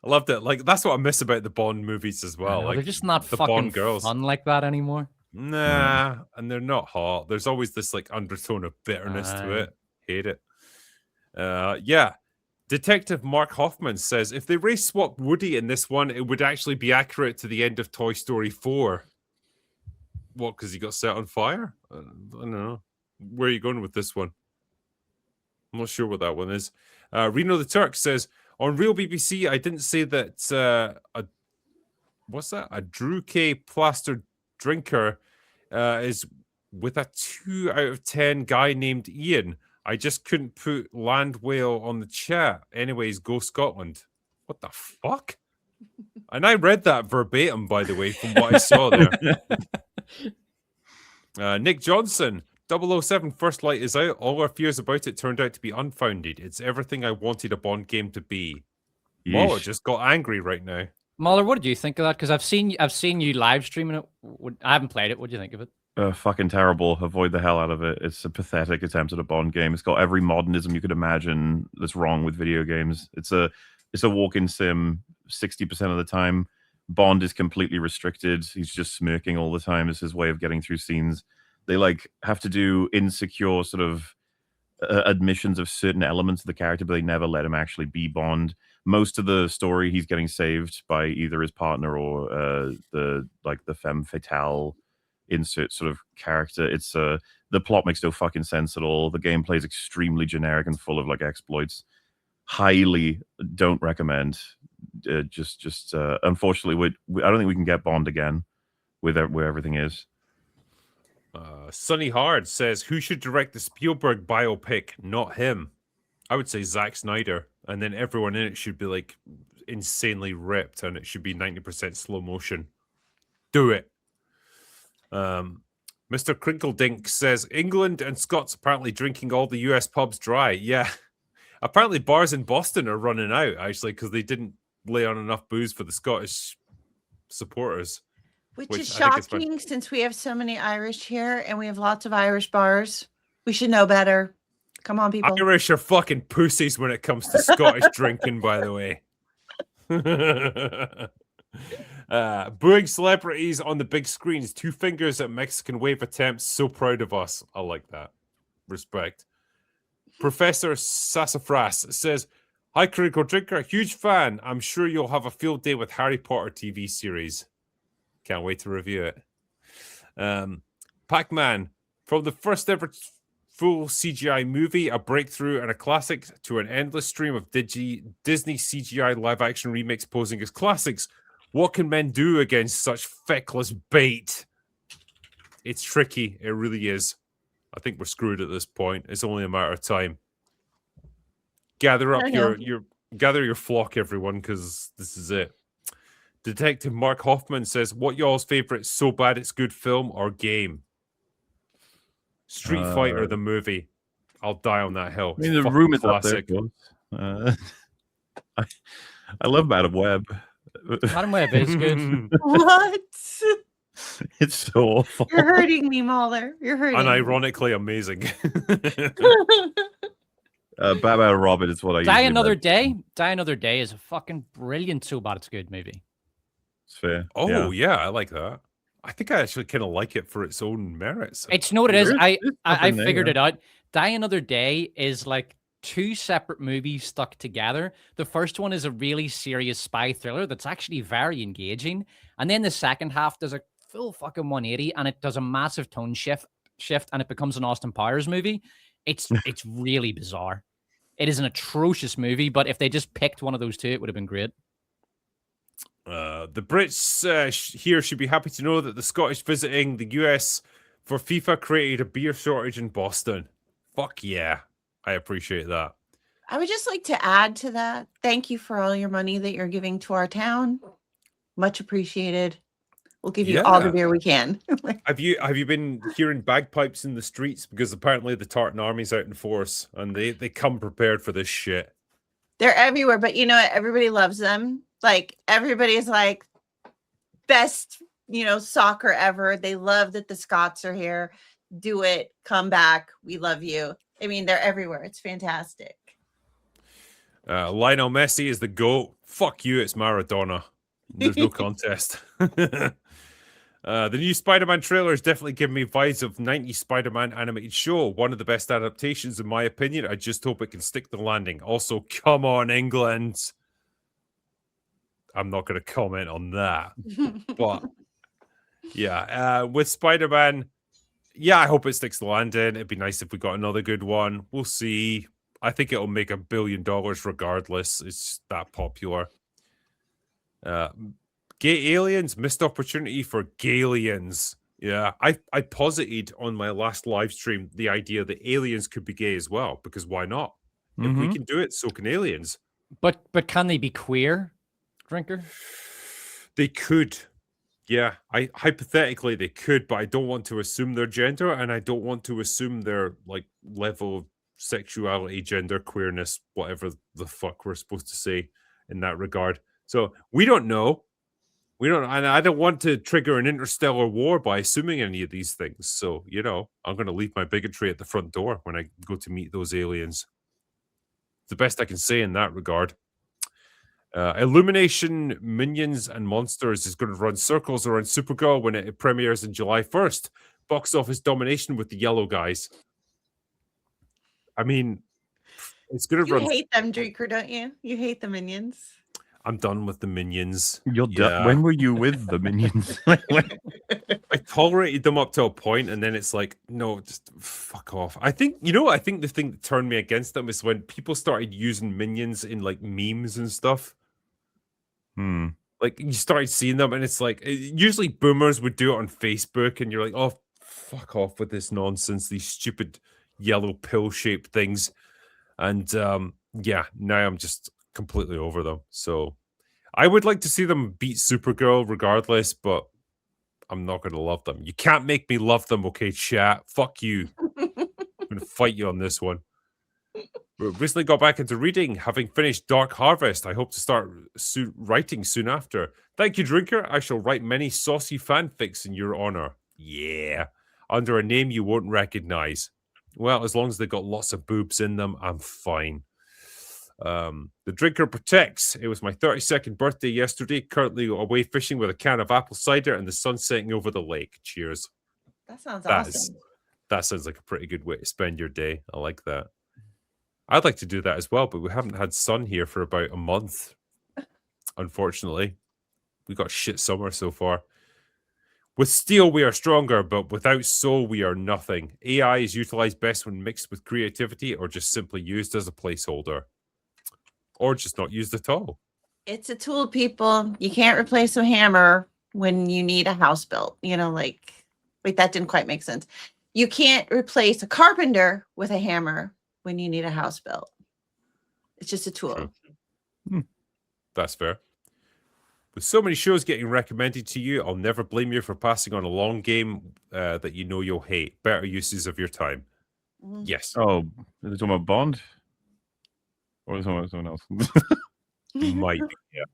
loved it. Like, that's what I miss about the Bond movies as well. Like, they're just not the fucking Bond girls fun like that anymore. Nah, and they're not hot. There's always this like undertone of bitterness to it. Hate it. Yeah. Detective Mark Hoffman says, if they race swap Woody in this one, it would actually be accurate to the end of Toy Story 4. What, because he got set on fire? I don't know. Where are you going with this one? I'm not sure what that one is. Reno the Turk says, on Real BBC, I didn't say that a Drew K plastered drinker is with a 2 out of 10 guy named Ian. I just couldn't put land whale on the chat. Anyways, go Scotland. What the fuck? And I read that verbatim, by the way, from what I saw there. Nick Johnson, 007 First Light is out. All our fears about it turned out to be unfounded. It's everything I wanted a Bond game to be. MauLer just got angry right now. MauLer, what did you think of that? Because I've seen you live streaming it. I haven't played it. What do you think of it? Fucking terrible. Avoid the hell out of it. It's a pathetic attempt at a Bond game. It's got every modernism you could imagine that's wrong with video games. It's a walk-in sim 60% of the time. Bond is completely restricted. He's just smirking all the time. It's his way of getting through scenes. They have to do insecure sort of admissions of certain elements of the character, but they never let him actually be Bond. Most of the story, he's getting saved by either his partner or the femme fatale insert sort of character. It's the plot makes no fucking sense at all. The gameplay is extremely generic and full of exploits. Highly don't recommend. Unfortunately, I don't think we can get Bond again with where everything is. Sonny Hard says, who should direct the Spielberg biopic? Not him. I would say Zack Snyder, and then everyone in it should be insanely ripped, and it should be 90% slow motion. Do it. Mr. Crinkledink says, England and Scots apparently drinking all the US pubs dry. Yeah. Apparently bars in Boston are running out, actually, because they didn't lay on enough booze for the Scottish supporters. Which is shocking since we have so many Irish here and we have lots of Irish bars. We should know better. Come on, people. Irish are fucking pussies when it comes to Scottish drinking, by the way. Booing celebrities on the big screens. 2 fingers at Mexican wave attempts. So proud of us. I like that. Respect. Professor Sassafras says, hi, Critical Drinker. Huge fan. I'm sure you'll have a field day with Harry Potter TV series. Can't wait to review it. Pac-Man, from the first ever full CGI movie, a breakthrough and a classic, to an endless stream of Disney CGI live-action remakes posing as classics. What can men do against such feckless bait? It's tricky. It really is. I think we're screwed at this point. It's only a matter of time. Gather up your flock, everyone, because this is it. Detective Mark Hoffman says, what y'all's favorite so bad it's good film or game? Street Fighter, the movie. I'll die on that hill. I mean, the room is classic. Up there. I love Madam Web. Madam Web is good. What? It's so awful. You're hurting me, MauLer. You're hurting Unironically amazing. Batman Robin is what I Die Another Day. Die Another Day is a fucking brilliant, so bad it's good movie. It's fair. Oh, yeah, I like that. I think I actually kind of like it for its own merits. It's what it is. I figured it out. Die Another Day is like 2 separate movies stuck together. The first one is a really serious spy thriller that's actually very engaging. And then the second half does a full fucking 180 and it does a massive tone shift and it becomes an Austin Powers movie. It's really bizarre. It is an atrocious movie, but if they just picked one of those 2, it would have been great. The Brits here should be happy to know that the Scottish visiting the US for FIFA created a beer shortage in Boston. Fuck yeah. I appreciate that. I would just like to add to that. Thank you for all your money that you're giving to our town. Much appreciated. We'll give you all the beer we can. Have you been hearing bagpipes in the streets? Because apparently the Tartan Army's out in force and they come prepared for this shit. They're everywhere, but you know what? Everybody loves them. Like everybody's like best, soccer ever. They love that the Scots are here. Do it. Come back. We love you. I mean, they're everywhere. It's fantastic. Lionel Messi is the GOAT. Fuck you. It's Maradona. There's no contest. The new Spider-Man trailer is definitely giving me vibes of 90s Spider-Man animated show. One of the best adaptations, in my opinion. I just hope it can stick the landing. Also, come on, England. I'm not going to comment on that. But, yeah, with Spider-Man, yeah, I hope it sticks the landing. It'd be nice if we got another good one. We'll see. I think it'll make $1 billion regardless. It's that popular. Gay aliens, missed opportunity for gaylians. Yeah, I posited on my last live stream the idea that aliens could be gay as well, because why not? If we can do it, so can aliens. But can they be queer, Drinker? They could. Yeah, hypothetically they could, but I don't want to assume their gender, and I don't want to assume their like level of sexuality, gender, queerness, whatever the fuck we're supposed to say in that regard. So we don't know. We don't, and I don't want to trigger an interstellar war by assuming any of these things. So, you know, I'm going to leave my bigotry at the front door when I go to meet those aliens. It's the best I can say in that regard. Illumination, Minions, and Monsters is going to run circles around Supergirl when it premieres on July 1st. Box office domination with the yellow guys. I mean, it's going to run. You hate them, Drinker, don't you? You hate the Minions. I'm done with the Minions. You're done. When were you with the Minions? I tolerated them up to a point, and then it's like, no, just fuck off. I think, you know, I think the thing that turned me against them is when people started using Minions in like memes and stuff. Like you started seeing them, and it's like usually boomers would do it on Facebook, and you're like, oh, fuck off with this nonsense, these stupid yellow pill-shaped things. And yeah, now I'm just completely over them. So I would like to see them beat Supergirl regardless, but I'm not going to love them. You can't make me love them, okay, chat? Fuck you. I'm going to fight you on this one. Recently got back into reading, having finished Dark Harvest. I hope to start writing soon after. Thank you, Drinker. I shall write many saucy fanfics in your honor. Yeah. Under a name you won't recognize. Well, as long as they've got lots of boobs in them, I'm fine. The Drinker protects. It was my 32nd birthday yesterday. Currently away fishing with a can of apple cider and the sun setting over the lake. Cheers. That sounds awesome. That sounds like a pretty good way to spend your day. I like that. I'd like to do that as well, but we haven't had sun here for about a month. Unfortunately, we got shit summer so far. With steel, we are stronger, but without soul, we are nothing. AI is utilized best when mixed with creativity or just simply used as a placeholder. Or just not used at all. It's a tool, people. You can't replace a hammer when you need a house built. You know, like, wait, that didn't quite make sense. You can't replace a carpenter with a hammer when you need a house built. It's just a tool. That's fair. With so many shows getting recommended to you, I'll never blame you for passing on a long game that you know you'll hate. Better uses of your time. Yes. Oh, are they talking about Bond? Or is it talking about someone else? Might be, yeah.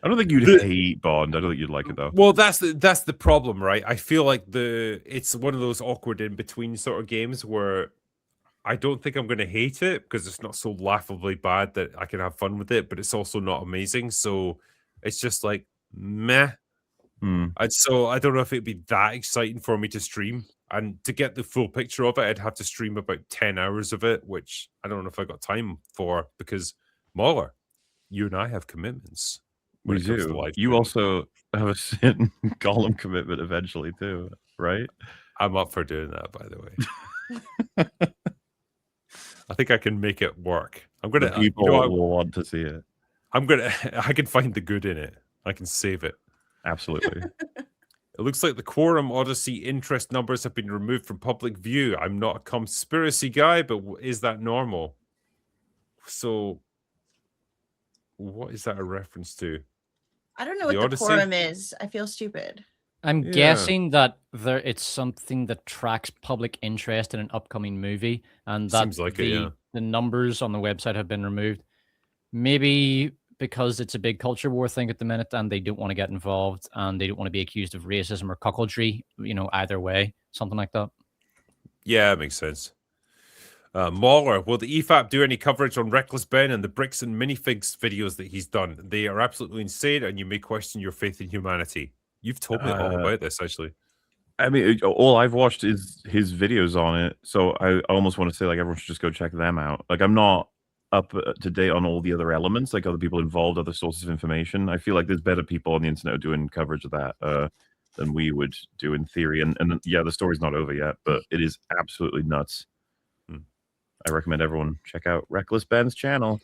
I don't think you'd hate Bond. I don't think you'd like it though. Well, that's the problem, right? I feel like it's one of those awkward in between sort of games where I don't think I'm going to hate it because it's not so laughably bad that I can have fun with it, but it's also not amazing. So it's just like meh. And so I don't know if it'd be that exciting for me to stream. And to get the full picture of it, I'd have to stream about 10 hours of it, which I don't know if I got time for because MauLer, you and I have commitments. We do. You also have a Sin Gollum commitment eventually too, right? I'm up for doing that, by the way. I think I can make it work. I'm gonna. People will want to see it. I can find the good in it. I can save it. Absolutely. It looks like the Quorum Odyssey interest numbers have been removed from public view. I'm not a conspiracy guy, but is that normal? So, what is that a reference to? I don't know what the quorum is. I feel stupid. I'm guessing that it's something that tracks public interest in an upcoming movie, and that seems like the numbers on the website have been removed. Maybe because it's a big culture war thing at the minute, and they don't want to get involved, and they don't want to be accused of racism or cuckoldry. You know, either way, something like that. Yeah, it makes sense. MauLer, will the EFAP do any coverage on Reckless Ben and the bricks and minifigs videos that he's done? They are absolutely insane, and you may question your faith in humanity. You've told me all about this, actually. I mean, all I've watched is his videos on it, so I almost want to say like everyone should just go check them out. Like I'm not up to date on all the other elements, like other people involved, other sources of information. I feel like there's better people on the internet doing coverage of that than we would do in theory. And yeah, the story's not over yet, but it is absolutely nuts. I recommend everyone check out Reckless Ben's channel.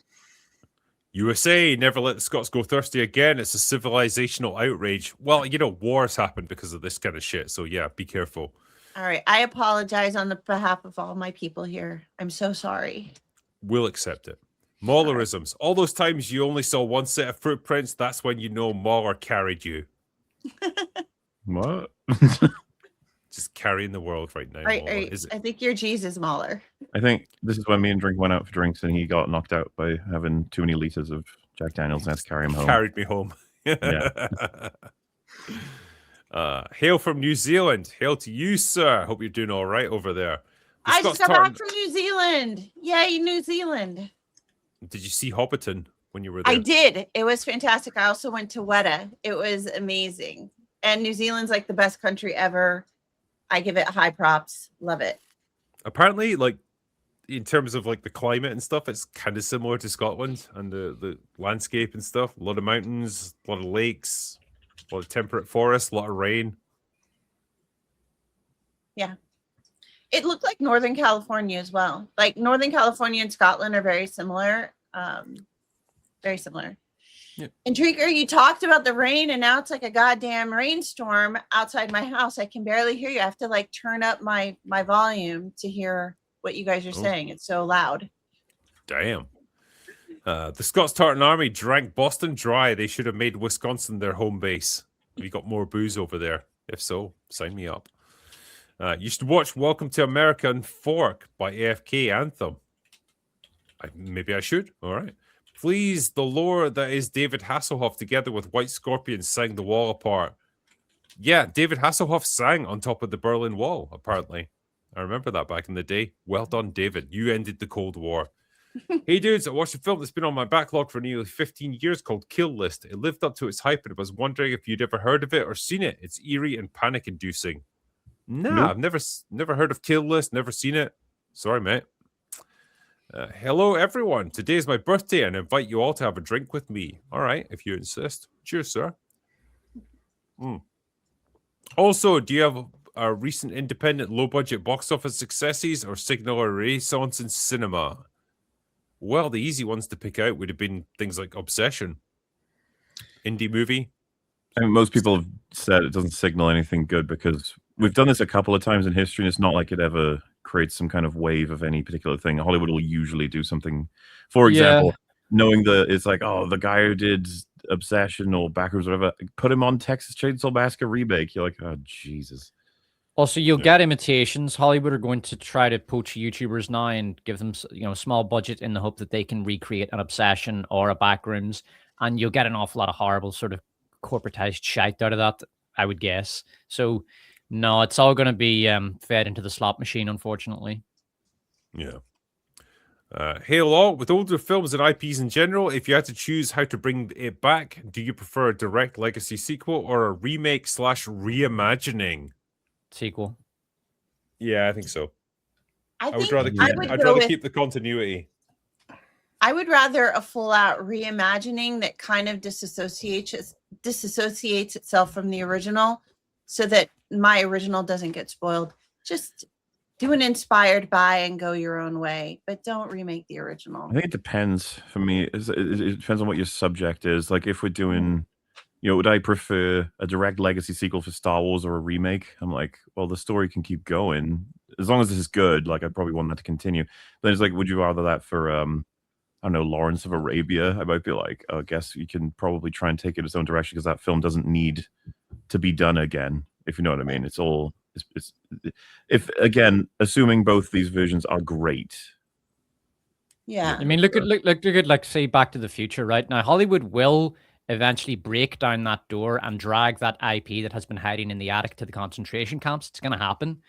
USA, never let the Scots go thirsty again. It's a civilizational outrage. Well, you know, wars happen because of this kind of shit. So yeah, be careful. All right. I apologize on the behalf of all my people here. I'm so sorry. We'll accept it. MauLerisms. All those times you only saw one set of footprints, that's when you know MauLer carried you. What? Just carrying the world right now. Right. Is it? I think you're Jesus, MauLer. I think this is when me and Drink went out for drinks and he got knocked out by having too many liters of Jack Daniels and had to carry him home. Carried me home. Yeah. Hail from New Zealand. Hail to you, sir. Hope you're doing all right over there. I just got back from New Zealand. Yay, New Zealand. Did you see Hobbiton when you were there? I did. It was fantastic. I also went to Weta. It was amazing. And New Zealand's like the best country ever. I give it high props. Love it. Apparently, like in terms of like the climate and stuff, it's kind of similar to Scotland and the landscape and stuff. A lot of mountains, a lot of lakes, a lot of temperate forests, a lot of rain. Yeah. It looked like Northern California as well. Like Northern California and Scotland are very similar. Very similar. Yeah. And Trigger, you talked about the rain, and now it's like a goddamn rainstorm outside my house. I can barely hear you. I have to like turn up my volume to hear what you guys are saying. It's so loud. Damn. The Scots Tartan Army drank Boston dry. They should have made Wisconsin their home base. Have you got more booze over there? If so, sign me up. You should watch Welcome to America and Fork by AFK Anthem. Maybe I should. All right. Please, the lore that is David Hasselhoff together with White Scorpion sang The Wall Apart. Yeah, David Hasselhoff sang on top of the Berlin Wall, apparently. I remember that back in the day. Well done, David. You ended the Cold War. Hey, dudes, I watched a film that's been on my backlog for nearly 15 years called Kill List. It lived up to its hype, and I was wondering if you'd ever heard of it or seen it. It's eerie and panic-inducing. Nah, Nope. I've never heard of Kill List, never seen it. Sorry, mate. Hello, everyone. Today is my birthday, and I invite you all to have a drink with me. All right, if you insist. Cheers, sir. Also, do you have a recent independent low-budget box office successes or signal a renaissance in cinema? Well, the easy ones to pick out would have been things like Obsession, indie movie. I mean, most people have said it doesn't signal anything good because we've done this a couple of times in history, and it's not like it ever creates some kind of wave of any particular thing. Hollywood will usually do something. For example, knowing that it's like, oh, the guy who did Obsession or Backwards, whatever, put him on Texas Chainsaw Massacre remake. You're like, oh, Jesus. Also, you'll get imitations. Hollywood are going to try to poach YouTubers now and give them, small budget in the hope that they can recreate an Obsession or a Backrooms, and you'll get an awful lot of horrible sort of corporatized shite out of that, I would guess. So, no, it's all going to be fed into the slot machine, unfortunately. Yeah. Hey, Law, with older films and IPs in general, if you had to choose how to bring it back, do you prefer a direct legacy sequel or a remake / reimagining? Sequel. Yeah, I think so. I'd I'd rather keep the continuity. I would rather a full-out reimagining that kind of disassociates itself from the original, so that my original doesn't get spoiled. Just do an inspired by and go your own way, but don't remake the original. I think it depends for me. It depends on what your subject is. Like if we're doing, would I prefer a direct legacy sequel for Star Wars or a remake? I'm like, well, the story can keep going. As long as this is good, like I'd probably want that to continue. Then it's like, would you rather that for, I don't know, Lawrence of Arabia? I might be like, I guess you can probably try and take it its own direction because that film doesn't need to be done again, if you know what I mean. It's all... It's if again, assuming both these versions are great. Yeah. I mean, look at like say Back to the Future right now. Hollywood will eventually break down that door and drag that IP that has been hiding in the attic to the concentration camps. It's going to happen.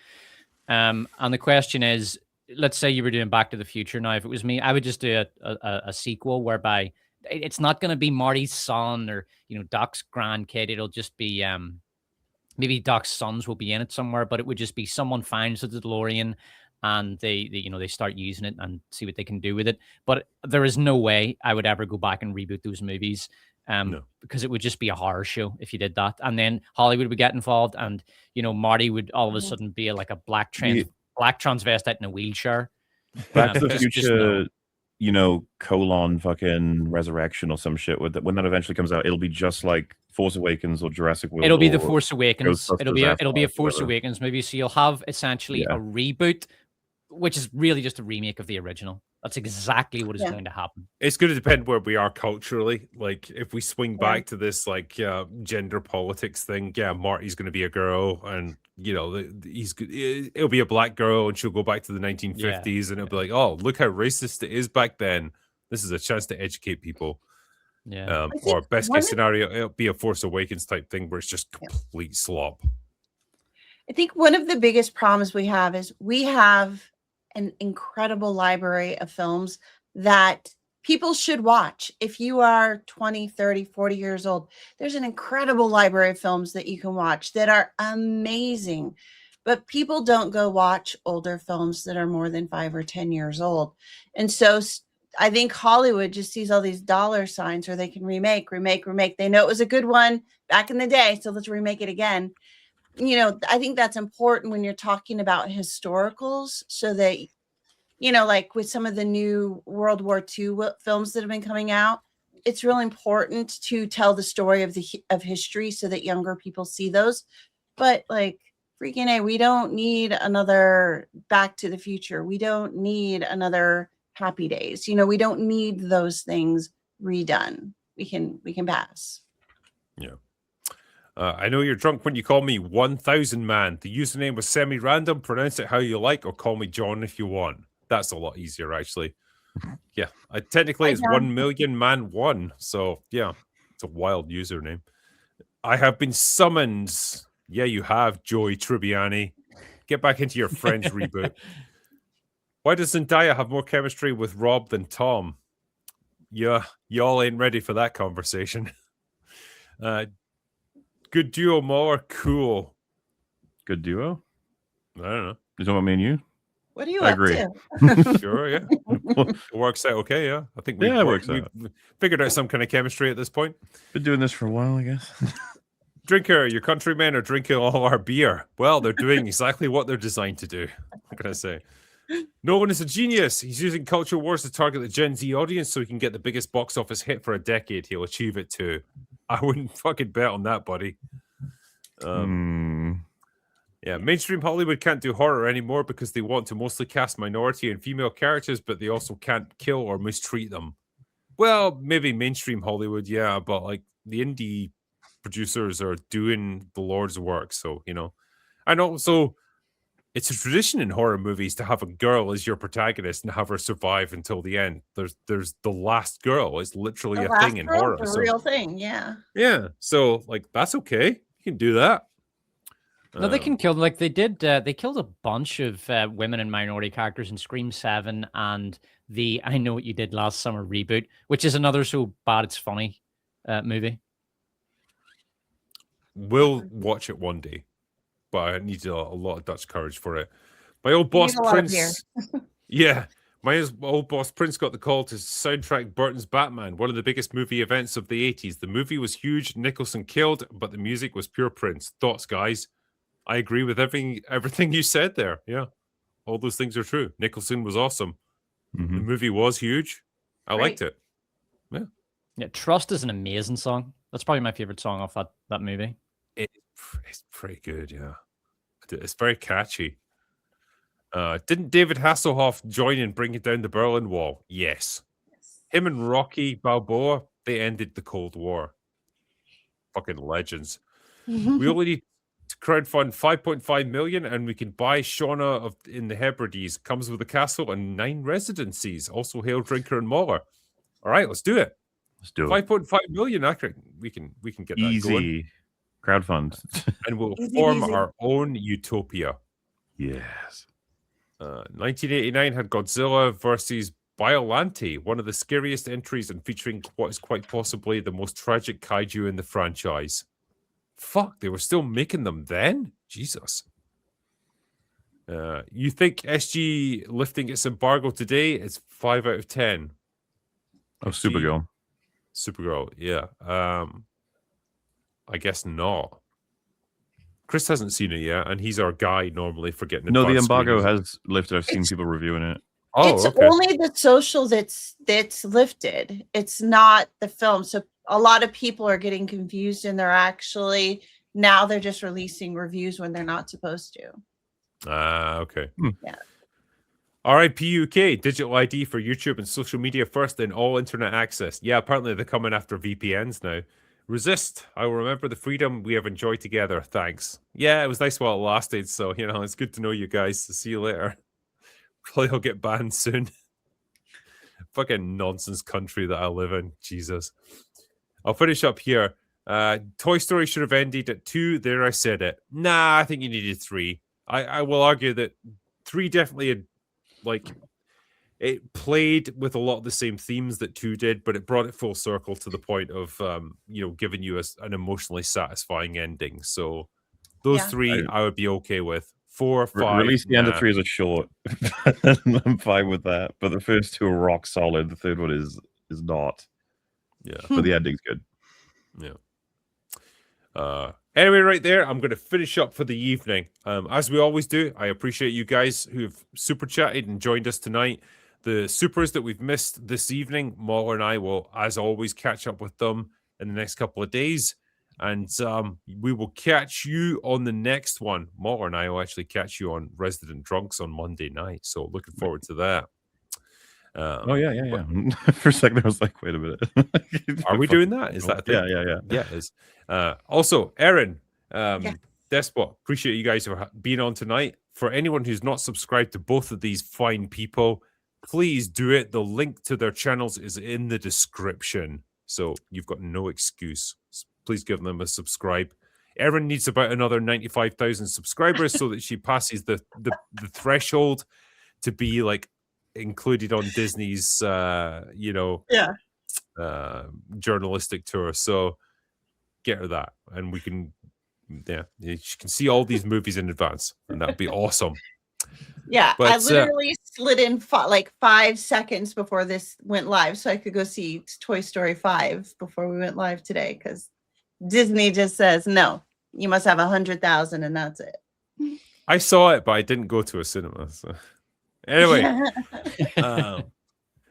And the question is, let's say you were doing Back to the Future. Now, if it was me, I would just do a sequel whereby it's not going to be Marty's son or Doc's grandkid. It'll just be maybe Doc's sons will be in it somewhere, but it would just be someone finds the DeLorean and they start using it and see what they can do with it. But there is no way I would ever go back and reboot those movies. Because it would just be a horror show if you did that. And then Hollywood would get involved, and Marty would all of a sudden be like a black transvestite in a wheelchair. Back to the Future, colon fucking resurrection or some shit. When that eventually comes out, it'll be just like Force Awakens or Jurassic World. It'll be the Force Awakens. Ghostbusters It'll be a Force whatever. Awakens movie. So you'll have essentially a reboot, which is really just a remake of the original. That's exactly what is going to happen. It's going to depend where we are culturally. Like, if we swing back to this, like, gender politics thing, Marty's going to be a girl, and it'll be a black girl, and she'll go back to the 1950s, and it'll be like, oh, look how racist it is back then. This is a chance to educate people. Yeah. Or best case scenario, it'll be a Force Awakens type thing where it's just complete slop. I think one of the biggest problems we have is we have an incredible library of films that people should watch. If you are 20, 30, 40 years old, there's an incredible library of films that you can watch that are amazing. But people don't go watch older films that are more than 5 or 10 years old. And so I think Hollywood just sees all these dollar signs where they can remake. They know it was a good one back in the day, so let's remake it again. I think that's important when you're talking about historicals, so that, like with some of the new World War II films that have been coming out, it's really important to tell the story of history so that younger people see those. But like, freaking A, we don't need another Back to the Future. We don't need another Happy Days. We don't need those things redone. We can pass. Yeah. I know you're drunk when you call me 1000 Man. The username was semi-random. Pronounce it how you like, or call me John if you want. That's a lot easier, actually. Yeah, technically it's 1 million man 1. So yeah, it's a wild username. I have been summoned. Yeah, you have, Joey Tribbiani. Get back into your Friends reboot. Why does Zendaya have more chemistry with Rob than Tom? Yeah, y'all ain't ready for that conversation. Good duo, more cool. Good duo? I don't know. You talking about me and you? What are you I up agree. to? Sure, yeah. It works out okay, yeah. I think it works out. We've figured out some kind of chemistry at this point. Been doing this for a while, I guess. Drinker, your countrymen are drinking all our beer. Well, they're doing exactly what they're designed to do. What can I say? No one is a genius. He's using culture wars to target the Gen Z audience so he can get the biggest box office hit for a decade. He'll achieve it too. I wouldn't fucking bet on that, buddy. Yeah, mainstream Hollywood can't do horror anymore because they want to mostly cast minority and female characters, but they also can't kill or mistreat them. Well, maybe mainstream Hollywood, yeah, but like the indie producers are doing the Lord's work, so and also it's a tradition in horror movies to have a girl as your protagonist and have her survive until the end. There's the last girl. It's literally a thing in horror. It's a real thing, yeah. Yeah, so like that's okay. You can do that. No, they can kill. Like they did. They killed a bunch of women and minority characters in Scream 7 and the I Know What You Did Last Summer reboot, which is another so bad it's funny movie. We'll watch it one day, but I need a lot of Dutch courage for it. My old boss Prince, my old boss Prince got the call to soundtrack Burton's Batman, one of the biggest movie events of the 80s. The movie was huge, Nicholson killed, but the music was pure Prince. Thoughts, guys? I agree with everything you said there. Yeah, all those things are true. Nicholson was awesome. Mm-hmm. The movie was huge. I liked it. Yeah, Trust is an amazing song. That's probably my favorite song off that movie. It's pretty good, yeah. It's very catchy. Didn't David Hasselhoff join in bringing down the Berlin Wall? Yes. Him and Rocky Balboa, they ended the Cold War. Fucking legends. We only need to crowdfund 5.5 million and we can buy Shauna in the Hebrides. Comes with a castle and 9 residencies. Also hail Drinker and MauLer. All right, let's do it. Let's do it. 5.5 million. We can get that easy going. Crowdfund. And we'll form our own utopia. Yes. 1989 had Godzilla versus Vigilante, one of the scariest entries and featuring what is quite possibly the most tragic kaiju in the franchise. Fuck, they were still making them then? Jesus. You think SG lifting its embargo today? It's 5 out of 10. Oh, Supergirl. Supergirl, yeah. I guess not. Chris hasn't seen it yet, and he's our guy normally for getting No, the advanced embargo screenings. has lifted. I've seen people reviewing it. Oh, It's okay. only the social that's lifted. It's not the film. So a lot of people are getting confused, and now they're just releasing reviews when they're not supposed to. Okay. Yeah. RIP UK, digital ID for YouTube and social media first, then all internet access. Yeah, apparently they're coming after VPNs now. Resist. I will remember the freedom we have enjoyed together. Thanks. Yeah, it was nice while it lasted. So, it's good to know you guys. See you later. Probably I'll get banned soon. Fucking nonsense country that I live in. Jesus. I'll finish up here. Toy Story should have ended at 2. There, I said it. Nah, I think you needed 3. I will argue that 3 definitely had, it played with a lot of the same themes that 2 did, but it brought it full circle to the point of, giving you an emotionally satisfying ending. So those 3 I would be okay with. 4, 5. Release the end of 3 as a short. I'm fine with that. But the first 2 are rock solid. The third one is not. Yeah. But the ending's good. Yeah. Anyway, right there, I'm going to finish up for the evening. As we always do, I appreciate you guys who've super chatted and joined us tonight. The supers that we've missed this evening, MauLer and I will, as always, catch up with them in the next couple of days. And we will catch you on the next one. MauLer and I will actually catch you on Resident Drunks on Monday night. So looking forward to that. Yeah. For a second, I was like, wait a minute. Are we doing that? Is that a thing? Yeah. Yeah, it is. Also, Erin, Despot, appreciate you guys for being on tonight. For anyone who's not subscribed to both of these fine people, please do it. The link to their channels is in the description. So you've got no excuse. Please give them a subscribe. Erin needs about another 95,000 subscribers so that she passes the threshold to be included on Disney's journalistic tour. So get her that, and we can she can see all these movies in advance, and that would be awesome. Yeah, But, I literally slid in 5 seconds before this went live so I could go see Toy Story 5 before we went live today, because Disney just says, no, you must have 100,000 and that's it. I saw it, but I didn't go to a cinema. So anyway,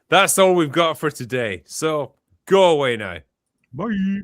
that's all we've got for today. So go away now. Bye.